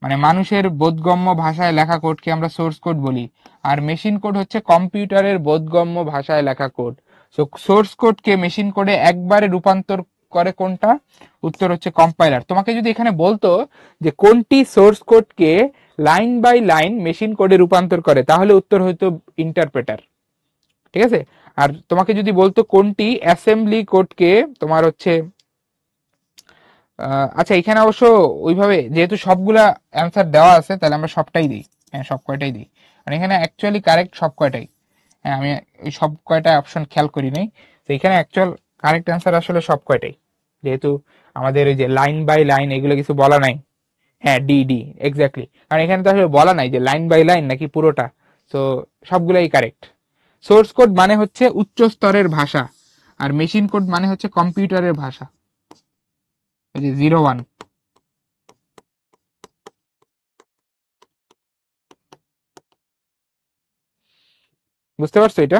মানে মানুষের বোধগম্য ভাষায় লেখা কোডকে আমরা সোর্স কোড বলি, আর মেশিন কোড হচ্ছে কম্পিউটারের বোধগম্য ভাষায় লেখা কোড। সো সোর্স কোডকে মেশিন কোডে একবারে রূপান্তর করে কোনটা? উত্তর হচ্ছে কম্পাইলার। তোমাকে যদি এখানে বলতো যে কোনটি সোর্স কোডকে লাইন বাই লাইন মেশিন কোডে রূপান্তর করে, তাহলে উত্তর হইতো ইন্টারপ্রেটার। ঠিক আছে। আর তোমাকে যদি বলতো কোনটি অ্যাসেম্বলি কোডকে তোমার হচ্ছে আচ্ছা, এখানে অবশ্য ওইভাবে যেহেতু সবগুলা অ্যান্সার দেওয়া আছে, তাহলে আমরা সবটাই দিই। হ্যাঁ, সব কয়টাই দিই, মানে এখানে অ্যাকচুয়ালি কারেক্ট সব কয়টাই। হ্যাঁ, আমি ওই সব কয়টা অপশন খেয়াল করি নাই, তো এখানে অ্যাকচুয়াল কারেক্ট অ্যান্সার আসলে সব কয়টাই, যেহেতু আমাদের ওই যে লাইন বাই লাইন এগুলো কিছু বলা নাই। হ্যাঁ, ডি ডি এক্স্যাক্টলি, কারণ এখানে তো আসলে বলা নাই যে লাইন বাই লাইন নাকি পুরোটা। তো সবগুলাই কারেক্ট। সোর্স কোড মানে হচ্ছে উচ্চ স্তরের ভাষা, আর মেশিন কোড মানে হচ্ছে কম্পিউটারের ভাষা। এই যে 01। বুঝতে পারছো এটা?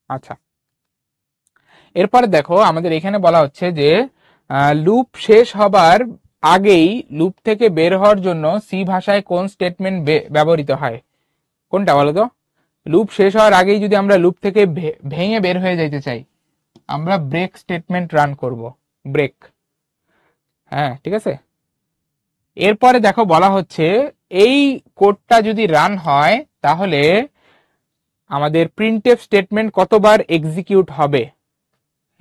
আচ্ছা, এরপরে দেখো আমাদের এখানে বলা হচ্ছে যে লুপ শেষ হবার আগেই লুপ থেকে বের হওয়ার জন্য সি ভাষায় কোন স্টেটমেন্ট ব্যবহৃত হয়? কোনটা বলো তো? লুপ শেষ হওয়ার আগেই যদি আমরা লুপ থেকে ভেঙে বের হয়ে যাইতে চাই, আমরা ব্রেক স্টেটমেন্ট রান করব। ব্রেক। হ্যাঁ, ঠিক আছে। এরপরে দেখো বলা হচ্ছে এই কোডটা যদি রান হয় তাহলে আমাদের প্রিন্টএফ স্টেটমেন্ট কতবার এক্সিকিউট হবে?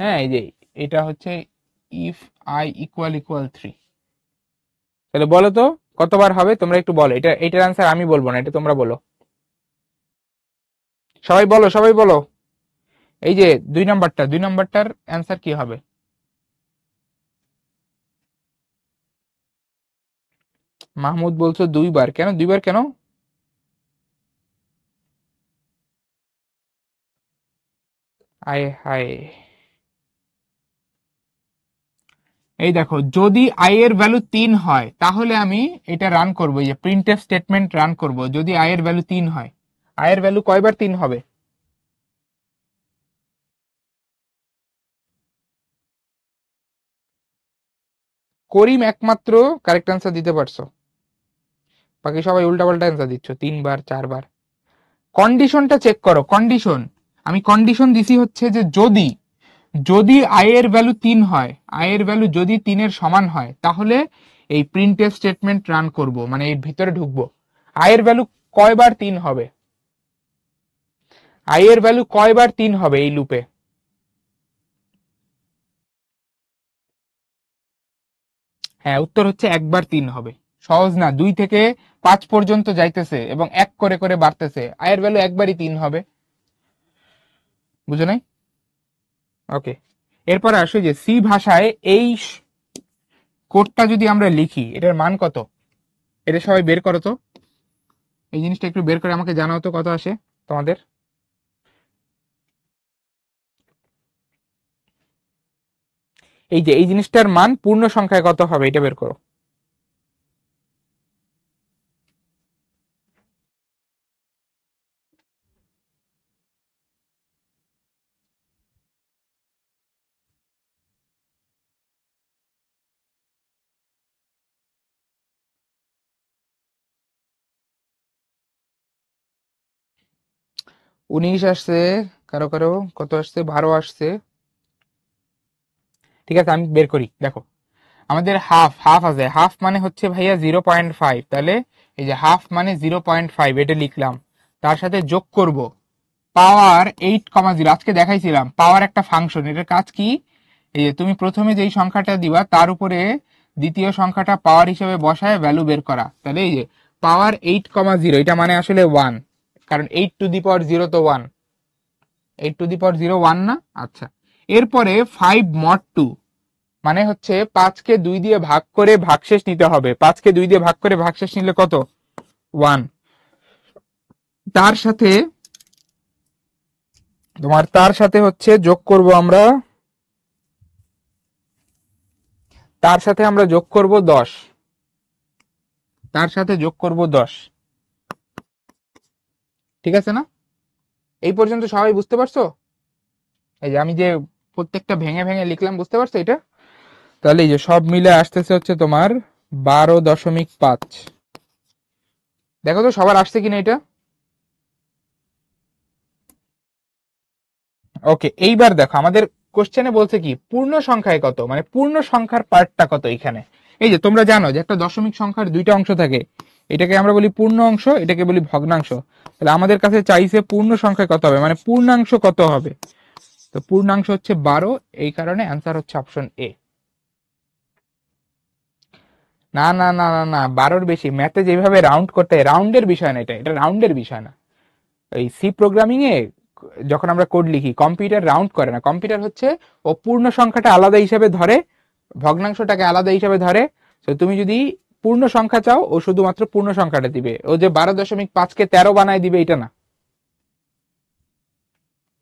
হ্যাঁ, এই যে এটা হচ্ছে ইফ আই ইকুয়াল ইকুয়াল 3। তাহলে বলো তো কতবার হবে? তোমরা একটু বলো। এটার আনসার আমি বলবো না, এটা তোমরা বলো। সবাই বলো, সবাই বলো। এই যে 2 নাম্বারটার অ্যান্সার কি হবে? মাহমুদ বলছো 2বার। কেন 2বার কেন? আয় হায়। এই দেখো, যদি আই এর ভ্যালু 3 হয় তাহলে আমি এটা রান করবো, এই যে প্রিন্টএফ স্টেটমেন্ট রান করব যদি আই এর ভ্যালু 3 হয়। আই এর ভ্যালু কয়বার 3 হবে? করিম একমাত্র কারেক্ট অ্যান্সার দিতে পারছো, বাকি সবাই উল্টাপাল্টা অ্যান্সার দিচ্ছ 3বার 4বার। কন্ডিশনটা চেক করো। কন্ডিশন, আমি কন্ডিশন দিছি হচ্ছে যে যদি যদি আই এর ভ্যালু 3 হয়, আই এর ভ্যালু যদি 3-এর সমান হয়, তাহলে এই প্রিন্টএফ স্টেটমেন্ট রান করব, মানে এর ভিতরে ঢুকবো। আই এর ভ্যালু কয়বার 3 হবে? আই এর ভ্যালু কয়বার 3 হবে এই লুপে? হ্যাঁ, উত্তর হচ্ছে একবার 3 হবে। সহজ না? 2 থেকে 5 পর্যন্ত যাইতেছে এবং 1 করে করে বাড়তেছে, আই এর ভ্যালু একবারই 3 হবে। বুঝো নাই? ওকে। এরপরে আসো যে সি ভাষায় এই কোডটা যদি আমরা লিখি, এটার মান কত? এটা সবাই বের করো তো। এই জিনিসটা একটু বের করে আমাকে জানাও তো কত আসে তোমাদের। এই যে এই জিনিসটার মান পূর্ণ সংখ্যায় কত হবে, এটা বের করো। উনিশ আসছে, কারো কারো কত আসছে, 12 আসছে। ঠিক আছে, আমি বের করি। দেখো, আমাদের হাফ হাফ আছে, হাফ মানে হচ্ছে ভাইয়া 0.5, তাহলে এই যে হাফ মানে 0.5 এটা লিখলাম। তার সাথে যোগ করব পাওয়ার 8,0। আজকে দেখাইছিলাম পাওয়ার একটা ফাংশন, এটার কাজ কি? এই যে তুমি প্রথমে যেই সংখ্যাটা দিবা তার উপরে দ্বিতীয় সংখ্যাটা পাওয়ার হিসেবে বসায় ভ্যালু বের করা। তাহলে এই যে পাওয়ার 8,0, এটা মানে আসলে 1। কারণ 8⁻0 তো 1, 8⁻0 1 না। আচ্ছা, এরপরে 5 mod 2 মানে হচ্ছে 5কে 2 দিয়ে ভাগ করে ভাগশেষ নিতে হবে। 5কে 2 দিয়ে ভাগ করে ভাগশেষ নিলে কত? 1। তার সাথে হচ্ছে যোগ করব আমরা, তার সাথে আমরা যোগ করব 10, তার সাথে যোগ করব 10। ঠিক আছে না? এই পর্যন্ত সবাই বুঝতে পারছো? এই যে আমি যে প্রত্যেকটা ভেঙে ভেঙে লিখলাম, বুঝতে পারছো এটা? তাহলে এই যে সব মিলে আসতেছে হচ্ছে তোমার 12.5। দেখো তো সবার আসছে কিনা এটা। ওকে, এইবার দেখো আমাদের কোশ্চেনে বলছে কি পূর্ণ সংখ্যায় কত, মানে পূর্ণ সংখ্যার পার্টটা কত এখানে। এই যে তোমরা জানো যে একটা দশমিক সংখ্যার দুইটা অংশ থাকে, এটাকে আমরা বলি পূর্ণ অংশ, এটাকে বলি ভগ্নাংশ। তাহলে আমাদের কাছে চাইছে পূর্ণ সংখ্যায় কত হবে, মানে পূর্ণাংশ কত হবে। তো পূর্ণাংশ হচ্ছে 12, এই কারণে অ্যান্সার হচ্ছে অপশন এ। না না না না না, 12-র বেশি। ম্যাথে যেভাবে রাউন্ড করতে হয়, রাউন্ডের বিষয় না, এটা রাউন্ডের বিষয় না। এই সি প্রোগ্রামিং এ যখন আমরা কোড লিখি, কম্পিউটার রাউন্ড করে না। কম্পিউটার হচ্ছে ও পূর্ণ সংখ্যাটা আলাদা হিসাবে ধরে, ভগ্নাংশটাকে আলাদা হিসাবে ধরে। তো তুমি যদি পূর্ণ সংখ্যা চাও, ও শুধুমাত্র পূর্ণ সংখ্যাটা দিবে। ও যে 12.5কে 13 বানায় দিবে, এটা না।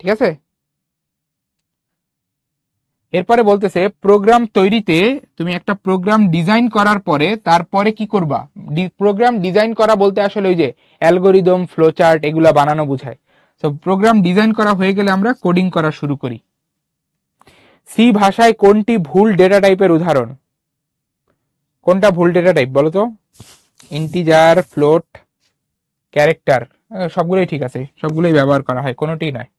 ঠিক আছে? এরপরে বলতেছে প্রোগ্রাম তৈরিতে তুমি একটা প্রোগ্রাম ডিজাইন করার পরে তারপরে কি করবা। প্রোগ্রাম ডিজাইন করা বলতে আসলে ওই যে অ্যালগোরিদম, ফ্লোচার্ট এগুলা বানানো বোঝায়। তো প্রোগ্রাম ডিজাইন করা হয়ে গেলে আমরা কোডিং করা শুরু করি। সি ভাষায় কোনটি ভুল ডেটা টাইপের উদাহরণ? কোনটা ভুল ডেটা টাইপ বলো তো? ইন্টিজার, ফ্লোট, ক্যারেক্টার, সবগুলোই ঠিক আছে, সবগুলোই ব্যবহার করা হয়, কোনোটি নয়।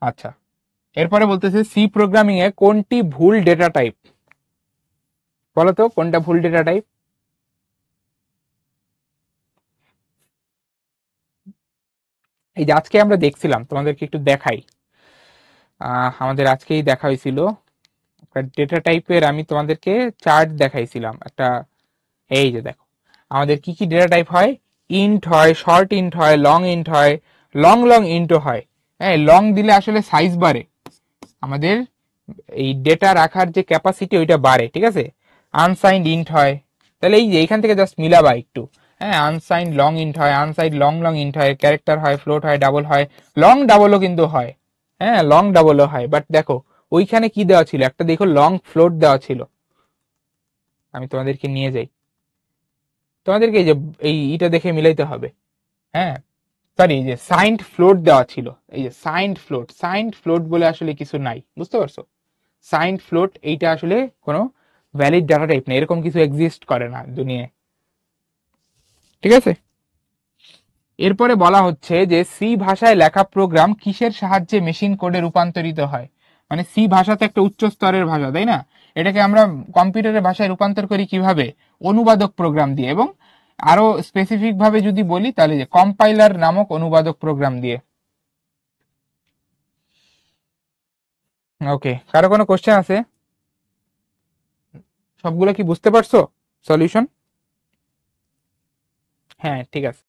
আচ্ছা, এরপরে বলতেছে সি প্রোগ্রামিং এ কোনটি ভুল ডেটা টাইপ, বলো তো কোনটা ভুল ডেটা টাইপ? এই যে আজকে আমরা দেখছিলাম, তোমাদেরকে একটু দেখাই। আমাদের আজকেই দেখা হয়েছিল একটা ডেটা টাইপের, আমি তোমাদেরকে চার্ট দেখাইছিলাম একটা। এই যে দেখো আমাদের কি কি ডেটা টাইপ হয়। ইন্ট হয়, শর্ট ইন্ট হয়, লং ইন্ট হয়, লং লং ইন্টও হয়। হ্যাঁ, লং দিলে আসলে সাইজ বাড়ে, আমাদের এই ডেটা রাখার যে ক্যাপাসিটি ওইটা বাড়ে। ঠিক আছে? আনসাইন্ড ইন্ট হয়। তাহলে এই যে এখান থেকে জাস্ট মিলাবা একটু। হ্যাঁ, আনসাইন্ড লং ইন্ট হয়, আনসাইন্ড লং লং ইন্ট হয়, ক্যারেক্টার হয়, ফ্লোট হয়, ডাবল হয়, লং ডাবলও কিন্তু হয়। হ্যাঁ, লং ডাবলও হয়। বাট দেখো ওইখানে কি দেওয়া ছিল, একটা দেখো লং ফ্লোট দেওয়া ছিল। আমি তোমাদেরকে নিয়ে যাই, তোমাদেরকে এই যে এইটা দেখে মিলাইতে হবে। হ্যাঁ, সরি, এই যে সাইন্ড ফ্লোট দেওয়া ছিল। এই যে সাইন্ড ফ্লোট, সাইন্ড ফ্লোট বলে আসলে কিছু নাই, বুঝতে পারছো? সাইন্ড ফ্লোট এইটা আসলে কোনো ভ্যালিড ডাটা টাইপ না, এরকম কিছু এক্সিস্ট করে না দুনিয়ায়। ঠিক আছে? এরপরে বলা হচ্ছে যে সি ভাষায় লেখা প্রোগ্রাম কিসের সাহায্যে মেশিন কোডে রূপান্তরিত হয়। মানে সি ভাষা তো একটা উচ্চ স্তরের ভাষা, তাই না? এটাকে আমরা কম্পিউটারের ভাষায় রূপান্তর করি কিভাবে? অনুবাদক প্রোগ্রাম দিয়ে, এবং আরো স্পেসিফিক ভাবে যদি বলি তাহলে যে কম্পাইলার নামক অনুবাদক প্রোগ্রাম দিয়ে। ওকে, কারো কোনো কোশ্চেন আছে? সবগুলো কি বুঝতে পারছো সলিউশন? হ্যাঁ, ঠিক আছে।